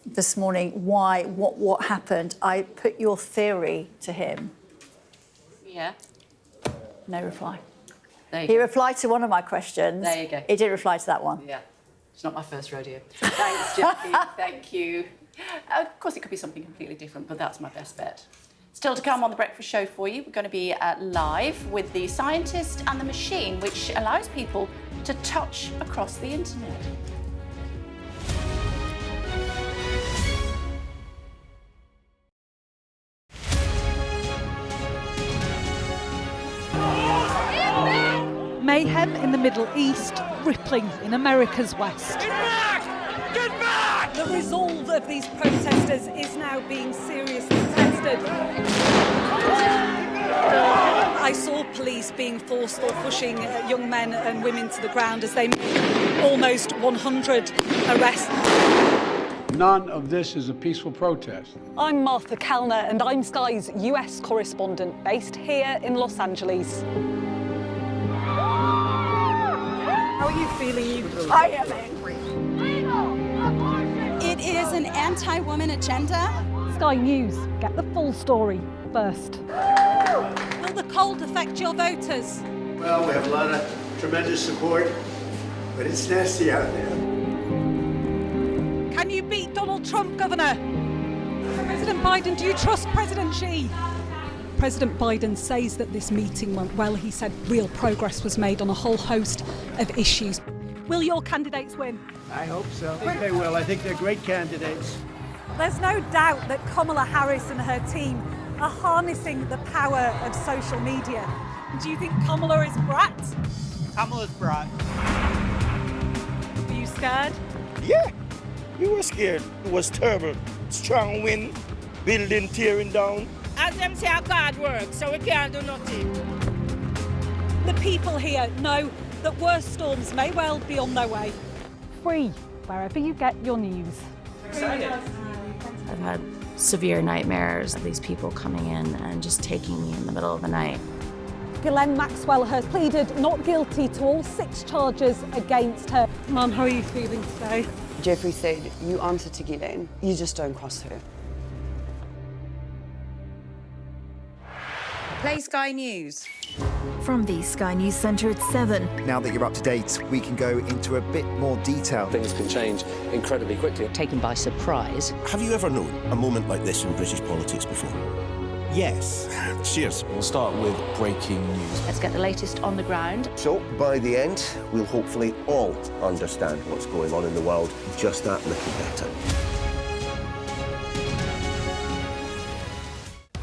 Speaker 8: this morning what happened. I put your theory to him.
Speaker 4: Yeah.
Speaker 8: No reply.
Speaker 4: There you
Speaker 8: He
Speaker 4: go.
Speaker 8: replied to one of my questions.
Speaker 4: There you go.
Speaker 8: He didn't reply to that one.
Speaker 4: Yeah. It's not my first rodeo. Thanks, Jackie. Thank you. Of course, it could be something completely different, but that's my best bet. Still to come on The Breakfast Show for you, we're going to be live with the scientist and the machine, which allows people to touch across the internet.
Speaker 26: Mayhem in the Middle East, rippling in America's West.
Speaker 1: Get back! Get back!
Speaker 26: The resolve of these protesters is now being seriously tested. I saw police being forced or pushing young men and women to the ground as they made almost 100 arrests.
Speaker 11: None of this is a peaceful protest.
Speaker 26: I'm Martha Kellner and I'm Sky's US correspondent based here in Los Angeles. How are you feeling?
Speaker 13: I am angry.
Speaker 26: It is an anti-woman agenda. Sky News, get the full story first. Will the cold affect your voters?
Speaker 28: Well, we have a lot of tremendous support, but it's nasty out there.
Speaker 26: Can you beat Donald Trump, Governor? President Biden, do you trust President Xi? President Biden says that this meeting went well. He said real progress was made on a whole host of issues. Will your candidates win?
Speaker 28: I hope so. I think they will. I think they're great candidates.
Speaker 26: There's no doubt that Kamala Harris and her team are harnessing the power of social media. Do you think Kamala is brat?
Speaker 28: Kamala's brat.
Speaker 26: Are you scared?
Speaker 28: Yeah, we were scared. It was terrible. Strong wind, building tearing down.
Speaker 13: As them say, our God works, so we can't do nothing.
Speaker 26: The people here know that worse storms may well be on their way. Free, wherever you get your news.
Speaker 13: Excited.
Speaker 14: I've had severe nightmares of these people coming in and just taking me in the middle of the night.
Speaker 26: Ghislaine Maxwell has pleaded not guilty to all 6 charges against her. Mum, how are you feeling today?
Speaker 15: Jeffrey said, you answer to Ghislaine, you just don't cross her.
Speaker 17: Play Sky News.
Speaker 18: From the Sky News Centre at 7.
Speaker 31: Now that you're up to date, we can go into a bit more detail.
Speaker 19: Things can change incredibly quickly.
Speaker 18: Taken by surprise.
Speaker 31: Have you ever known a moment like this in British politics before? Yes. Cheers. We'll start with breaking news.
Speaker 4: Let's get the latest on the ground.
Speaker 31: So, by the end, we'll hopefully all understand what's going on in the world just that little better.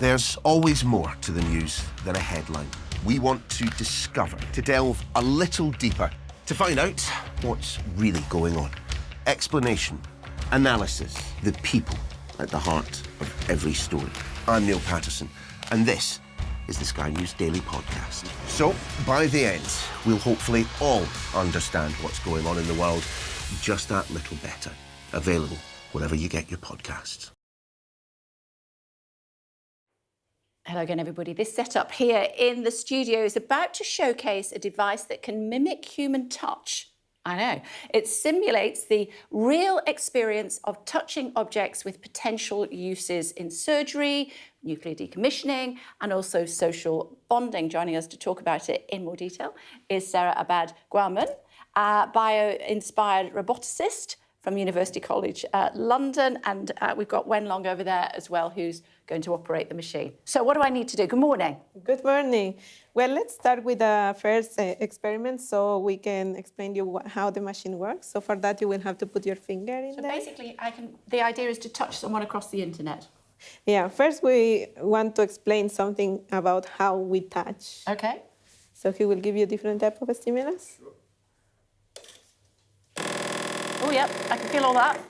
Speaker 31: There's always more to the news than a headline. We want to discover, to delve a little deeper, to find out what's really going on. Explanation, analysis, the people at the heart of every story. I'm Neil Patterson, and this is the Sky News Daily Podcast. So, by the end, we'll hopefully all understand what's going on in the world just that little better. Available wherever you get your podcasts.
Speaker 4: Hello again, everybody. This setup here in the studio is about to showcase a device that can mimic human touch. I know. It simulates the real experience of touching objects with potential uses in surgery, nuclear decommissioning, and also social bonding. Joining us to talk about it in more detail is Sarah Abad-Guaman, bio-inspired roboticist from University College London, and we've got Wen Long over there as well, who's going to operate the machine. So what do I need to do? Good morning.
Speaker 20: Good morning. Well, let's start with the first experiment so we can explain you how the machine works. So for that, you will have to put your finger in there.
Speaker 4: So basically, the idea is to touch someone across the internet.
Speaker 20: Yeah, first we want to explain something about how we touch.
Speaker 4: Okay.
Speaker 20: So he will give you different type of stimulus.
Speaker 4: Oh, yep, I can feel all that.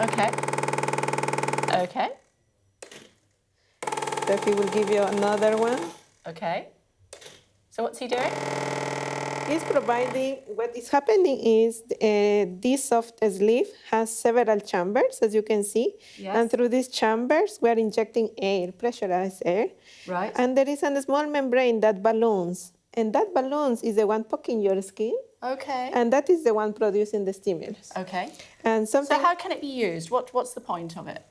Speaker 4: Okay. Okay.
Speaker 20: So he will give you another one.
Speaker 4: Okay. So what's he doing?
Speaker 20: He's providing, what is happening is this soft sleeve has several chambers, as you can see.
Speaker 4: Yes.
Speaker 20: And through these chambers, we are injecting air, pressurized air.
Speaker 4: Right.
Speaker 20: And there is a small membrane that balloons. And that balloons is the one poking your skin.
Speaker 4: Okay.
Speaker 20: And that is the one producing the stimulus.
Speaker 4: Okay.
Speaker 20: And something.
Speaker 4: So how can it be used? What's the point of it?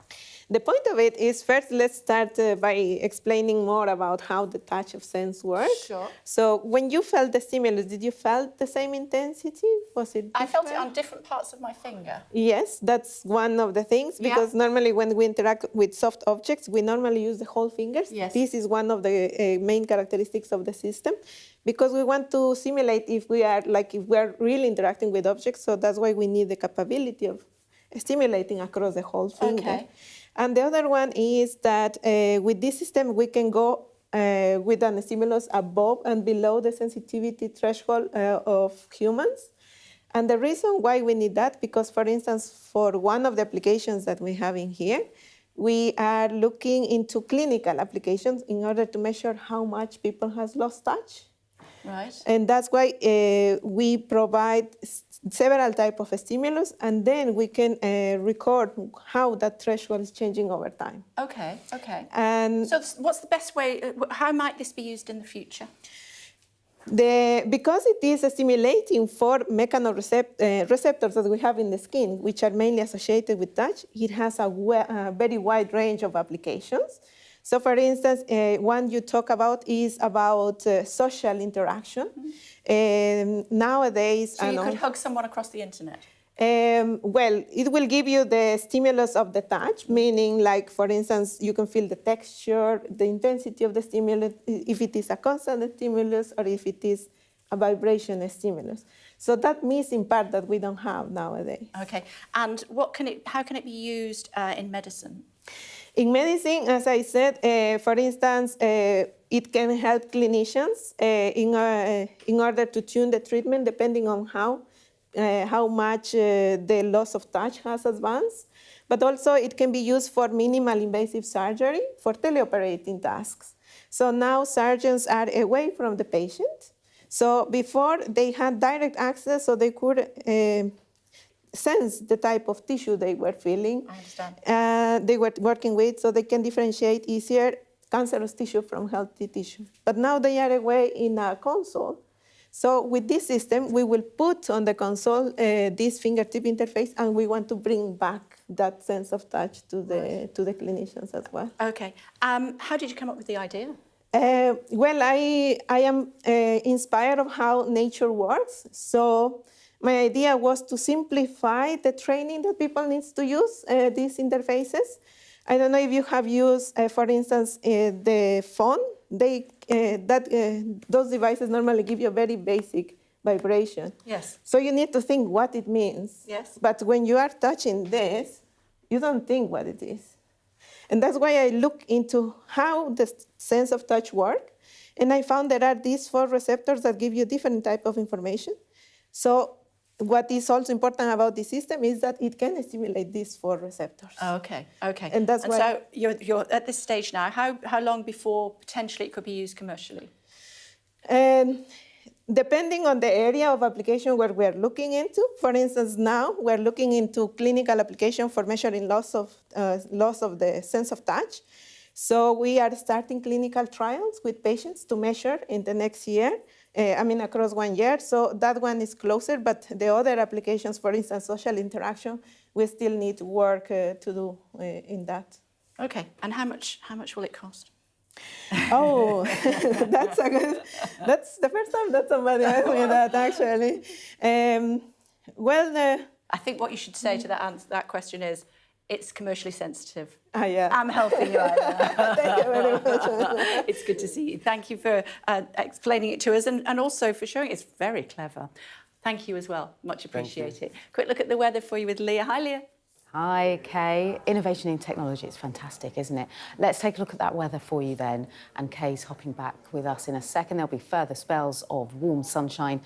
Speaker 20: The point of it is, first, let's start by explaining more about how the touch of sense works.
Speaker 4: Sure.
Speaker 20: So when you felt the stimulus, did you felt the same intensity? Was it different?
Speaker 4: I felt it on different parts of my finger.
Speaker 20: Yes, that's one of the things, because normally when we interact with soft objects, we normally use the whole fingers.
Speaker 4: Yes.
Speaker 20: This is one of the main characteristics of the system, because we want to simulate if we are really interacting with objects, so that's why we need the capability of stimulating across the whole finger.
Speaker 4: Okay.
Speaker 20: And the other one is that with this system, we can go with an stimulus above and below the sensitivity threshold of humans. And the reason why we need that, because for instance, for one of the applications that we have in here, we are looking into clinical applications in order to measure how much people has lost touch.
Speaker 4: Right.
Speaker 20: And that's why we provide several types of stimulus, and then we can record how that threshold is changing over time.
Speaker 4: Okay, okay.
Speaker 20: And
Speaker 4: so what's the best way, how might this be used in the future?
Speaker 20: Because it is stimulating for mechanoreceptors that we have in the skin, which are mainly associated with touch, it has a very wide range of applications. So, for instance, one you talk about is about social interaction. Nowadays,
Speaker 4: so you could hug someone across the internet?
Speaker 20: Well, it will give you the stimulus of the touch, meaning, like, for instance, you can feel the texture, the intensity of the stimulus, if it is a constant stimulus or if it is a vibration stimulus. So that missing part that we don't have nowadays.
Speaker 4: Okay, and how can it be used in medicine?
Speaker 20: In medicine, as I said, for instance, it can help clinicians in order to tune the treatment depending on how much the loss of touch has advanced. But also it can be used for minimal invasive surgery for teleoperating tasks. So now surgeons are away from the patient. So before they had direct access, so they could sense the type of tissue they were feeling.
Speaker 4: I understand.
Speaker 20: They were working with, so they can differentiate easier cancerous tissue from healthy tissue. But now they are away in a console. So with this system, we will put on the console this fingertip interface, and we want to bring back that sense of touch to the clinicians as well.
Speaker 4: Okay. How did you come up with the idea?
Speaker 20: Well, I am inspired of how nature works. So my idea was to simplify the training that people need to use these interfaces. I don't know if you have used, for instance, the phone. Those devices normally give you a very basic vibration.
Speaker 4: Yes.
Speaker 20: So you need to think what it means.
Speaker 4: Yes.
Speaker 20: But when you are touching this, you don't think what it is. And that's why I look into how the sense of touch works. And I found there are these 4 receptors that give you different type of information. So what is also important about this system is that it can stimulate these 4 receptors.
Speaker 4: Okay, okay.
Speaker 20: And that's why.
Speaker 4: So you're at this stage now. How long before potentially it could be used commercially?
Speaker 20: Depending on the area of application where we're looking into, for instance, now we're looking into clinical application for measuring loss of the sense of touch. So we are starting clinical trials with patients to measure in the next year. Across 1 year. So that one is closer, but the other applications, for instance, social interaction, we still need work to do in that.
Speaker 4: Okay, and how much will it cost?
Speaker 20: Oh, that's the first time that somebody asked me that, actually.
Speaker 4: I think what you should say to that question is, it's commercially sensitive.
Speaker 20: Yeah.
Speaker 4: I'm helping you out there.
Speaker 20: Thank you very much.
Speaker 4: It's good to see you. Thank you for explaining it to us and also for showing it's very clever. Thank you as well. Much appreciated. Quick look at the weather for you with Leah. Hi, Leah.
Speaker 6: Hi, Kay. Innovation in technology, it's fantastic, isn't it? Let's take a look at that weather for you then. And Kay's hopping back with us in a second. There'll be further spells of warm sunshine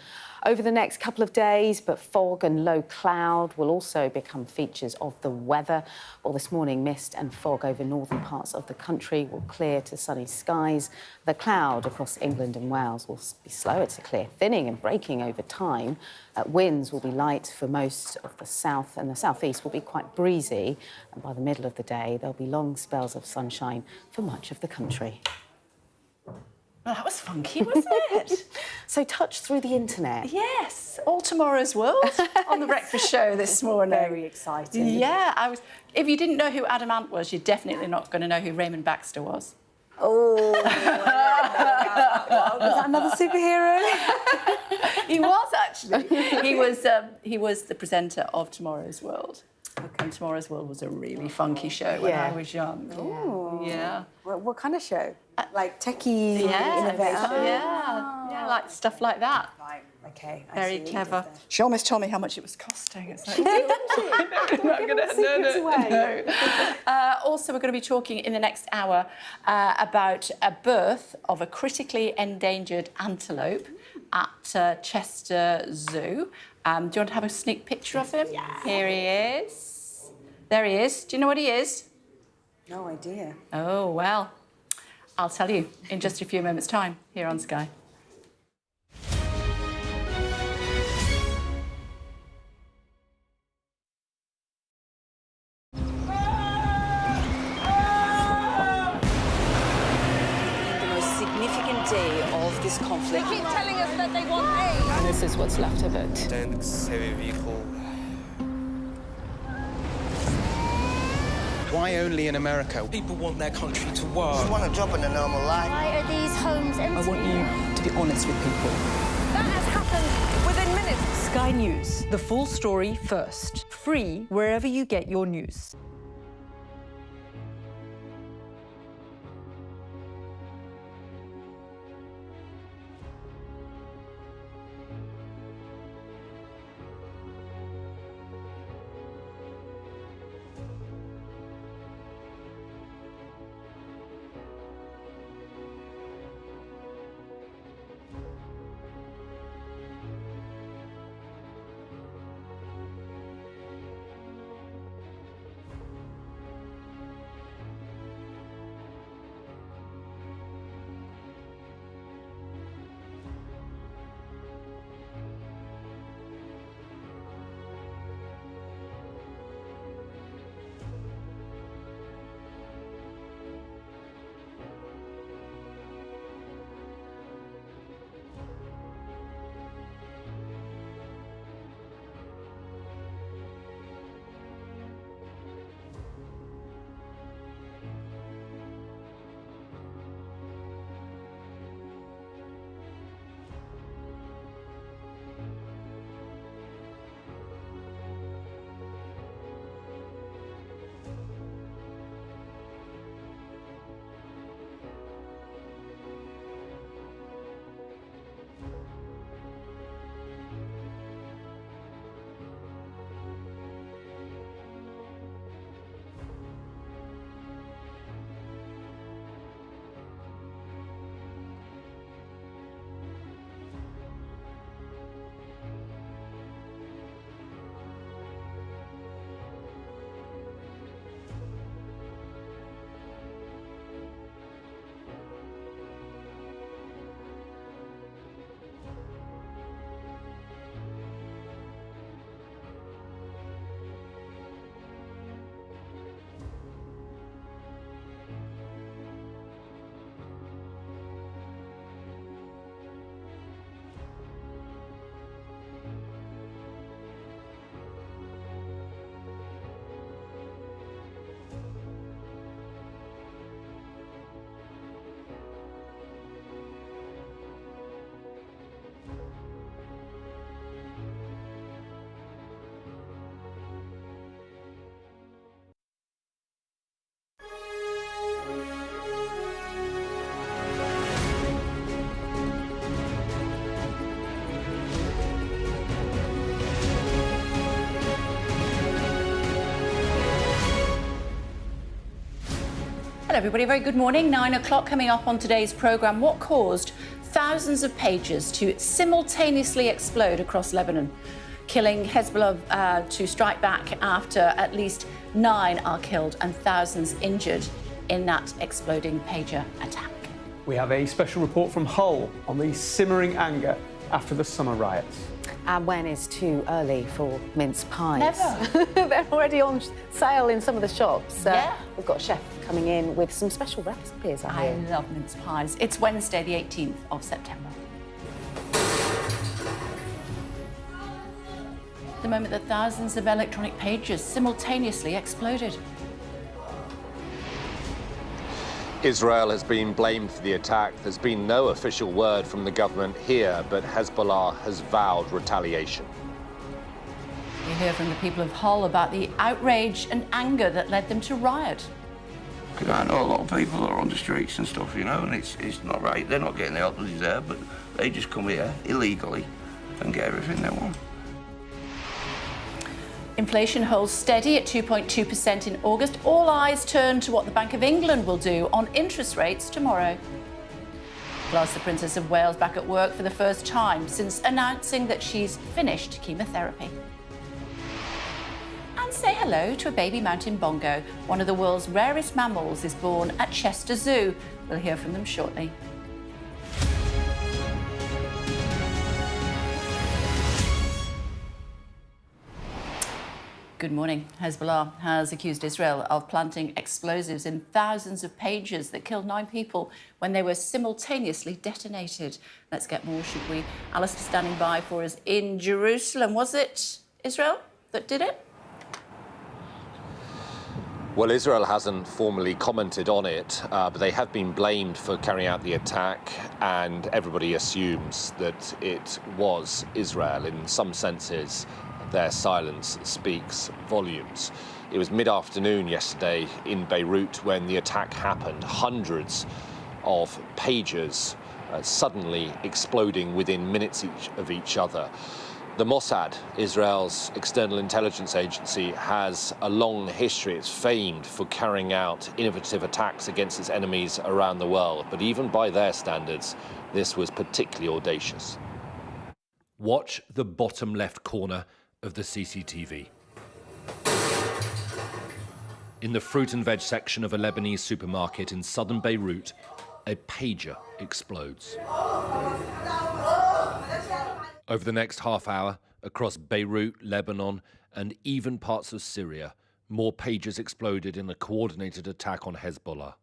Speaker 6: over the next couple of days, but fog and low cloud will also become features of the weather. Well, this morning, mist and fog over northern parts of the country will clear to sunny skies. The cloud across England and Wales will be slower to clear, thinning and breaking over time. Winds will be light for most of the south, and the southeast will be quite breezy. And by the middle of the day, there'll be long spells of sunshine for much of the country.
Speaker 4: Well, that was funky, wasn't it?
Speaker 6: So touch through the internet.
Speaker 4: Yes, all tomorrow's world on the breakfast show this morning.
Speaker 6: Very exciting.
Speaker 4: Yeah, if you didn't know who Adam Ant was, you're definitely not going to know who Raymond Baxter was.
Speaker 6: Oh, was that another superhero?
Speaker 4: He was actually. He was the presenter of Tomorrow's World. And Tomorrow's World was a really funky show when I was young.
Speaker 6: Oh.
Speaker 4: Yeah.
Speaker 6: What kind of show? Like techie innovation?
Speaker 4: Yeah, like stuff like that.
Speaker 6: Right, okay.
Speaker 4: Very clever. She almost told me how much it was costing. It's like,
Speaker 6: She did, didn't she?
Speaker 4: Also, we're going to be talking in the next hour about a birth of a critically endangered antelope at Chester Zoo. Do you want to have a sneak picture of him? Yeah. Here he is. There he is. Do you know what he is?
Speaker 6: No idea.
Speaker 4: Oh, well, I'll tell you in just a few moments' time here on Sky.
Speaker 18: Day of this conflict.
Speaker 13: They keep telling us that they want aid.
Speaker 18: And this is what's left of it.
Speaker 28: Heavy vehicle.
Speaker 7: Why only in America?
Speaker 28: People want their country to work.
Speaker 31: You want a job in a normal life?
Speaker 13: Why are these homes empty?
Speaker 18: I want you to be honest with people.
Speaker 13: That has happened within minutes.
Speaker 12: Sky News, the full story first. Free wherever you get your news.
Speaker 4: Hello, everybody. Very good morning. 9 o'clock coming up on today's programme. What caused thousands of pages to simultaneously explode across Lebanon, killing Hezbollah to strike back after at least 9 are killed and thousands injured in that exploding pager attack?
Speaker 7: We have a special report from Hull on the simmering anger after the summer riots.
Speaker 6: And when it's too early for mince pies.
Speaker 4: Never.
Speaker 6: They're already on sale in some of the shops.
Speaker 4: Yeah.
Speaker 6: We've got a chef coming in with some special recipes.
Speaker 4: I love mince pies. It's Wednesday, the 18th of September. The moment that thousands of electronic pages simultaneously exploded.
Speaker 16: Israel has been blamed for the attack. There's been no official word from the government here, but Hezbollah has vowed retaliation.
Speaker 4: We hear from the people of Hull about the outrage and anger that led them to riot.
Speaker 28: Because I know a lot of people are on the streets and stuff, you know, and it's not right. They're not getting the help they deserve, but they just come here illegally and get everything they want.
Speaker 4: Inflation holds steady at 2.2% in August. All eyes turn to what the Bank of England will do on interest rates tomorrow. Plus, the Princess of Wales back at work for the first time since announcing that she's finished chemotherapy. And say hello to a baby mountain bongo. One of the world's rarest mammals is born at Chester Zoo. We'll hear from them shortly. Good morning. Hezbollah has accused Israel of planting explosives in thousands of pages that killed 9 people when they were simultaneously detonated. Let's get more, should we? Alistair standing by for us in Jerusalem. Was it Israel that did it?
Speaker 16: Well, Israel hasn't formally commented on it, but they have been blamed for carrying out the attack, and everybody assumes that it was Israel. In some senses, their silence speaks volumes. It was mid-afternoon yesterday in Beirut when the attack happened. Hundreds of pages suddenly exploding within minutes of each other. The Mossad, Israel's external intelligence agency, has a long history. It's famed for carrying out innovative attacks against its enemies around the world. But even by their standards, this was particularly audacious.
Speaker 17: Watch the bottom left corner of the CCTV. In the fruit and veg section of a Lebanese supermarket in southern Beirut, a pager explodes. Over the next half hour, across Beirut, Lebanon, and even parts of Syria, more pagers exploded in a coordinated attack on Hezbollah.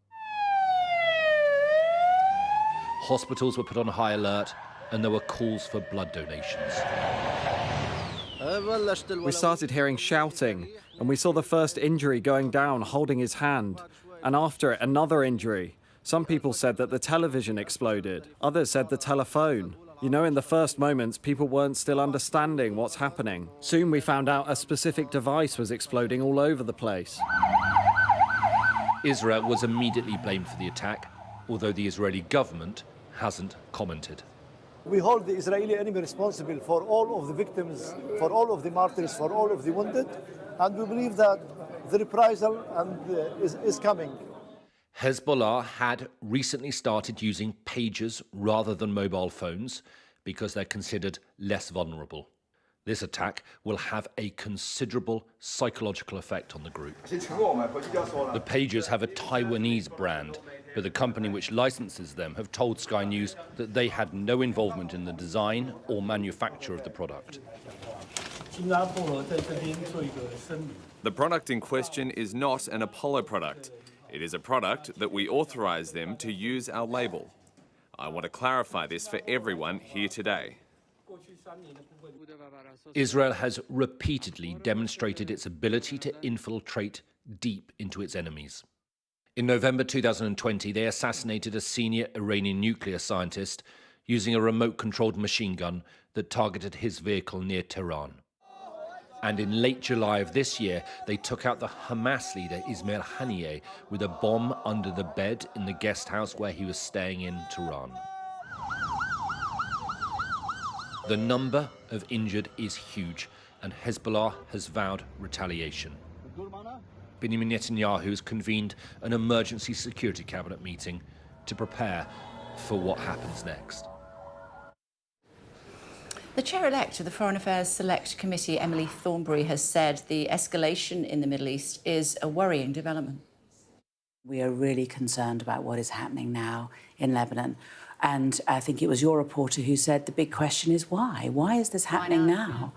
Speaker 17: Hospitals were put on high alert, and there were calls for blood donations.
Speaker 21: We started hearing shouting, and we saw the first injury going down holding his hand, and after it, another injury. Some people said that the television exploded. Others said the telephone. You know, in the first moments, people weren't still understanding what's happening. Soon we found out a specific device was exploding all over the place.
Speaker 17: Israel was immediately blamed for the attack, although the Israeli government hasn't commented.
Speaker 22: We hold the Israeli enemy responsible for all of the victims, for all of the martyrs, for all of the wounded, and we believe that the reprisal is coming.
Speaker 17: Hezbollah had recently started using pagers rather than mobile phones because they're considered less vulnerable. This attack will have a considerable psychological effect on the group. The pagers have a Taiwanese brand, but the company which licenses them have told Sky News that they had no involvement in the design or manufacture of the product.
Speaker 23: The product in question is not an Apollo product. It is a product that we authorise them to use our label. I want to clarify this for everyone here today.
Speaker 17: Israel has repeatedly demonstrated its ability to infiltrate deep into its enemies. In November 2020, they assassinated a senior Iranian nuclear scientist using a remote-controlled machine gun that targeted his vehicle near Tehran. And in late July of this year, they took out the Hamas leader Ismail Haniyeh with a bomb under the bed in the guest house where he was staying in Tehran. The number of injured is huge, and Hezbollah has vowed retaliation. Benjamin Netanyahu has convened an emergency security cabinet meeting to prepare for what happens next.
Speaker 4: The chair-elect of the Foreign Affairs Select Committee, Emily Thornberry, has said the escalation in the Middle East is a worrying development.
Speaker 6: We are really concerned about what is happening now in Lebanon. And I think it was your reporter who said the big question is why? Why is this happening now?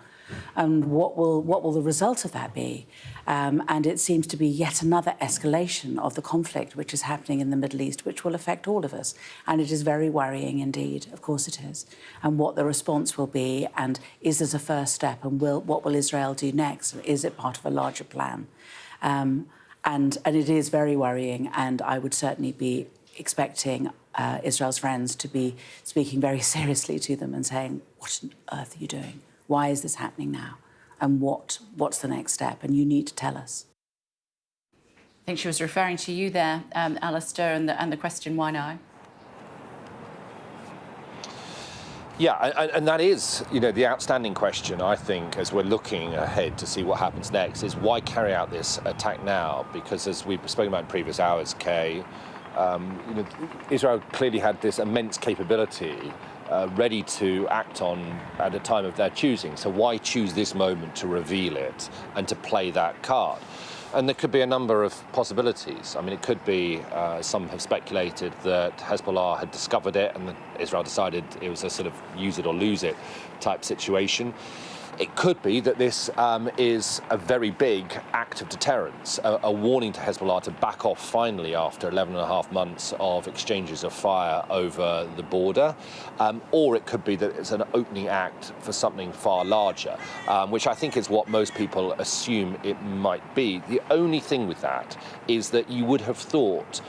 Speaker 6: And what will the result of that be? And it seems to be yet another escalation of the conflict which is happening in the Middle East, which will affect all of us. And it is very worrying indeed, of course it is. And what the response will be, and is this a first step, and what will Israel do next? Is it part of a larger plan? And it is very worrying, and I would certainly be expecting Israel's friends to be speaking very seriously to them and saying, what on earth are you doing? Why is this happening now? And what's the next step? And you need to tell us.
Speaker 4: I think she was referring to you there, Alistair, and the question, why now?
Speaker 16: Yeah, and that is, the outstanding question, I think, as we're looking ahead to see what happens next, is why carry out this attack now? Because as we've spoken about in previous hours, Kay, Israel clearly had this immense capability ready to act on at a time of their choosing. So why choose this moment to reveal it and to play that card? And there could be a number of possibilities. I mean, it could be, some have speculated that Hezbollah had discovered it and that Israel decided it was a sort of use it or lose it type situation. It could be that this is a very big act of deterrence, a warning to Hezbollah to back off finally after 11 and a half months of exchanges of fire over the border. Or it could be that it's an opening act for something far larger, which I think is what most people assume it might be. The only thing with that is that you would have thought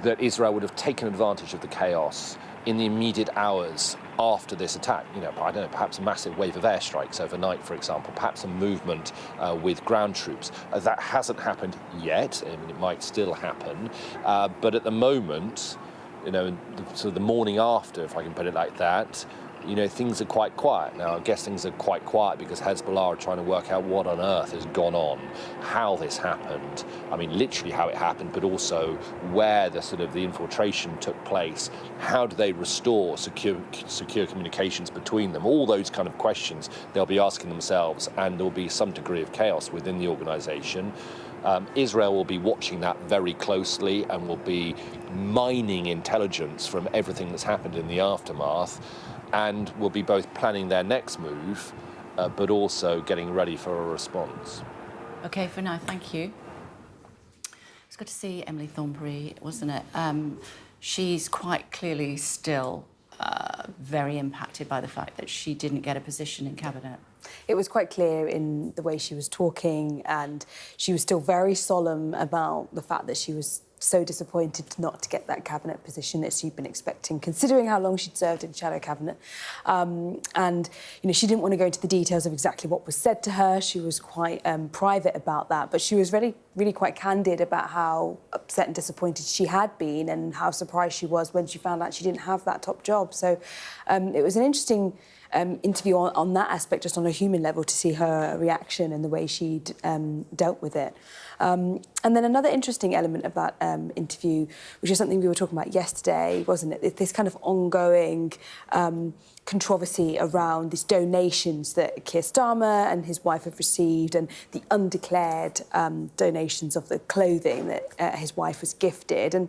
Speaker 16: that Israel would have taken advantage of the chaos in the immediate hours after this attack. I don't know, perhaps a massive wave of airstrikes overnight, for example, perhaps a movement with ground troops. That hasn't happened yet. I mean, it might still happen. But at the moment, sort of the morning after, if I can put it like that, things are quite quiet. Now, I guess things are quite quiet because Hezbollah are trying to work out what on earth has gone on, how this happened. I mean, literally how it happened, but also where the infiltration took place. How do they restore secure communications between them? All those kind of questions they'll be asking themselves, and there'll be some degree of chaos within the organisation. Israel will be watching that very closely and will be mining intelligence from everything that's happened in the aftermath, and will be both planning their next move, but also getting ready for a response.
Speaker 4: OK, for now, thank you. It's good to see Emily Thornberry, wasn't it? She's quite clearly still very impacted by the fact that she didn't get a position in Cabinet.
Speaker 2: It was quite clear in the way she was talking, and she was still very solemn about the fact that she was so disappointed not to get that cabinet position that she'd been expecting, considering how long she'd served in shadow cabinet. And she didn't want to go into the details of exactly what was said to her. She was quite private about that, but she was really quite candid about how upset and disappointed she had been and how surprised she was when she found out she didn't have that top job. So it was an interesting interview on that aspect, just on a human level, to see her reaction and the way she'd dealt with it. And then another interesting element of that interview, which is something we were talking about yesterday, wasn't it? It's this kind of ongoing controversy around these donations that Keir Starmer and his wife have received, and the undeclared donations of the clothing that his wife was gifted. And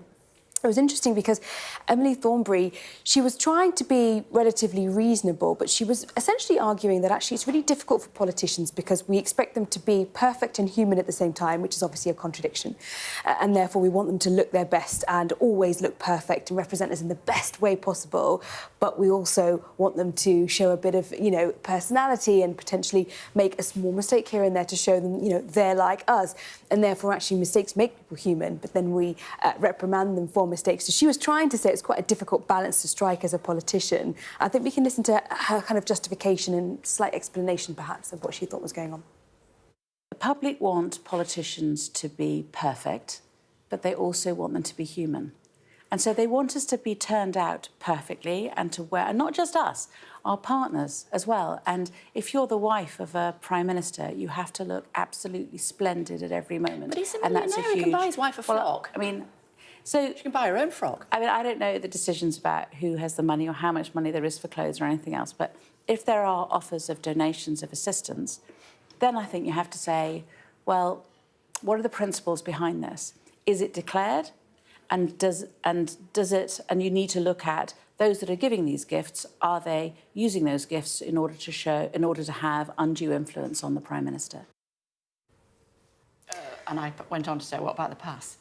Speaker 2: it was interesting because Emily Thornberry, she was trying to be relatively reasonable, but she was essentially arguing that actually it's really difficult for politicians because we expect them to be perfect and human at the same time, which is obviously a contradiction. And therefore we want them to look their best and always look perfect and represent us in the best way possible. But we also want them to show a bit of, personality and potentially make a small mistake here and there to show them, they're like us. And therefore actually mistakes make people human, but then we reprimand them for mistakes. So she was trying to say it's quite a difficult balance to strike as a politician. I think we can listen to her kind of justification and slight explanation, perhaps, of what she thought was going on.
Speaker 6: The public want politicians to be perfect, but they also want them to be human.
Speaker 1: And so they want us to be turned out perfectly and to wear, and not just us, our partners as well. And if you're the wife of a Prime Minister, you have to look absolutely splendid at every moment.
Speaker 4: But he's a
Speaker 1: and
Speaker 4: millionaire,
Speaker 1: that's a huge...
Speaker 4: he can buy his wife a frock.
Speaker 1: I mean, so...
Speaker 4: She can buy her own frock.
Speaker 1: I mean, I don't know the decisions about who has the money or how much money there is for clothes or anything else, but if there are offers of donations of assistance, then I think you have to say, well, what are the principles behind this? Is it declared? And does it, and you need to look at those that are giving these gifts, are they using those gifts in order to have undue influence on the Prime Minister?
Speaker 4: And I went on to say, what about the pass?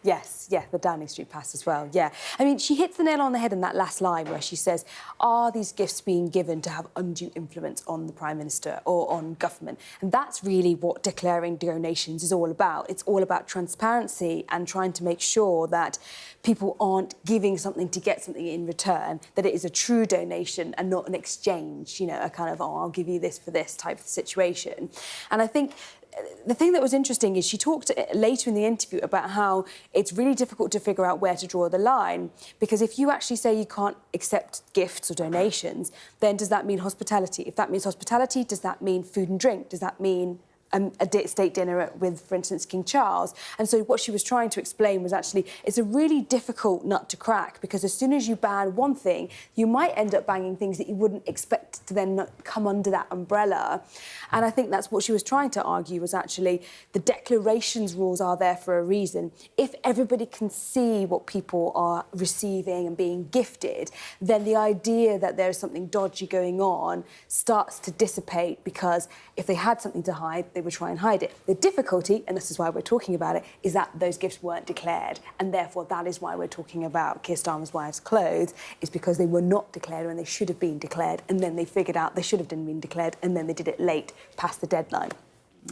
Speaker 2: Yes, yeah, the Downing Street pass as well, yeah. I mean, she hits the nail on the head in that last line where she says, are these gifts being given to have undue influence on the Prime Minister or on government? And that's really what declaring donations is all about. It's all about transparency and trying to make sure that people aren't giving something to get something in return, that it is a true donation and not an exchange, you know, a kind of, oh, I'll give you this for this type of situation. And I think the thing that was interesting is she talked later in the interview about how it's really difficult to figure out where to draw the line, because if you actually say you can't accept gifts or donations, then does that mean hospitality? If that means hospitality, does that mean food and drink? Does that mean a state dinner with, for instance, King Charles? And so what she was trying to explain was actually it's a really difficult nut to crack, because as soon as you ban one thing, you might end up banning things that you wouldn't expect to then come under that umbrella. And I think that's what she was trying to argue, was actually the declarations rules are there for a reason. If everybody can see what people are receiving and being gifted, then the idea that there's something dodgy going on starts to dissipate, because if they had something to hide, they would try and hide it. The difficulty, and this is why we're talking about it, is that those gifts weren't declared, and therefore that is why we're talking about Keir Starmer's wife's clothes, is because they were not declared when they should have been declared, and then they figured out they should have been declared, and then they did it late, past the deadline.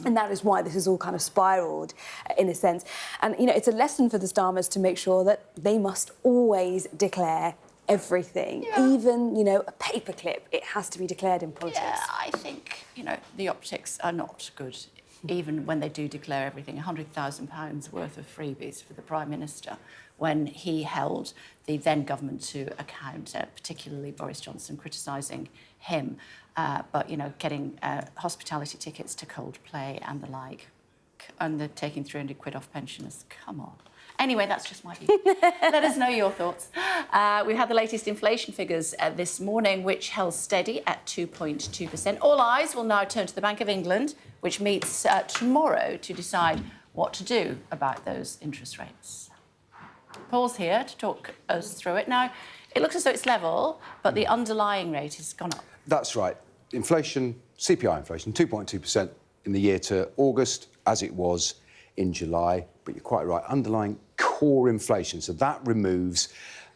Speaker 2: And that is why this is all kind of spiralled, in a sense. And, you know, it's a lesson for the Starmers to make sure that they must always declare everything, even, you know, a paperclip, it has to be declared in politics.
Speaker 4: Yeah, I think, you know, the optics are not good, even when they do declare everything. £100,000 worth of freebies for the Prime Minister when he held the then government to account, particularly Boris Johnson criticising him, but, you know, getting hospitality tickets to Coldplay and the like, and they're taking 300 quid off pensioners. Come on. Anyway, that's just my view. Let us know your thoughts. We had the latest inflation figures this morning, which held steady at 2.2%. All eyes will now turn to the Bank of England, which meets tomorrow to decide what to do about those interest rates. Paul's here to talk us through it. Now, it looks as though it's level, but the underlying rate has gone up.
Speaker 3: That's right. Inflation, CPI inflation, 2.2% in the year to August, as it was in July. But you're quite right, underlying core inflation. So that removes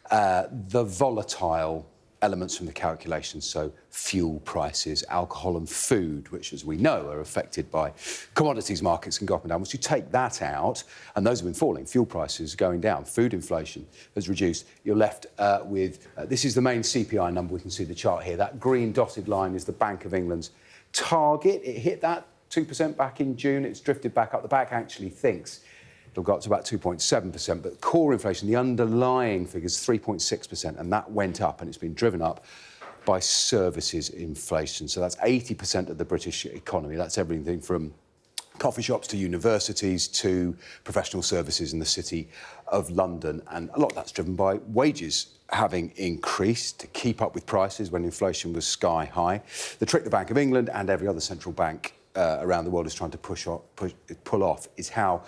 Speaker 3: the volatile elements from the calculation. So fuel prices, alcohol and food, which, as we know, are affected by commodities markets can go up and down. Once you take that out, and those have been falling, fuel prices going down, food inflation has reduced, you're left with, this is the main CPI number. We can see the chart here. That green dotted line is the Bank of England's target. It hit that 2% back in June. It's drifted back up. The bank actually thinks it'll go up to about 2.7%, but core inflation, the underlying figure is 3.6%, and that went up, and it's been driven up by services inflation. So that's 80% of the British economy. That's everything from coffee shops to universities to professional services in the City of London, and a lot of that's driven by wages having increased to keep up with prices when inflation was sky high. The trick the Bank of England and every other central bank around the world is trying to pull off is how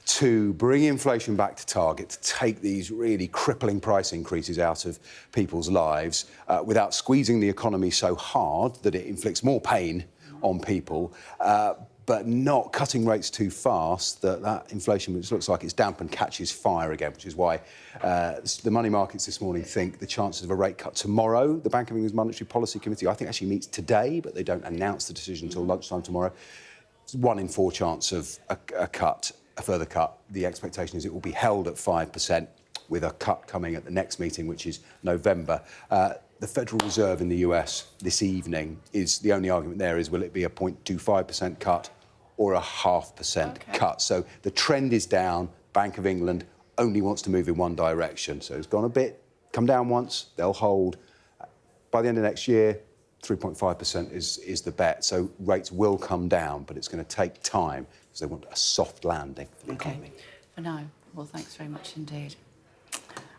Speaker 3: to bring inflation back to target, to take these really crippling price increases out of people's lives without squeezing the economy so hard that it inflicts more pain on people, but not cutting rates too fast that inflation, which looks like it's dampened, catches fire again, which is why the money markets this morning think the chances of a rate cut tomorrow. The Bank of England's Monetary Policy Committee, I think, actually meets today, but they don't announce the decision until lunchtime tomorrow. It's 1 in 4 chance of a further cut. The expectation is it will be held at 5%, with a cut coming at the next meeting, which is November. The Federal Reserve in the US this evening is the only argument there is, will it be a 0.25% cut or a 0.5% cut? So the trend is down. Bank of England only wants to move in one direction. So it's gone a bit, come down once, they'll hold. By the end of next year, 3.5% is the bet. So rates will come down, but it's going to take time because they want a soft landing for the economy.
Speaker 4: For now. Well, thanks very much indeed.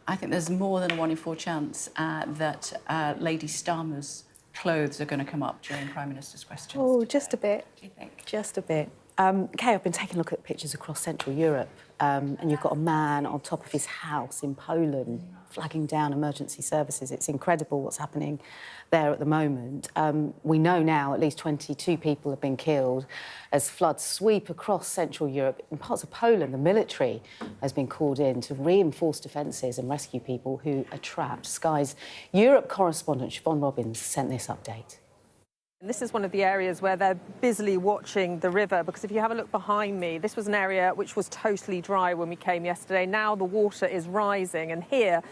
Speaker 4: I think there's more than a 1 in 4 chance that Lady Starmer's clothes are going to come up during Prime Minister's questions.
Speaker 6: Oh,
Speaker 4: today.
Speaker 6: just a bit.
Speaker 4: Do you think?
Speaker 6: Just a bit. Kay, I've been taking a look at pictures across Central Europe, and you've got a man on top of his house in Poland flagging down emergency services. It's incredible what's happening there at the moment. We know now at least 22 people have been killed as floods sweep across Central Europe. In parts of Poland, the military has been called in to reinforce defences and rescue people who are trapped. Sky's Europe correspondent Siobhan Robbins sent this update.
Speaker 5: This is one of the areas where they're busily watching the river, because if you have a look behind me, this was an area which was totally dry when we came yesterday. Now the water is rising, and here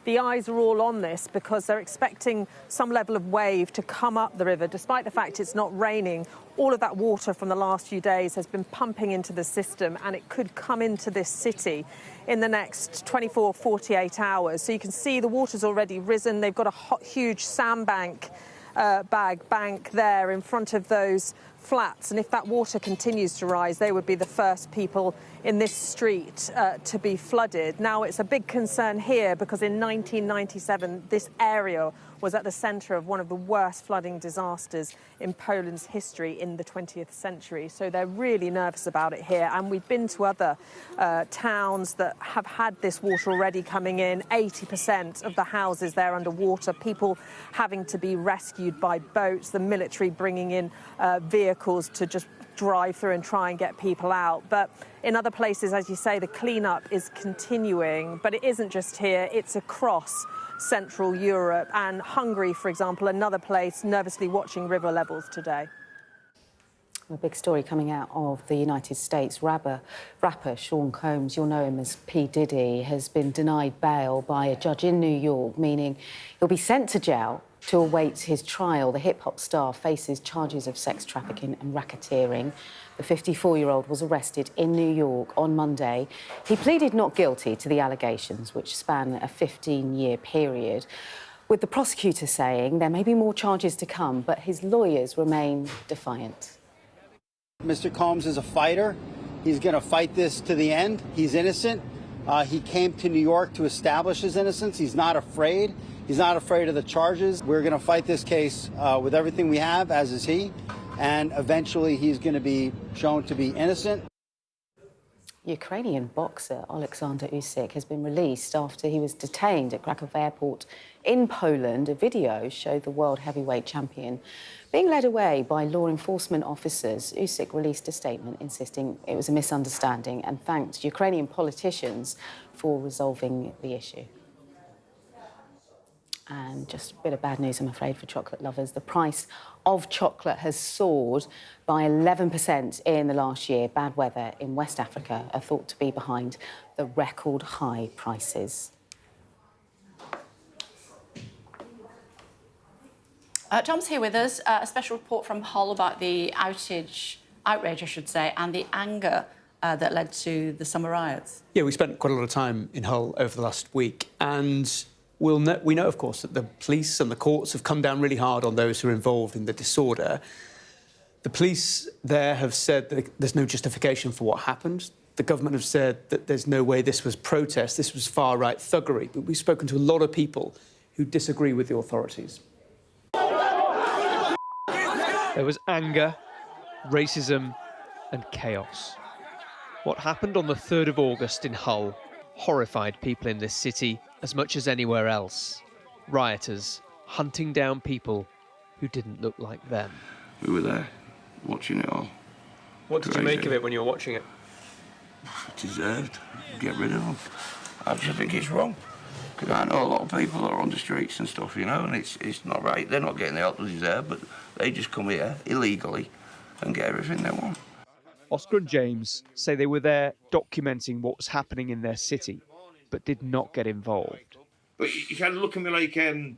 Speaker 5: the eyes are all on this because they're expecting some level of wave to come up the river. Despite the fact it's not raining, all of that water from the last few days has been pumping into the system, and it could come into this city in the next 24, 48 hours. So you can see the water's already risen. They've got a huge sandbank bank there in front of those flats, and if that water continues to rise, they would be the first people in this street to be flooded. Now, it's a big concern here because in 1997 this area was at the centre of one of the worst flooding disasters in Poland's history in the 20th century. So they're really nervous about it here, and we've been to other towns that have had this water already coming in. 80% of the houses there underwater, people having to be rescued by boats, the military bringing in vehicles to just drive through and try and get people out. But in other places, as you say, the clean-up is continuing. But it isn't just here, it's across Central Europe, and Hungary, for example, another place nervously watching river levels today.
Speaker 6: A big story coming out of the United States. Rapper Sean Combs, you'll know him as P. Diddy, has been denied bail by a judge in New York, meaning he'll be sent to jail to await his trial. The hip-hop star faces charges of sex trafficking and racketeering. The 54-year-old was arrested in New York on Monday. He pleaded not guilty to the allegations, which span a 15-year period, with the prosecutor saying there may be more charges to come, but his lawyers remain defiant.
Speaker 8: Mr. Combs is a fighter. He's going to fight this to the end. He's innocent. He came to New York to establish his innocence. He's not afraid. He's not afraid of the charges. We're going to fight this case with everything we have, as is he, and eventually he's going to be shown to be innocent.
Speaker 6: Ukrainian boxer Alexander Usyk has been released after he was detained at Krakow Airport in Poland. A video showed the world heavyweight champion being led away by law enforcement officers. Usyk released a statement insisting it was a misunderstanding and thanked Ukrainian politicians for resolving the issue. And just a bit of bad news, I'm afraid, for chocolate lovers. The price of chocolate has soared by 11% in the last year. Bad weather in West Africa are thought to be behind the record high prices.
Speaker 4: Tom's here with us. A special report from Hull about the outrage, I should say, and the anger that led to the summer riots.
Speaker 7: Yeah, we spent quite a lot of time in Hull over the last week, and we know, of course, that the police and the courts have come down really hard on those who are involved in the disorder. The police there have said that there's no justification for what happened. The government have said that there's no way this was protest, this was far-right thuggery. But we've spoken to a lot of people who disagree with the authorities.
Speaker 9: There was anger, racism and chaos. What happened on the 3rd of August in Hull horrified people in this city as much as anywhere else. Rioters hunting down people who didn't look like them.
Speaker 28: We were there, watching it all.
Speaker 9: What did you make of it when you were watching it?
Speaker 28: Deserved. Get rid of them. I just think it's wrong. Because I know a lot of people are on the streets and stuff, you know, and it's not right. They're not getting the help they deserve, but they just come here illegally and get everything they want.
Speaker 9: Oscar and James say they were there documenting what was happening in their city, but did not get involved.
Speaker 28: But you kind of look at me like, you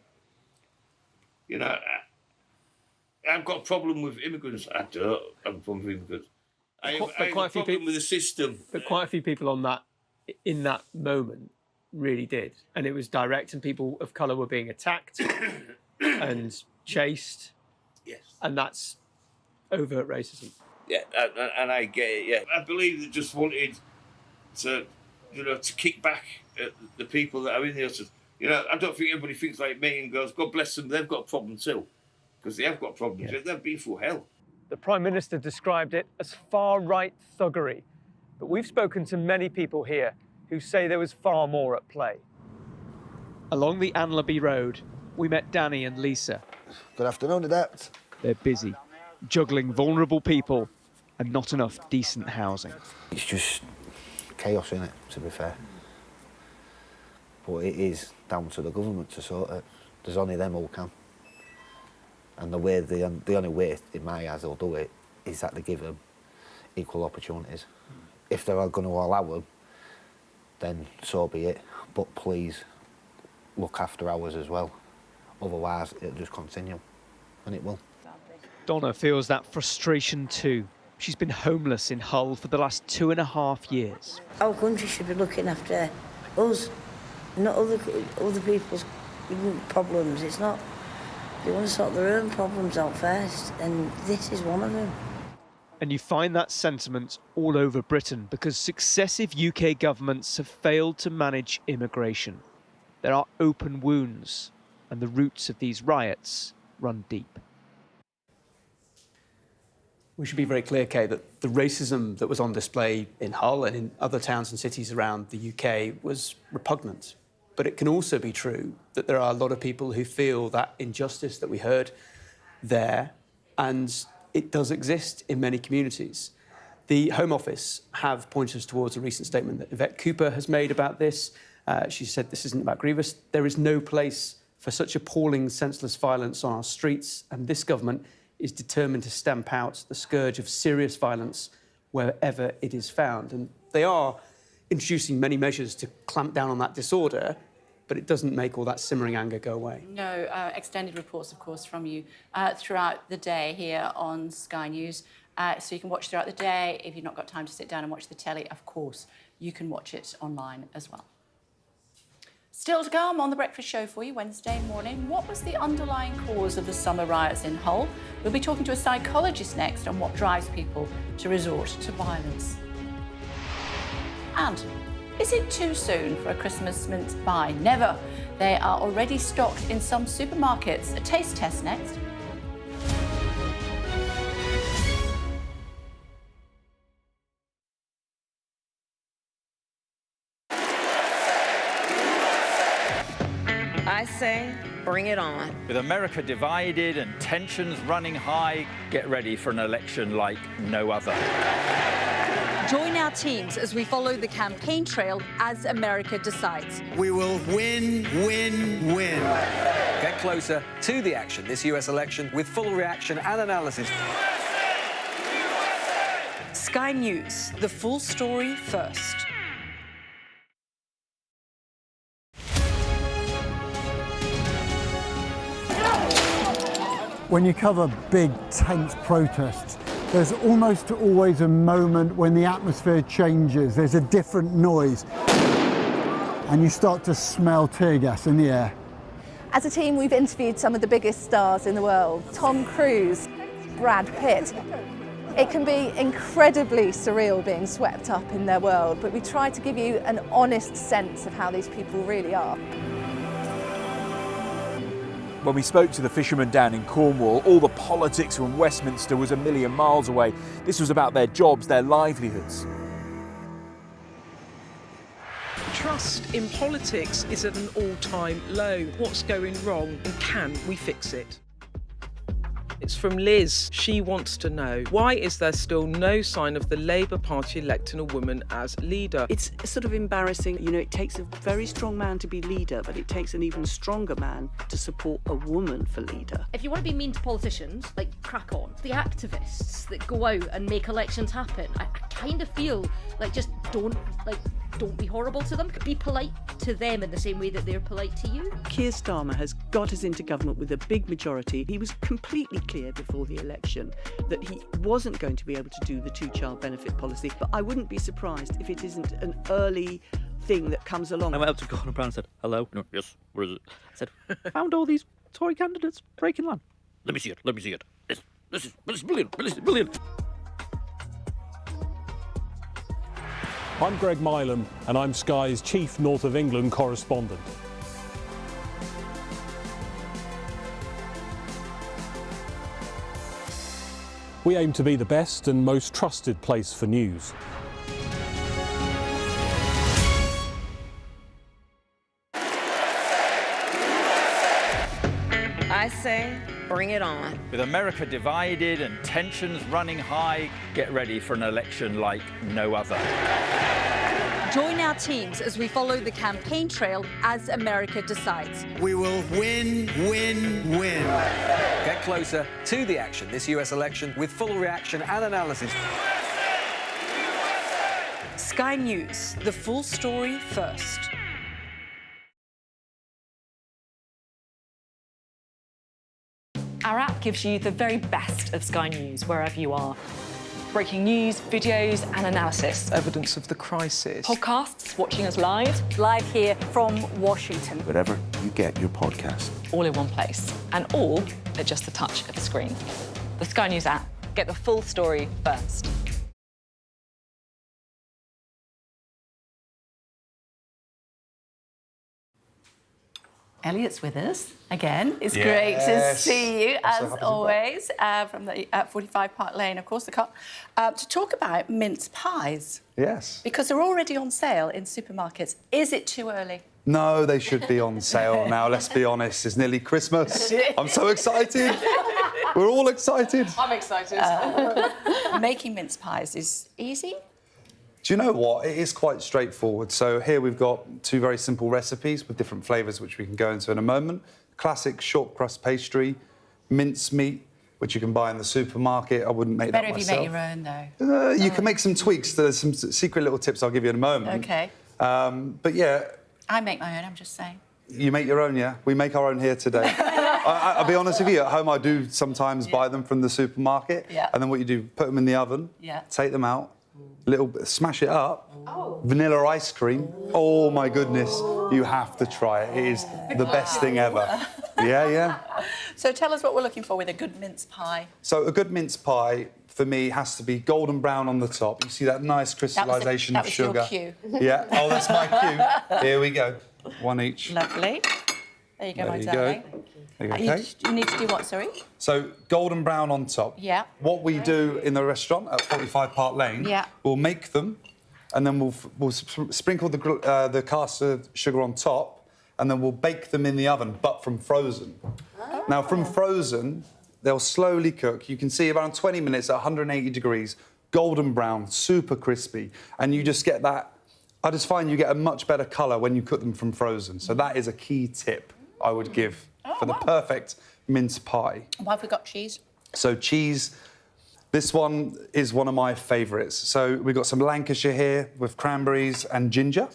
Speaker 28: know, I've got a problem with immigrants. I don't have a problem with immigrants. I have a problem with the system.
Speaker 9: But quite a few people on that
Speaker 7: in that moment really did. And it was direct, and people of colour were being attacked and chased.
Speaker 28: Yes.
Speaker 7: And that's overt racism.
Speaker 28: Yeah, and I get it, yeah. I believe they just wanted to, to kick back at the people that are in there. I don't think everybody thinks like me and goes, God bless them, they've got a problem too. Because they have got problems. Yeah. They've been through hell.
Speaker 9: The Prime Minister described it as far-right thuggery. But we've spoken to many people here who say there was far more at play. Along the Anlaby Road, we met Danny and Lisa.
Speaker 22: Good afternoon, Adept.
Speaker 9: They're busy, juggling vulnerable people and not enough decent housing.
Speaker 22: It's just chaos, in it, to be fair. But it is down to the government to sort it. There's only them who can. And the only way, in my eyes, they'll do it is that they give them equal opportunities. If they're going to allow them, then so be it. But please look after ours as well. Otherwise, it'll just continue, and it will.
Speaker 9: Donna feels that frustration too. She's been homeless in Hull for the last 2.5 years.
Speaker 10: Our country should be looking after us, not other people's problems. It's not. They want to sort their own problems out first, and this is one of them.
Speaker 9: And you find that sentiment all over Britain because successive UK governments have failed to manage immigration. There are open wounds, and the roots of these riots run deep.
Speaker 7: We should be very clear, Kay, that the racism that was on display in Hull and in other towns and cities around the UK was repugnant. But it can also be true that there are a lot of people who feel that injustice that we heard there, and it does exist in many communities. The Home Office have pointed us towards a recent statement that Yvette Cooper has made about this. She said this isn't about grievous. There is no place for such appalling, senseless violence on our streets, and this government is determined to stamp out the scourge of serious violence wherever it is found. And they are introducing many measures to clamp down on that disorder, but it doesn't make all that simmering anger go away.
Speaker 4: No, extended reports, of course, from you throughout the day here on Sky News. So you can watch throughout the day. If you've not got time to sit down and watch the telly, of course, you can watch it online as well. Still to come on The Breakfast Show for you Wednesday morning. What was the underlying cause of the summer riots in Hull? We'll be talking to a psychologist next on what drives people to resort to violence. And is it too soon for a Christmas mince pie? Never. They are already stocked in some supermarkets. A taste test next.
Speaker 11: I say, bring it on.
Speaker 14: With America divided and tensions running high, get ready for an election like no other.
Speaker 12: Join our teams as we follow the campaign trail as America decides.
Speaker 15: We will win, win, win.
Speaker 19: Get closer to the action this US election with full reaction and analysis.
Speaker 12: Sky News, the full story first.
Speaker 24: When you cover big, tense protests, there's almost always a moment when the atmosphere changes. There's a different noise, and you start to smell tear gas in the air.
Speaker 31: As a team, we've interviewed some of the biggest stars in the world. Tom Cruise, Brad Pitt. It can be incredibly surreal being swept up in their world, but we try to give you an honest sense of how these people really are.
Speaker 25: When we spoke to the fishermen down in Cornwall, all the politics from Westminster was a million miles away. This was about their jobs, their livelihoods.
Speaker 26: Trust in politics is at an all-time low. What's going wrong and can we fix it? It's from Liz. She wants to know, why is there still no sign of the Labour Party electing a woman as leader?
Speaker 27: It's sort of embarrassing. You know, it takes a very strong man to be leader, but it takes an even stronger man to support a woman for leader.
Speaker 29: If you want to be mean to politicians, like, crack on. The activists that go out and make elections happen, I kind of feel like just don't, Don't be horrible to them. Be polite to them in the same way that they're polite to you.
Speaker 27: Keir Starmer has got us into government with a big majority. He was completely clear before the election that he wasn't going to be able to do the two-child benefit policy, but I wouldn't be surprised if it isn't an early thing that comes along.
Speaker 1: I went up to Gordon Brown and said, hello? No, yes, where is it? I said, found all these Tory candidates breaking land. Let me see it, let me see it. This is brilliant, brilliant.
Speaker 2: I'm Greg Milam, and I'm Sky's chief North of England correspondent. We aim to be the best and most trusted place for news.
Speaker 11: I say, bring it on.
Speaker 14: With America divided and tensions running high, get ready for an election like no other.
Speaker 12: Join our teams as we follow the campaign trail as America decides.
Speaker 15: We will win, win, win.
Speaker 19: Get closer to the action this US election with full reaction and analysis.
Speaker 12: Sky News, the full story first.
Speaker 3: Our app gives you the very best of Sky News wherever you are. Breaking news, videos and analysis.
Speaker 26: Evidence of the crisis.
Speaker 3: Podcasts, watching us live.
Speaker 12: Live here from Washington.
Speaker 31: Wherever you get your podcast.
Speaker 3: All in one place. And all at just the touch of a screen. The Sky News app. Get the full story first.
Speaker 4: Elliot's with us again. It's great to see you, as always, from the 45 Park Lane, of course, to talk about mince pies.
Speaker 13: Yes.
Speaker 4: Because they're already on sale in supermarkets. Is it too early?
Speaker 13: No, they should be on sale now, let's be honest. It's nearly Christmas. I'm so excited. We're all excited.
Speaker 4: I'm excited. Making mince pies is easy.
Speaker 13: Do you know what? It is quite straightforward. So here we've got two very simple recipes with different flavours, which we can go into in a moment. Classic short crust pastry, mince meat, which you can buy in the supermarket. I wouldn't make that myself.
Speaker 4: Better if you make your own, though.
Speaker 13: You can make some tweaks. There's some secret little tips I'll give you in a moment.
Speaker 4: OK.
Speaker 13: But yeah.
Speaker 4: I make my own, I'm just saying.
Speaker 13: You make your own, yeah? We make our own here today. I'll be honest with you, at home I do sometimes buy them from the supermarket.
Speaker 4: Yeah.
Speaker 13: And then what you do, put them in the oven, take them out, smash it up, vanilla ice cream. Oh my goodness, you have to try it. It is the best thing ever. Yeah.
Speaker 4: So tell us what we're looking for with a good mince pie.
Speaker 13: So a good mince pie, for me, has to be golden brown on the top. You see that nice crystallisation of sugar.
Speaker 4: That was your cue.
Speaker 13: Yeah, oh, that's my cue. Here we go. One each.
Speaker 4: Lovely. There you go, my darling. You need to do what, sorry?
Speaker 13: So, golden brown on top.
Speaker 4: Yeah.
Speaker 13: What we do in the restaurant at 45 Park Lane, we'll make them, and then we'll sprinkle the caster sugar on top, and then we'll bake them in the oven, but from frozen. Oh. Now, from frozen, they'll slowly cook. You can see around 20 minutes at 180 degrees, golden brown, super crispy, and you just get that. I just find you get a much better colour when you cook them from frozen. So that is a key tip I would give for the perfect mince pie.
Speaker 4: Why have we got cheese?
Speaker 13: So cheese, this one is one of my favourites. So we've got some Lancashire here with cranberries and ginger.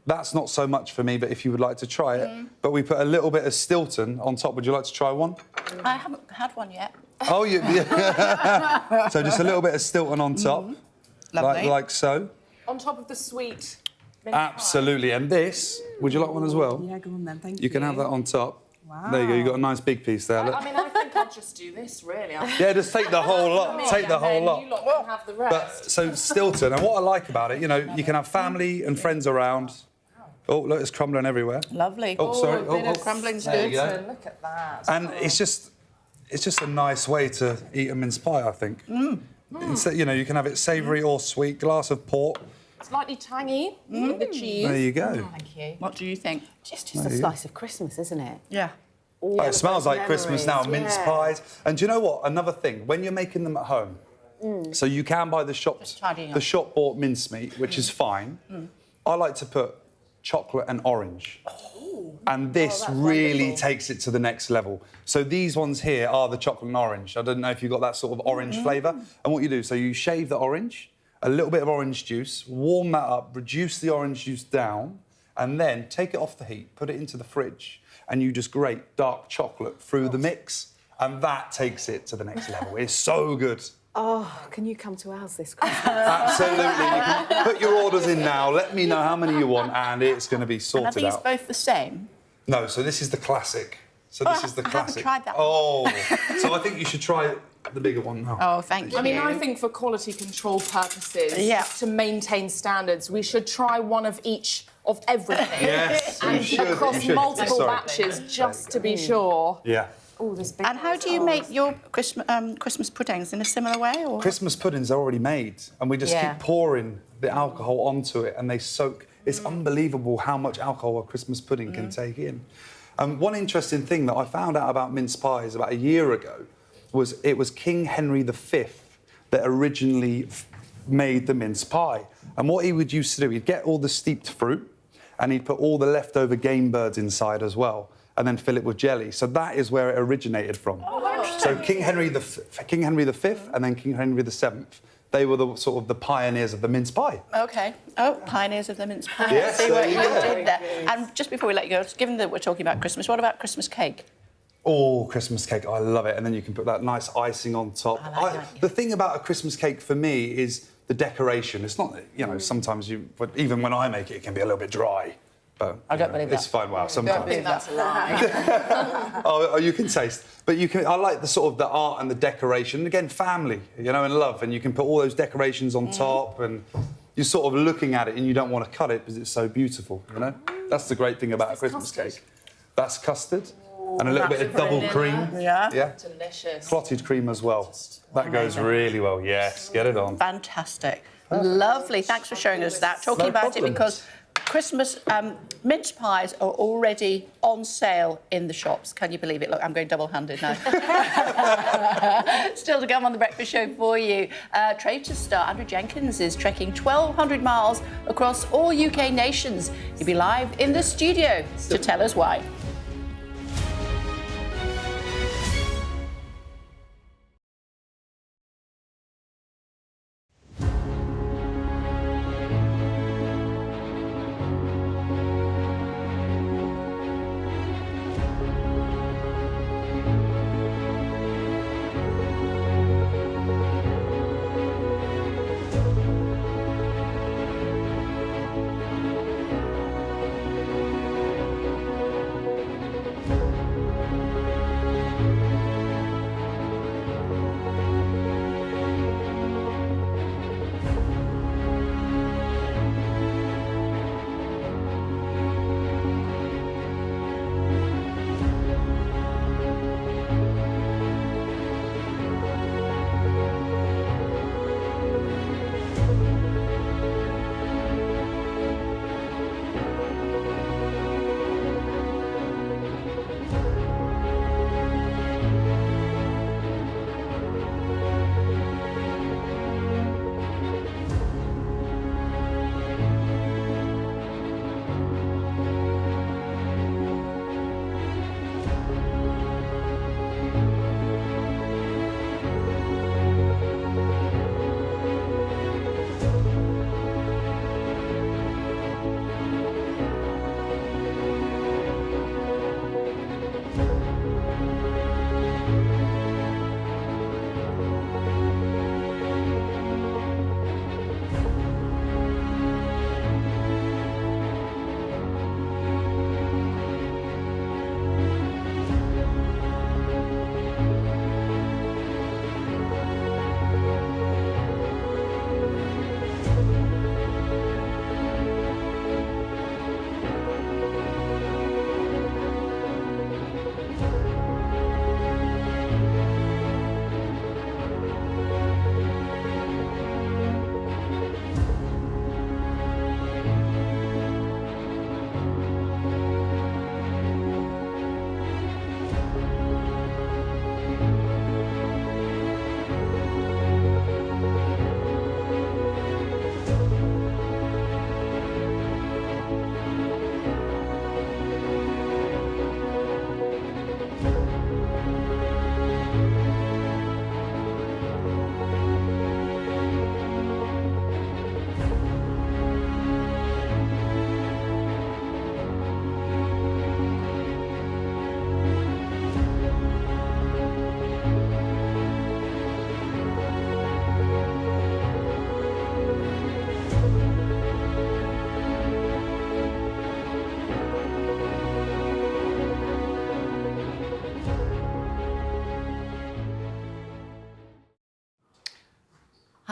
Speaker 13: That's not so much for me, but if you would like to try it. But we put a little bit of Stilton on top. Would you like to try one?
Speaker 4: I haven't had one yet.
Speaker 13: Oh, so just a little bit of Stilton on top.
Speaker 4: Lovely.
Speaker 13: Like so.
Speaker 16: On top of the sweet mince
Speaker 13: Absolutely. And this, would you like one as well?
Speaker 16: Yeah, go on then, thank you.
Speaker 13: You can have that on top.
Speaker 16: Wow.
Speaker 13: There you go, you've got a nice big piece there. Look.
Speaker 16: I mean, I think I'll just do this, really.
Speaker 13: Yeah, just take the whole lot. Take the whole lot.
Speaker 16: You lot can have the rest.
Speaker 13: But, so Stilton, and what I like about it, you know, you can have family and friends around. Oh, look, it's crumbling everywhere.
Speaker 4: Lovely.
Speaker 13: Oh, sorry.
Speaker 4: Crumbling's
Speaker 13: there
Speaker 4: good.
Speaker 13: You go.
Speaker 16: Look at that.
Speaker 13: And it's just a nice way to eat a mince pie, I think. Instead, you know, you can have it savoury or sweet, glass of port.
Speaker 16: Slightly tangy with the cheese.
Speaker 13: There you go.
Speaker 16: Oh, thank you.
Speaker 4: What do you think?
Speaker 6: Just a slice of Christmas, isn't it?
Speaker 4: Yeah.
Speaker 13: Oh, it smells like Christmas now, mince pies. And do you know what? Another thing, when you're making them at home, so you can buy the shop bought mincemeat, which is fine. I like to put chocolate and orange. And this really takes it to the next level. So these ones here are the chocolate and orange. I don't know if you've got that sort of orange flavour. And what you do, so you shave the orange, a little bit of orange juice, warm that up, reduce the orange juice down, and then take it off the heat, put it into the fridge, and you just grate dark chocolate through the mix, and that takes it to the next level. It's so good.
Speaker 6: Oh, can you come to ours this Christmas?
Speaker 13: Absolutely. You can put your orders in now, let me know how many you want, and it's going to be sorted out.
Speaker 4: And are these both the same?
Speaker 13: No, so this is the classic. So this is the classic.
Speaker 4: I haven't tried that
Speaker 13: one. So I think you should try the bigger one now.
Speaker 4: Oh, thank you.
Speaker 16: I mean, I think for quality control purposes, to maintain standards, we should try one of each of everything.
Speaker 13: Yes,
Speaker 16: and
Speaker 13: you should.
Speaker 16: across multiple batches, just to be sure.
Speaker 13: Yeah.
Speaker 4: Ooh, and how do you make your Christmas puddings in a similar way? Or?
Speaker 13: Christmas puddings are already made, and we just keep pouring the alcohol onto it, and they soak. It's unbelievable how much alcohol a Christmas pudding can take in. One interesting thing that I found out about mince pies about a year ago was it was King Henry V that originally made the mince pie. And what he would used to do, he'd get all the steeped fruit, and he'd put all the leftover game birds inside as well, and then fill it with jelly. So that is where it originated from. So King Henry V and then King Henry VII, they were the sort of the pioneers of the mince pie.
Speaker 4: OK. Oh, pioneers of the mince pie.
Speaker 13: Yes,
Speaker 4: see what you
Speaker 13: there you go.
Speaker 4: did there. And just before we let you go, given that we're talking about Christmas, what about Christmas cake?
Speaker 13: Oh, Christmas cake, I love it. And then you can put that nice icing on top. The thing about a Christmas cake for me is the decoration. It's not, you know, sometimes but even when I make it, it can be a little bit dry. But
Speaker 4: I don't believe that.
Speaker 13: It's fine, wow, sometimes.
Speaker 16: I don't think that's a lie.
Speaker 13: Oh, you can taste. But I like the sort of the art and the decoration. Again, family, you know, and love. And you can put all those decorations on top, and you're sort of looking at it and you don't want to cut it because it's so beautiful, you know? That's the great thing about a Christmas cake. That's custard. And a little bit of double cream.
Speaker 4: Yeah.
Speaker 16: Delicious.
Speaker 13: Clotted cream as well. That goes really well. Yes, get it on.
Speaker 4: Fantastic. Lovely. Thanks for showing us that. Talking about it because Christmas mince pies are already on sale in the shops. Can you believe it? Look, I'm going double-handed now. Still to come on The Breakfast Show for you. Traitors star Andrew Jenkins is trekking 1,200 miles across all UK nations. He'll be live in the studio to tell us why.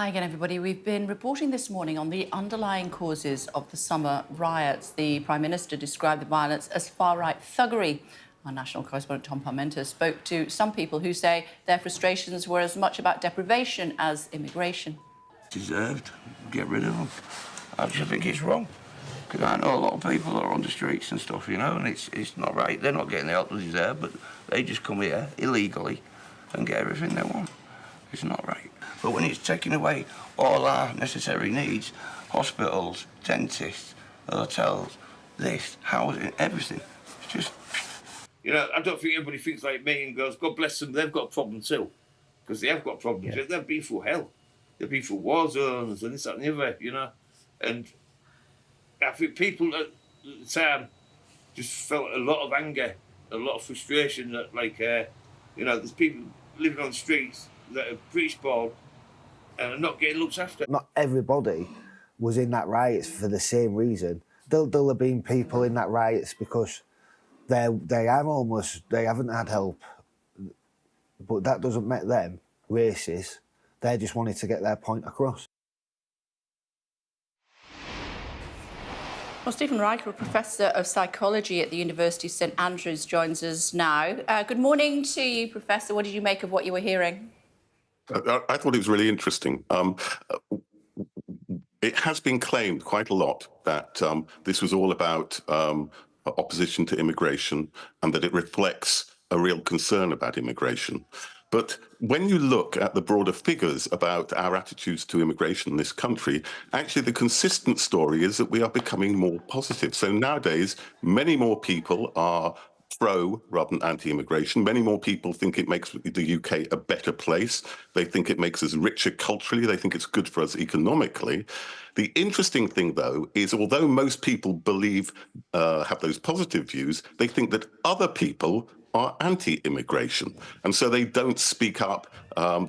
Speaker 4: Hi again, everybody. We've been reporting this morning on the underlying causes of the summer riots. The Prime Minister described the violence as far-right thuggery. Our national correspondent Tom Parmenter spoke to some people who say their frustrations were as much about deprivation as immigration.
Speaker 5: Deserved. Get rid of them. I just think it's wrong. Because I know a lot of people are on the streets and stuff, you know, and it's not right. They're not getting the help they deserve, but they just come here illegally and get everything they want. It's not right. But when it's taking away all our necessary needs, hospitals, dentists, hotels, this, housing, everything, it's just...
Speaker 8: You know, I don't think everybody thinks like me and goes, God bless them, they've got a problem too. Because they have got problems. Yeah. They've been through hell. They've been through war zones and this, that and the other, you know. And I think people at the time just felt a lot of anger, a lot of frustration that, like, you know, there's people living on the streets that are British born and are not getting looked after.
Speaker 10: Not everybody was in that riots for the same reason. There'll have been people in that riots because they haven't had help, but that doesn't make them racist. They just wanted to get their point across.
Speaker 4: Well, Stephen Reichel, Professor of Psychology at the University of St Andrews, joins us now. Good morning to you, Professor. What did you make of what you were hearing?
Speaker 17: I thought it was really interesting. It has been claimed quite a lot that this was all about opposition to immigration and that it reflects a real concern about immigration. But when you look at the broader figures about our attitudes to immigration in this country, actually the consistent story is that we are becoming more positive. So nowadays, many more people are pro rather than anti-immigration. Many more people think it makes the UK a better place. They think it makes us richer culturally. They think it's good for us economically. The interesting thing, though, is although most people believe, have those positive views, they think that other people are anti-immigration. And so they don't speak up,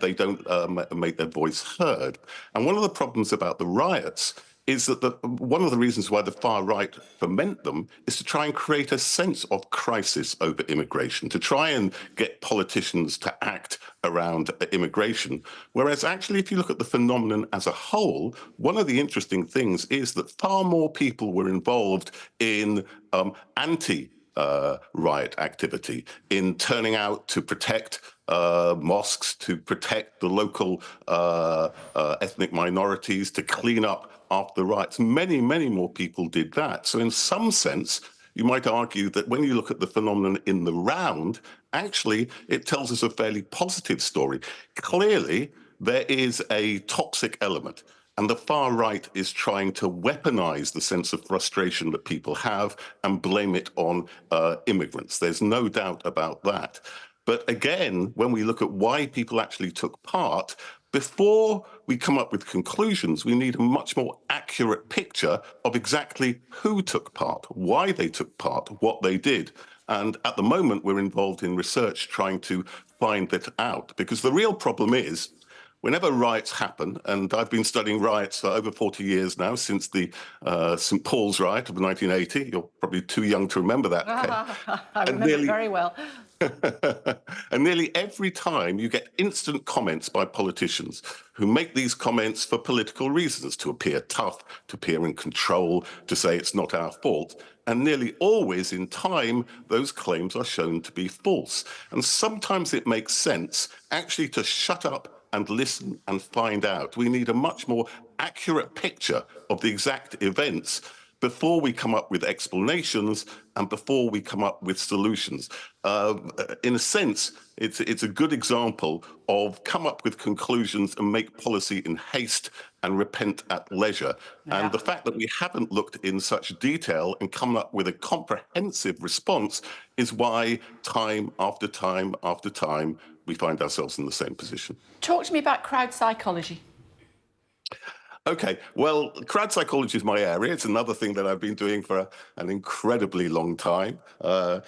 Speaker 17: they don't make their voice heard. And one of the problems about the riots is that one of the reasons why the far right foment them is to try and create a sense of crisis over immigration, to try and get politicians to act around immigration. Whereas actually, if you look at the phenomenon as a whole, one of the interesting things is that far more people were involved in anti-riot activity, in turning out to protect mosques, to protect the local ethnic minorities, to clean up after the riots. Many, many more people did that. So in some sense, you might argue that when you look at the phenomenon in the round, actually, it tells us a fairly positive story. Clearly, there is a toxic element, and the far right is trying to weaponize the sense of frustration that people have and blame it on immigrants. There's no doubt about that. But again, when we look at why people actually took part, before we come up with conclusions, we need a much more accurate picture of exactly who took part, why they took part, what they did. And at the moment, we're involved in research trying to find that out. Because the real problem is, whenever riots happen, and I've been studying riots for over 40 years now, since the St. Paul's riot of 1980. You're probably too young to remember that.
Speaker 4: I remember it very well.
Speaker 17: And nearly every time you get instant comments by politicians who make these comments for political reasons, to appear tough, to appear in control, to say it's not our fault. And nearly always in time, those claims are shown to be false. And sometimes it makes sense actually to shut up and listen and find out. We need a much more accurate picture of the exact events before we come up with explanations and before we come up with solutions. In a sense, it's a good example of come up with conclusions and make policy in haste and repent at leisure. Yeah. And the fact that we haven't looked in such detail and come up with a comprehensive response is why time after time after time, we find ourselves in the same position.
Speaker 4: Talk to me about crowd psychology.
Speaker 17: Okay, well, crowd psychology is my area. It's another thing that I've been doing for an incredibly long time,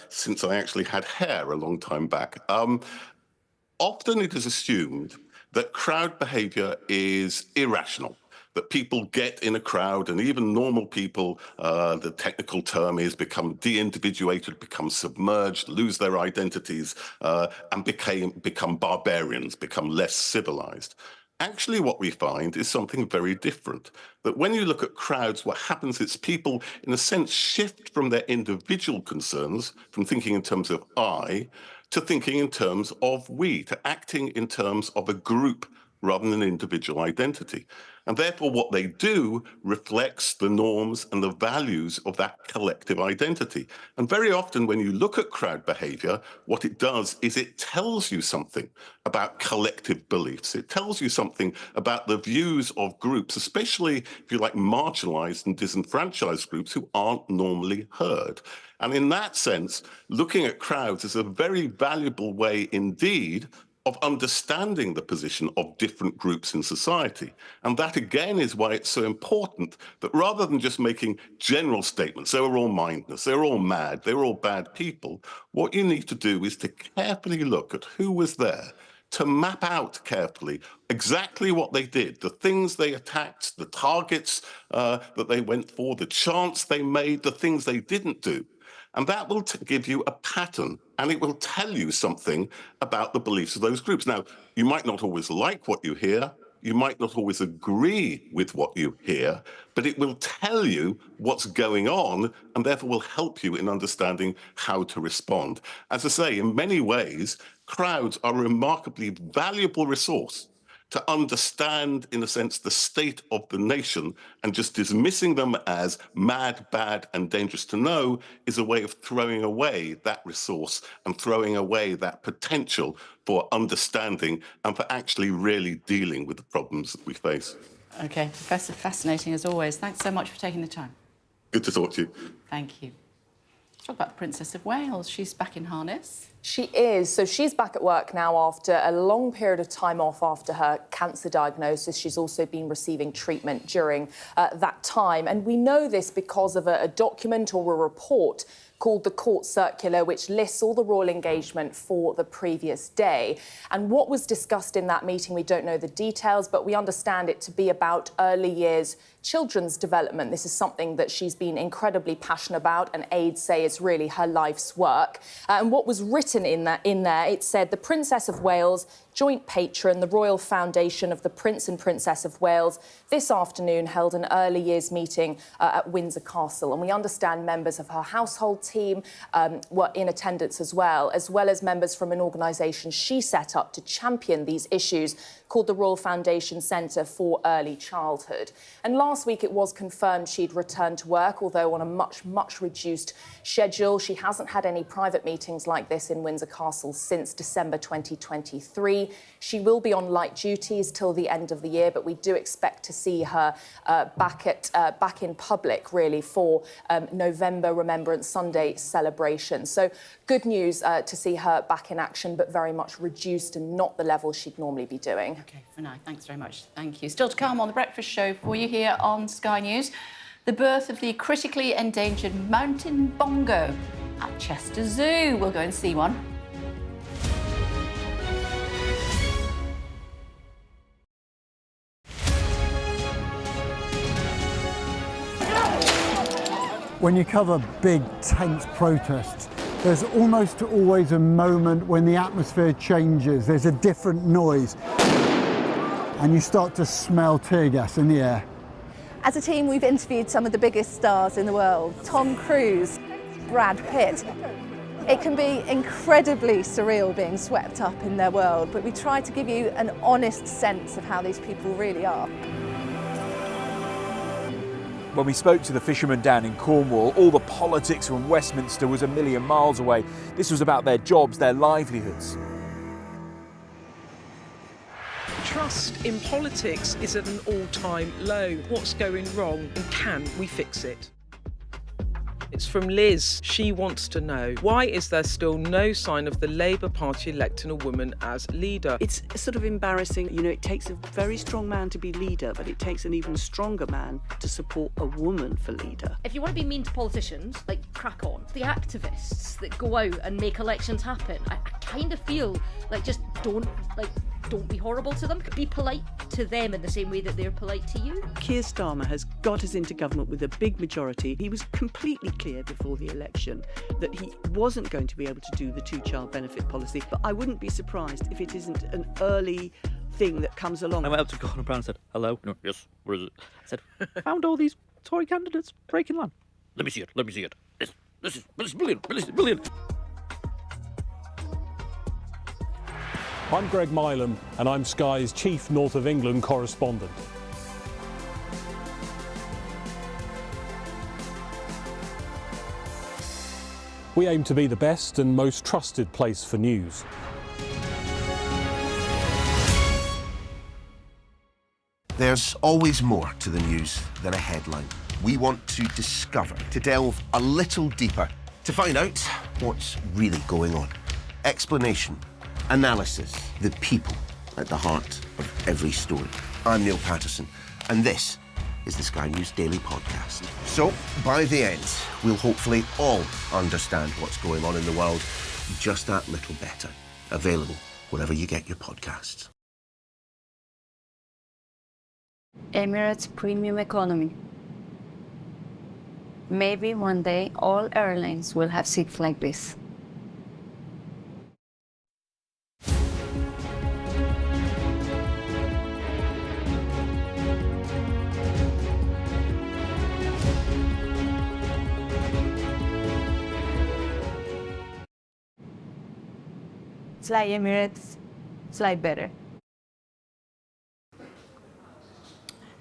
Speaker 17: since I actually had hair a long time back. Often it is assumed that crowd behavior is irrational, that people get in a crowd and even normal people, the technical term is, become de-individuated, become submerged, lose their identities, and become barbarians, become less civilized. Actually, what we find is something very different. That when you look at crowds, what happens is people, in a sense, shift from their individual concerns, from thinking in terms of I, to thinking in terms of we, to acting in terms of a group rather than an individual identity. And therefore, what they do reflects the norms and the values of that collective identity. And very often, when you look at crowd behavior, what it does is it tells you something about collective beliefs. It tells you something about the views of groups, especially, if you like, marginalized and disenfranchised groups who aren't normally heard. And in that sense, looking at crowds is a very valuable way indeed of understanding the position of different groups in society. And that, again, is why it's so important that rather than just making general statements, they were all mindless, they were all mad, they were all bad people, what you need to do is to carefully look at who was there, to map out carefully exactly what they did, the things they attacked, the targets that they went for, the chants they made, the things they didn't do. And that will give you a pattern, and it will tell you something about the beliefs of those groups. Now, you might not always like what you hear, you might not always agree with what you hear, but it will tell you what's going on, and therefore will help you in understanding how to respond. As I say, in many ways, crowds are a remarkably valuable resource to understand, in a sense, the state of the nation, and just dismissing them as mad, bad, and dangerous to know is a way of throwing away that resource and throwing away that potential for understanding and for actually really dealing with the problems that we face.
Speaker 4: OK, Professor, fascinating as always. Thanks so much for taking the time.
Speaker 17: Good to talk to you.
Speaker 4: Thank you. Let's talk about the Princess of Wales. She's back in harness.
Speaker 16: She is. So she's back at work now after a long period of time off after her cancer diagnosis. She's also been receiving treatment during that time. And we know this because of a document or a report called the Court Circular, which lists all the royal engagement for the previous day. And what was discussed in that meeting, we don't know the details, but we understand it to be about early years children's development. This is something that she's been incredibly passionate about, and aides say it's really her life's work. And what was written in there, it said the Princess of Wales, joint patron, the Royal Foundation of the Prince and Princess of Wales, this afternoon held an early years meeting at Windsor Castle. And we understand members of her household team were in attendance as well as members from an organisation she set up to champion these issues called the Royal Foundation Centre for Early Childhood. And last week it was confirmed she'd returned to work, although on a much, much reduced schedule. She hasn't had any private meetings like this in Windsor Castle since December 2023. She will be on light duties till the end of the year, but we do expect to see her back in public, really, for November Remembrance Sunday celebration. So good news to see her back in action, but very much reduced and not the level she'd normally be doing.
Speaker 4: OK, for now, thanks very much. Thank you. Still to come on The Breakfast Show for you here on Sky News, the birth of the critically endangered mountain bongo at Chester Zoo. We'll go and see one.
Speaker 7: When you cover big, tense protests, there's almost always a moment when the atmosphere changes. There's a different noise, and you start to smell tear gas in the air.
Speaker 9: As a team, we've interviewed some of the biggest stars in the world. Tom Cruise, Brad Pitt. It can be incredibly surreal being swept up in their world, but we try to give you an honest sense of how these people really are.
Speaker 18: When we spoke to the fishermen down in Cornwall, all the politics from Westminster was a million miles away. This was about their jobs, their livelihoods.
Speaker 26: Trust in politics is at an all-time low. What's going wrong, and can we fix it? It's from Liz. She wants to know, why is there still no sign of the Labour Party electing a woman as leader?
Speaker 27: It's sort of embarrassing. You know, it takes a very strong man to be leader, but it takes an even stronger man to support a woman for leader.
Speaker 29: If you want to be mean to politicians, crack on. The activists that go out and make elections happen, I kind of feel just don't be horrible to them. Be polite to them in the same way that they're polite to you.
Speaker 27: Keir Starmer has got us into government with a big majority. He was completely clear before the election that he wasn't going to be able to do the two-child benefit policy, but I wouldn't be surprised if it isn't an early thing that comes along.
Speaker 1: I went up to Gordon Brown and said, hello. No, yes, what is it? I said, found all these Tory candidates breaking land. Let me see it, let me see it. This is brilliant, this is brilliant.
Speaker 2: I'm Greg Milam, and I'm Sky's chief North of England correspondent. We aim to be the best and most trusted place for news.
Speaker 31: There's always more to the news than a headline. We want to discover, to delve a little deeper, to find out what's really going on. Explanation, analysis, the people at the heart of every story. I'm Neil Patterson, and this is the Sky News Daily Podcast. So, by the end, we'll hopefully all understand what's going on in the world just that little better. Available wherever you get your podcasts.
Speaker 11: Emirates premium economy. Maybe one day all airlines will have seats like this. Fly Emirates, fly better.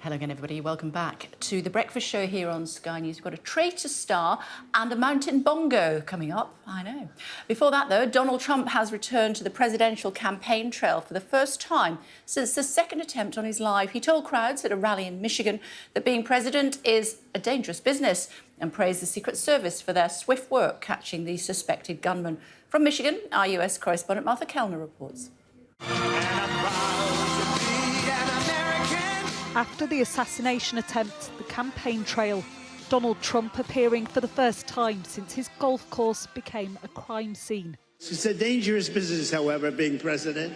Speaker 4: Hello again, everybody. Welcome back to The Breakfast Show here on Sky News. We've got a traitor star and a mountain bongo coming up. I know. Before that, though, Donald Trump has returned to the presidential campaign trail for the first time since the second attempt on his life. He told crowds at a rally in Michigan that being president is a dangerous business and praised the Secret Service for their swift work catching the suspected gunman. From Michigan, our US correspondent Martha Kellner reports.
Speaker 20: After the assassination attempt, the campaign trail, Donald Trump appearing for the first time since his golf course became a crime scene.
Speaker 15: It's a dangerous business, however, being president.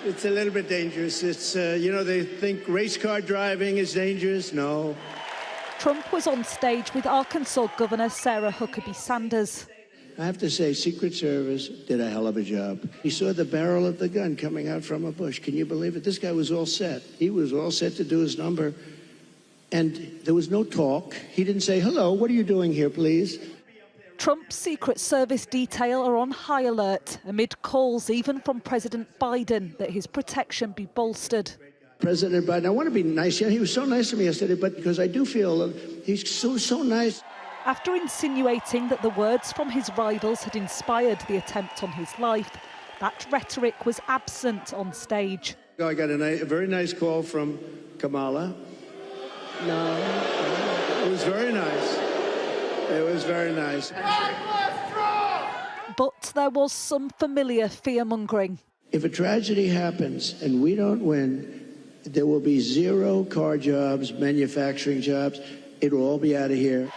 Speaker 15: It's a little bit dangerous. It's, you know, they think race car driving is dangerous. No.
Speaker 20: Trump was on stage with Arkansas Governor Sarah Huckabee Sanders.
Speaker 15: I have to say, Secret Service did a hell of a job. He saw the barrel of the gun coming out from a bush. Can you believe it? This guy was all set. He was all set to do his number. And there was no talk. He didn't say, hello, what are you doing here, please?
Speaker 20: Trump's Secret Service detail are on high alert amid calls even from President Biden that his protection be bolstered.
Speaker 15: President Biden, I want to be nice. Yeah, he was so nice to me yesterday, but because I do feel he's so nice.
Speaker 20: After insinuating that the words from his rivals had inspired the attempt on his life, that rhetoric was absent on stage.
Speaker 15: I got a very nice call from Kamala. No, it was very nice. It was very nice.
Speaker 20: But there was some familiar fear-mongering.
Speaker 15: If a tragedy happens and we don't win, there will be zero car jobs, manufacturing jobs. It will all be out of here.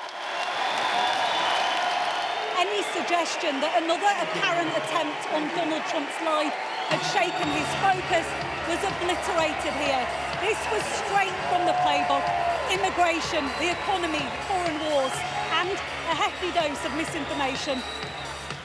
Speaker 20: Any suggestion that another apparent attempt on Donald Trump's life had shaken his focus was obliterated here. This was straight from the playbook. Immigration, the economy, foreign wars, and a hefty dose of misinformation.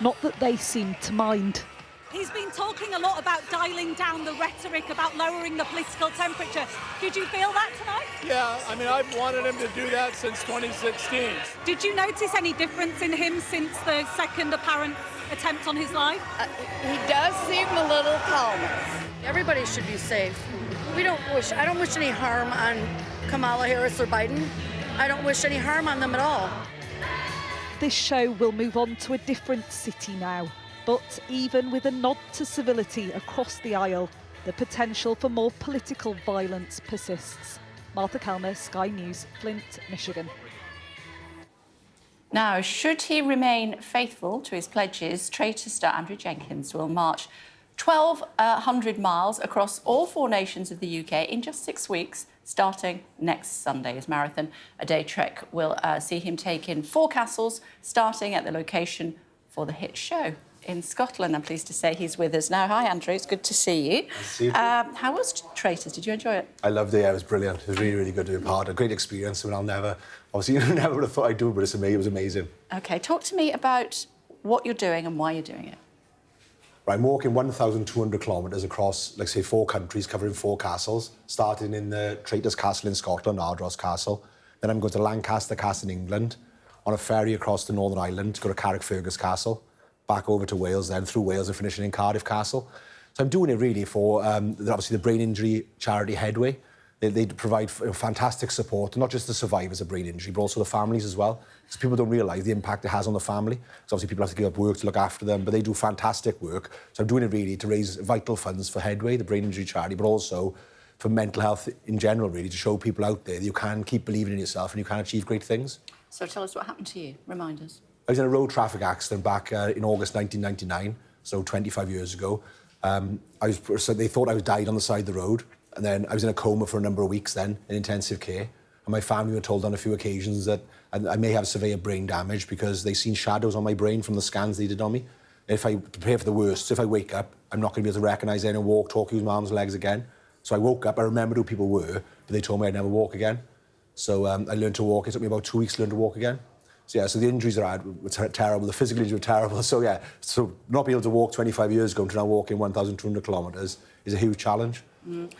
Speaker 20: Not that they seemed to mind. He's been talking a lot about dialing down the rhetoric, about lowering the political temperature. Did you feel that tonight?
Speaker 21: Yeah, I mean, I've wanted him to do that since 2016.
Speaker 20: Did you notice any difference in him since the second apparent attempt on his life?
Speaker 22: He does seem a little calmer. Everybody should be safe. I don't wish any harm on Kamala Harris or Biden. I don't wish any harm on them at all.
Speaker 20: This show will move on to a different city now. But even with a nod to civility across the aisle, the potential for more political violence persists. Martha Kellner, Sky News, Flint, Michigan.
Speaker 4: Now, should he remain faithful to his pledges, traitor star Andrew Jenkins will march 1,200 miles across all 4 nations of the UK in just 6 weeks, starting next Sunday. His marathon, a day trek, will see him take in 4 castles, starting at the location for the hit show in Scotland. I'm pleased to say he's with us now. Hi, Andrew. It's good to see you.
Speaker 23: Nice to see you.
Speaker 4: How was Traitors? Did you enjoy it?
Speaker 23: I loved it. Yeah, it was brilliant. It was really, really good to be part. A great experience. I mean, I'll never, obviously, you never would have thought I'd do it, but it was amazing.
Speaker 4: OK, talk to me about what you're doing and why you're doing it.
Speaker 23: Right, I'm walking 1,200 kilometres across, like say, 4 countries, covering 4 castles, starting in the Traitors Castle in Scotland, Ardros Castle. Then I'm going to Lancaster Castle in England, on a ferry across to Northern Ireland to go to Carrickfergus Castle, back over to Wales, then through Wales and finishing in Cardiff Castle. So I'm doing it really for, obviously, the brain injury charity Headway. They provide fantastic support, not just the survivors of brain injury, but also the families as well. Because people don't realise the impact it has on the family. So obviously people have to give up work to look after them, but they do fantastic work. So I'm doing it really to raise vital funds for Headway, the brain injury charity, but also for mental health in general, really, to show people out there that you can keep believing in yourself and you can achieve great things.
Speaker 4: So tell us what happened to you. Remind us.
Speaker 23: I was in a road traffic accident back in August 1999, so 25 years ago. So they thought I was died on the side of the road. And then I was in a coma for a number of weeks then, in intensive care. And my family were told on a few occasions that I may have severe brain damage because they seen shadows on my brain from the scans they did on me. If I prepare for the worst, if I wake up, I'm not going to be able to recognise anyone, walk, talk, use my arms and legs again. So I woke up, I remembered who people were, but they told me I'd never walk again. So I learned to walk. It took me about 2 weeks to learn to walk again. So yeah, so the injuries I had were terrible, the physical injuries were terrible. So yeah, so not being able to walk 25 years ago to now walking 1,200 kilometres is a huge challenge.
Speaker 4: Mm.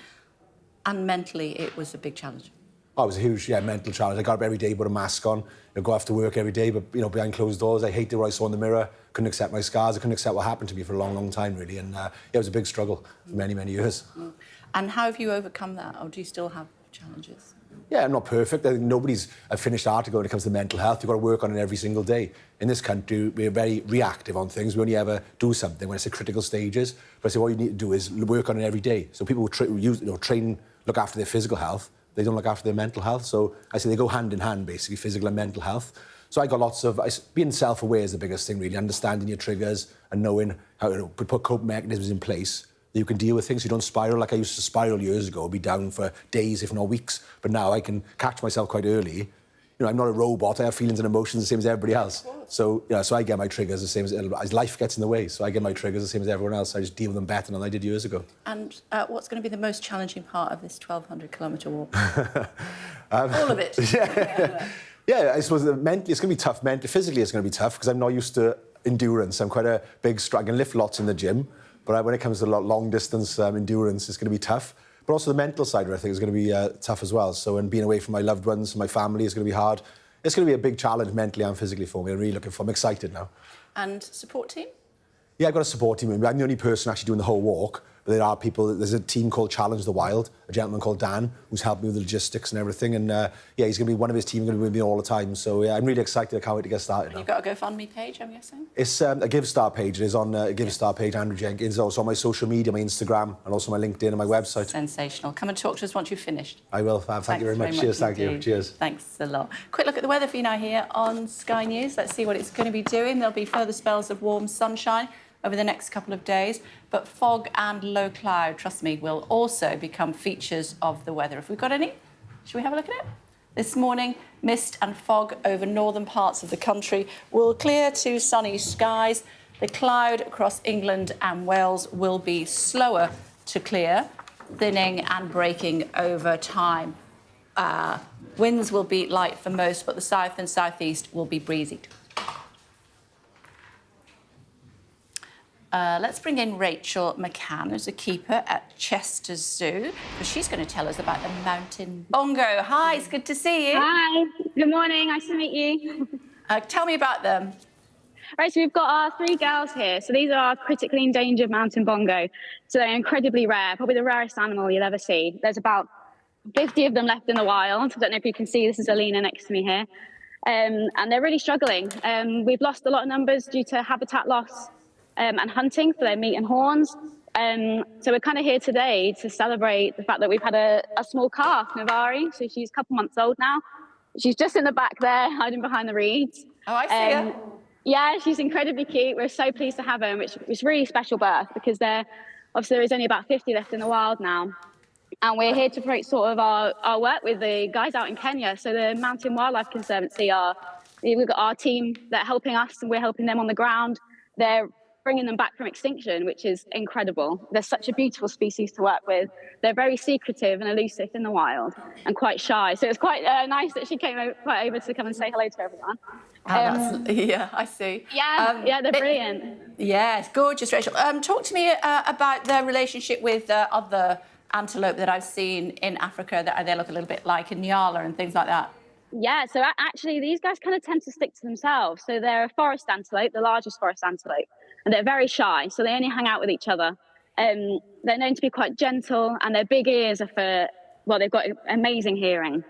Speaker 4: And mentally, it was a big challenge.
Speaker 23: Oh, it was a huge, mental challenge. I got up every day, put a mask on, go after work every day, but, behind closed doors, I hated what I saw in the mirror, couldn't accept my scars, I couldn't accept what happened to me for a long, long time, really, and it was a big struggle for many, many years.
Speaker 4: Mm. And how have you overcome that, or do you still have challenges?
Speaker 23: Yeah, I'm not perfect. I think nobody's a finished article when it comes to mental health. You've got to work on it every single day. In this country, we're very reactive on things. We only ever do something when it's at critical stages. But I say what you need to do is work on it every day. So people who train, look after their physical health, they don't look after their mental health. So I say they go hand in hand, basically, physical and mental health. So I got lots of... Being self-aware is the biggest thing, really, understanding your triggers and knowing how to put coping mechanisms in place that you can deal with things. You don't spiral like I used to spiral years ago, be down for days, if not weeks. But now I can catch myself quite early. I'm not a robot. I have feelings and emotions the same as everybody else. So, so I get my triggers the same as life gets in the way. So I get my triggers the same as everyone else. I just deal with them better than I did years ago.
Speaker 4: And what's going to be the most challenging part of this 1,200-kilometre walk? All of it.
Speaker 23: Yeah, I suppose mentally it's going to be tough. Physically it's going to be tough because I'm not used to endurance. I'm quite a big struggle. I can lift lots in the gym. But when it comes to long-distance endurance, it's going to be tough. But also the mental side of it, I think, is going to be tough as well. So, and being away from my loved ones and my family is going to be hard. It's going to be a big challenge mentally and physically for me. I'm really looking for it. I'm excited now.
Speaker 4: And support team? Yeah,
Speaker 23: I've got a support team. I'm the only person actually doing the whole walk. But there are people, there's a team called Challenge the Wild, a gentleman called Dan, who's helped me with the logistics and everything. And he's going to be one of his team, going to be with me all the time. So yeah, I'm really excited. I can't wait to get started now.
Speaker 4: You've got a GoFundMe page, I'm guessing?
Speaker 23: It's a GiveStar page. It is on a GiveStar page, Andrew Jenkins. Also on my social media, my Instagram, and also my LinkedIn and my website.
Speaker 4: Sensational. Come and talk to us once you've finished.
Speaker 23: I will, Fab. Thank you very much. Cheers, thank you. Cheers.
Speaker 4: Thanks a lot. Quick look at the weather for you now here on Sky News. Let's see what it's going to be doing. There'll be further spells of warm sunshine over the next couple of days, but fog and low cloud, trust me, will also become features of the weather. Have we got any? Should we have a look at it? This morning, mist and fog over northern parts of the country will clear to sunny skies. The cloud across England and Wales will be slower to clear, thinning and breaking over time. Winds will be light for most, but the south and southeast will be breezy. Let's bring in Rachel McCann, who's a keeper at Chester Zoo, because she's going to tell us about the mountain bongo. Hi, it's good to see you.
Speaker 3: Hi, good morning, nice to meet you.
Speaker 4: Tell me about them.
Speaker 3: Right, so we've got our 3 girls here. So these are critically endangered mountain bongo. So they're incredibly rare, probably the rarest animal you'll ever see. There's about 50 of them left in the wild. I don't know if you can see, this is Alina next to me here. And they're really struggling. We've lost a lot of numbers due to habitat loss and hunting for their meat and horns. So we're kind of here today to celebrate the fact that we've had a small calf, Navari. So she's a couple months old now. She's just in the back there, hiding behind the reeds.
Speaker 4: Oh, I see her.
Speaker 3: Yeah, she's incredibly cute. We're so pleased to have her, which was really special birth because obviously there is only about 50 left in the wild now. And we're here to promote sort of our work with the guys out in Kenya. So the Mountain Wildlife Conservancy we've got our team that are helping us and we're helping them on the ground. They're bringing them back from extinction, which is incredible. They're such a beautiful species to work with. They're very secretive and elusive in the wild and quite shy. So it was quite nice that she came over to come and say hello to everyone.
Speaker 4: Yeah, I see.
Speaker 3: Yeah, they're brilliant.
Speaker 4: Yes, gorgeous, Rachel. Talk to me about their relationship with other antelope that I've seen in Africa that they look a little bit like in Nyala and things like that.
Speaker 3: Yeah, so actually these guys kind of tend to stick to themselves. So they're a forest antelope, the largest forest antelope, and they're very shy, so they only hang out with each other. They're known to be quite gentle, and their big ears are for, well, they've got amazing hearing.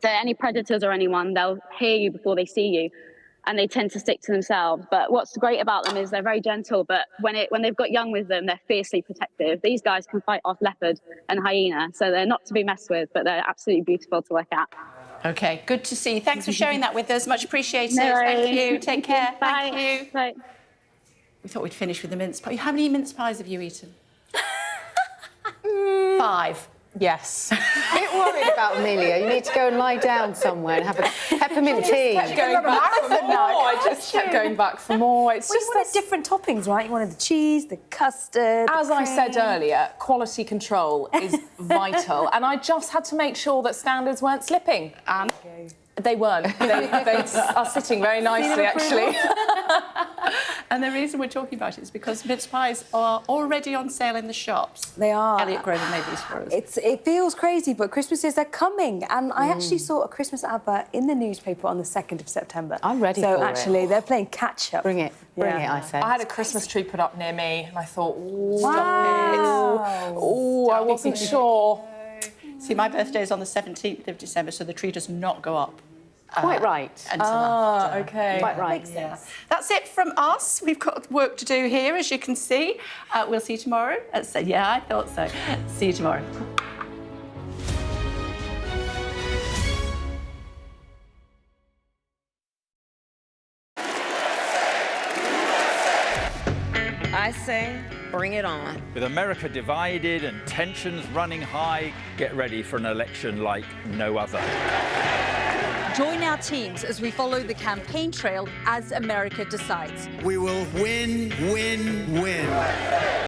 Speaker 3: So any predators or anyone, they'll hear you before they see you, and they tend to stick to themselves. But what's great about them is they're very gentle, but when they've got young with them, they're fiercely protective. These guys can fight off leopard and hyena, so they're not to be messed with, but they're absolutely beautiful to look at.
Speaker 4: Okay, good to see. Thanks for sharing that with us. Much appreciated.
Speaker 3: No worries.
Speaker 4: Thank you. Take care.
Speaker 3: Bye.
Speaker 4: Thank you.
Speaker 3: Bye.
Speaker 4: We thought we'd finish with the mince pie. How many mince pies have you eaten? 5.
Speaker 5: Yes. A bit worried about Amelia. You need to go and lie down somewhere and have a peppermint tea.
Speaker 16: I just kept going back for more. It's
Speaker 5: Well, you wanted different toppings, right? You wanted the cheese, the custard.
Speaker 16: As I said earlier, quality control is vital, and I just had to make sure that standards weren't slipping. And they weren't. They are sitting very nicely, actually.
Speaker 4: And the reason we're talking about it is because mince pies are already on sale in the shops.
Speaker 5: They are.
Speaker 4: Elliot Grover made these for us.
Speaker 5: It feels crazy, but Christmases are coming. And I actually saw a Christmas advert in the newspaper on the 2nd of September. I'm ready for it. So actually, they're playing catch-up. Bring it. Bring it, I said.
Speaker 16: I had a Christmas tree put up near me, and I thought, ooh,
Speaker 5: wow.
Speaker 16: Ooh, I wasn't sure.
Speaker 4: See, my birthday is on the 17th of December, so the tree does not go up.
Speaker 5: Quite right.
Speaker 4: Until after.
Speaker 16: Okay.
Speaker 5: Quite right.
Speaker 4: Makes sense. That's it from us. We've got work to do here, as you can see. We'll see you tomorrow. Yeah, I thought so. See you tomorrow.
Speaker 6: I say, bring it on.
Speaker 1: With America divided and tensions running high, get ready for an election like no other.
Speaker 8: Join our teams as we follow the campaign trail as America decides.
Speaker 12: We will win, win, win.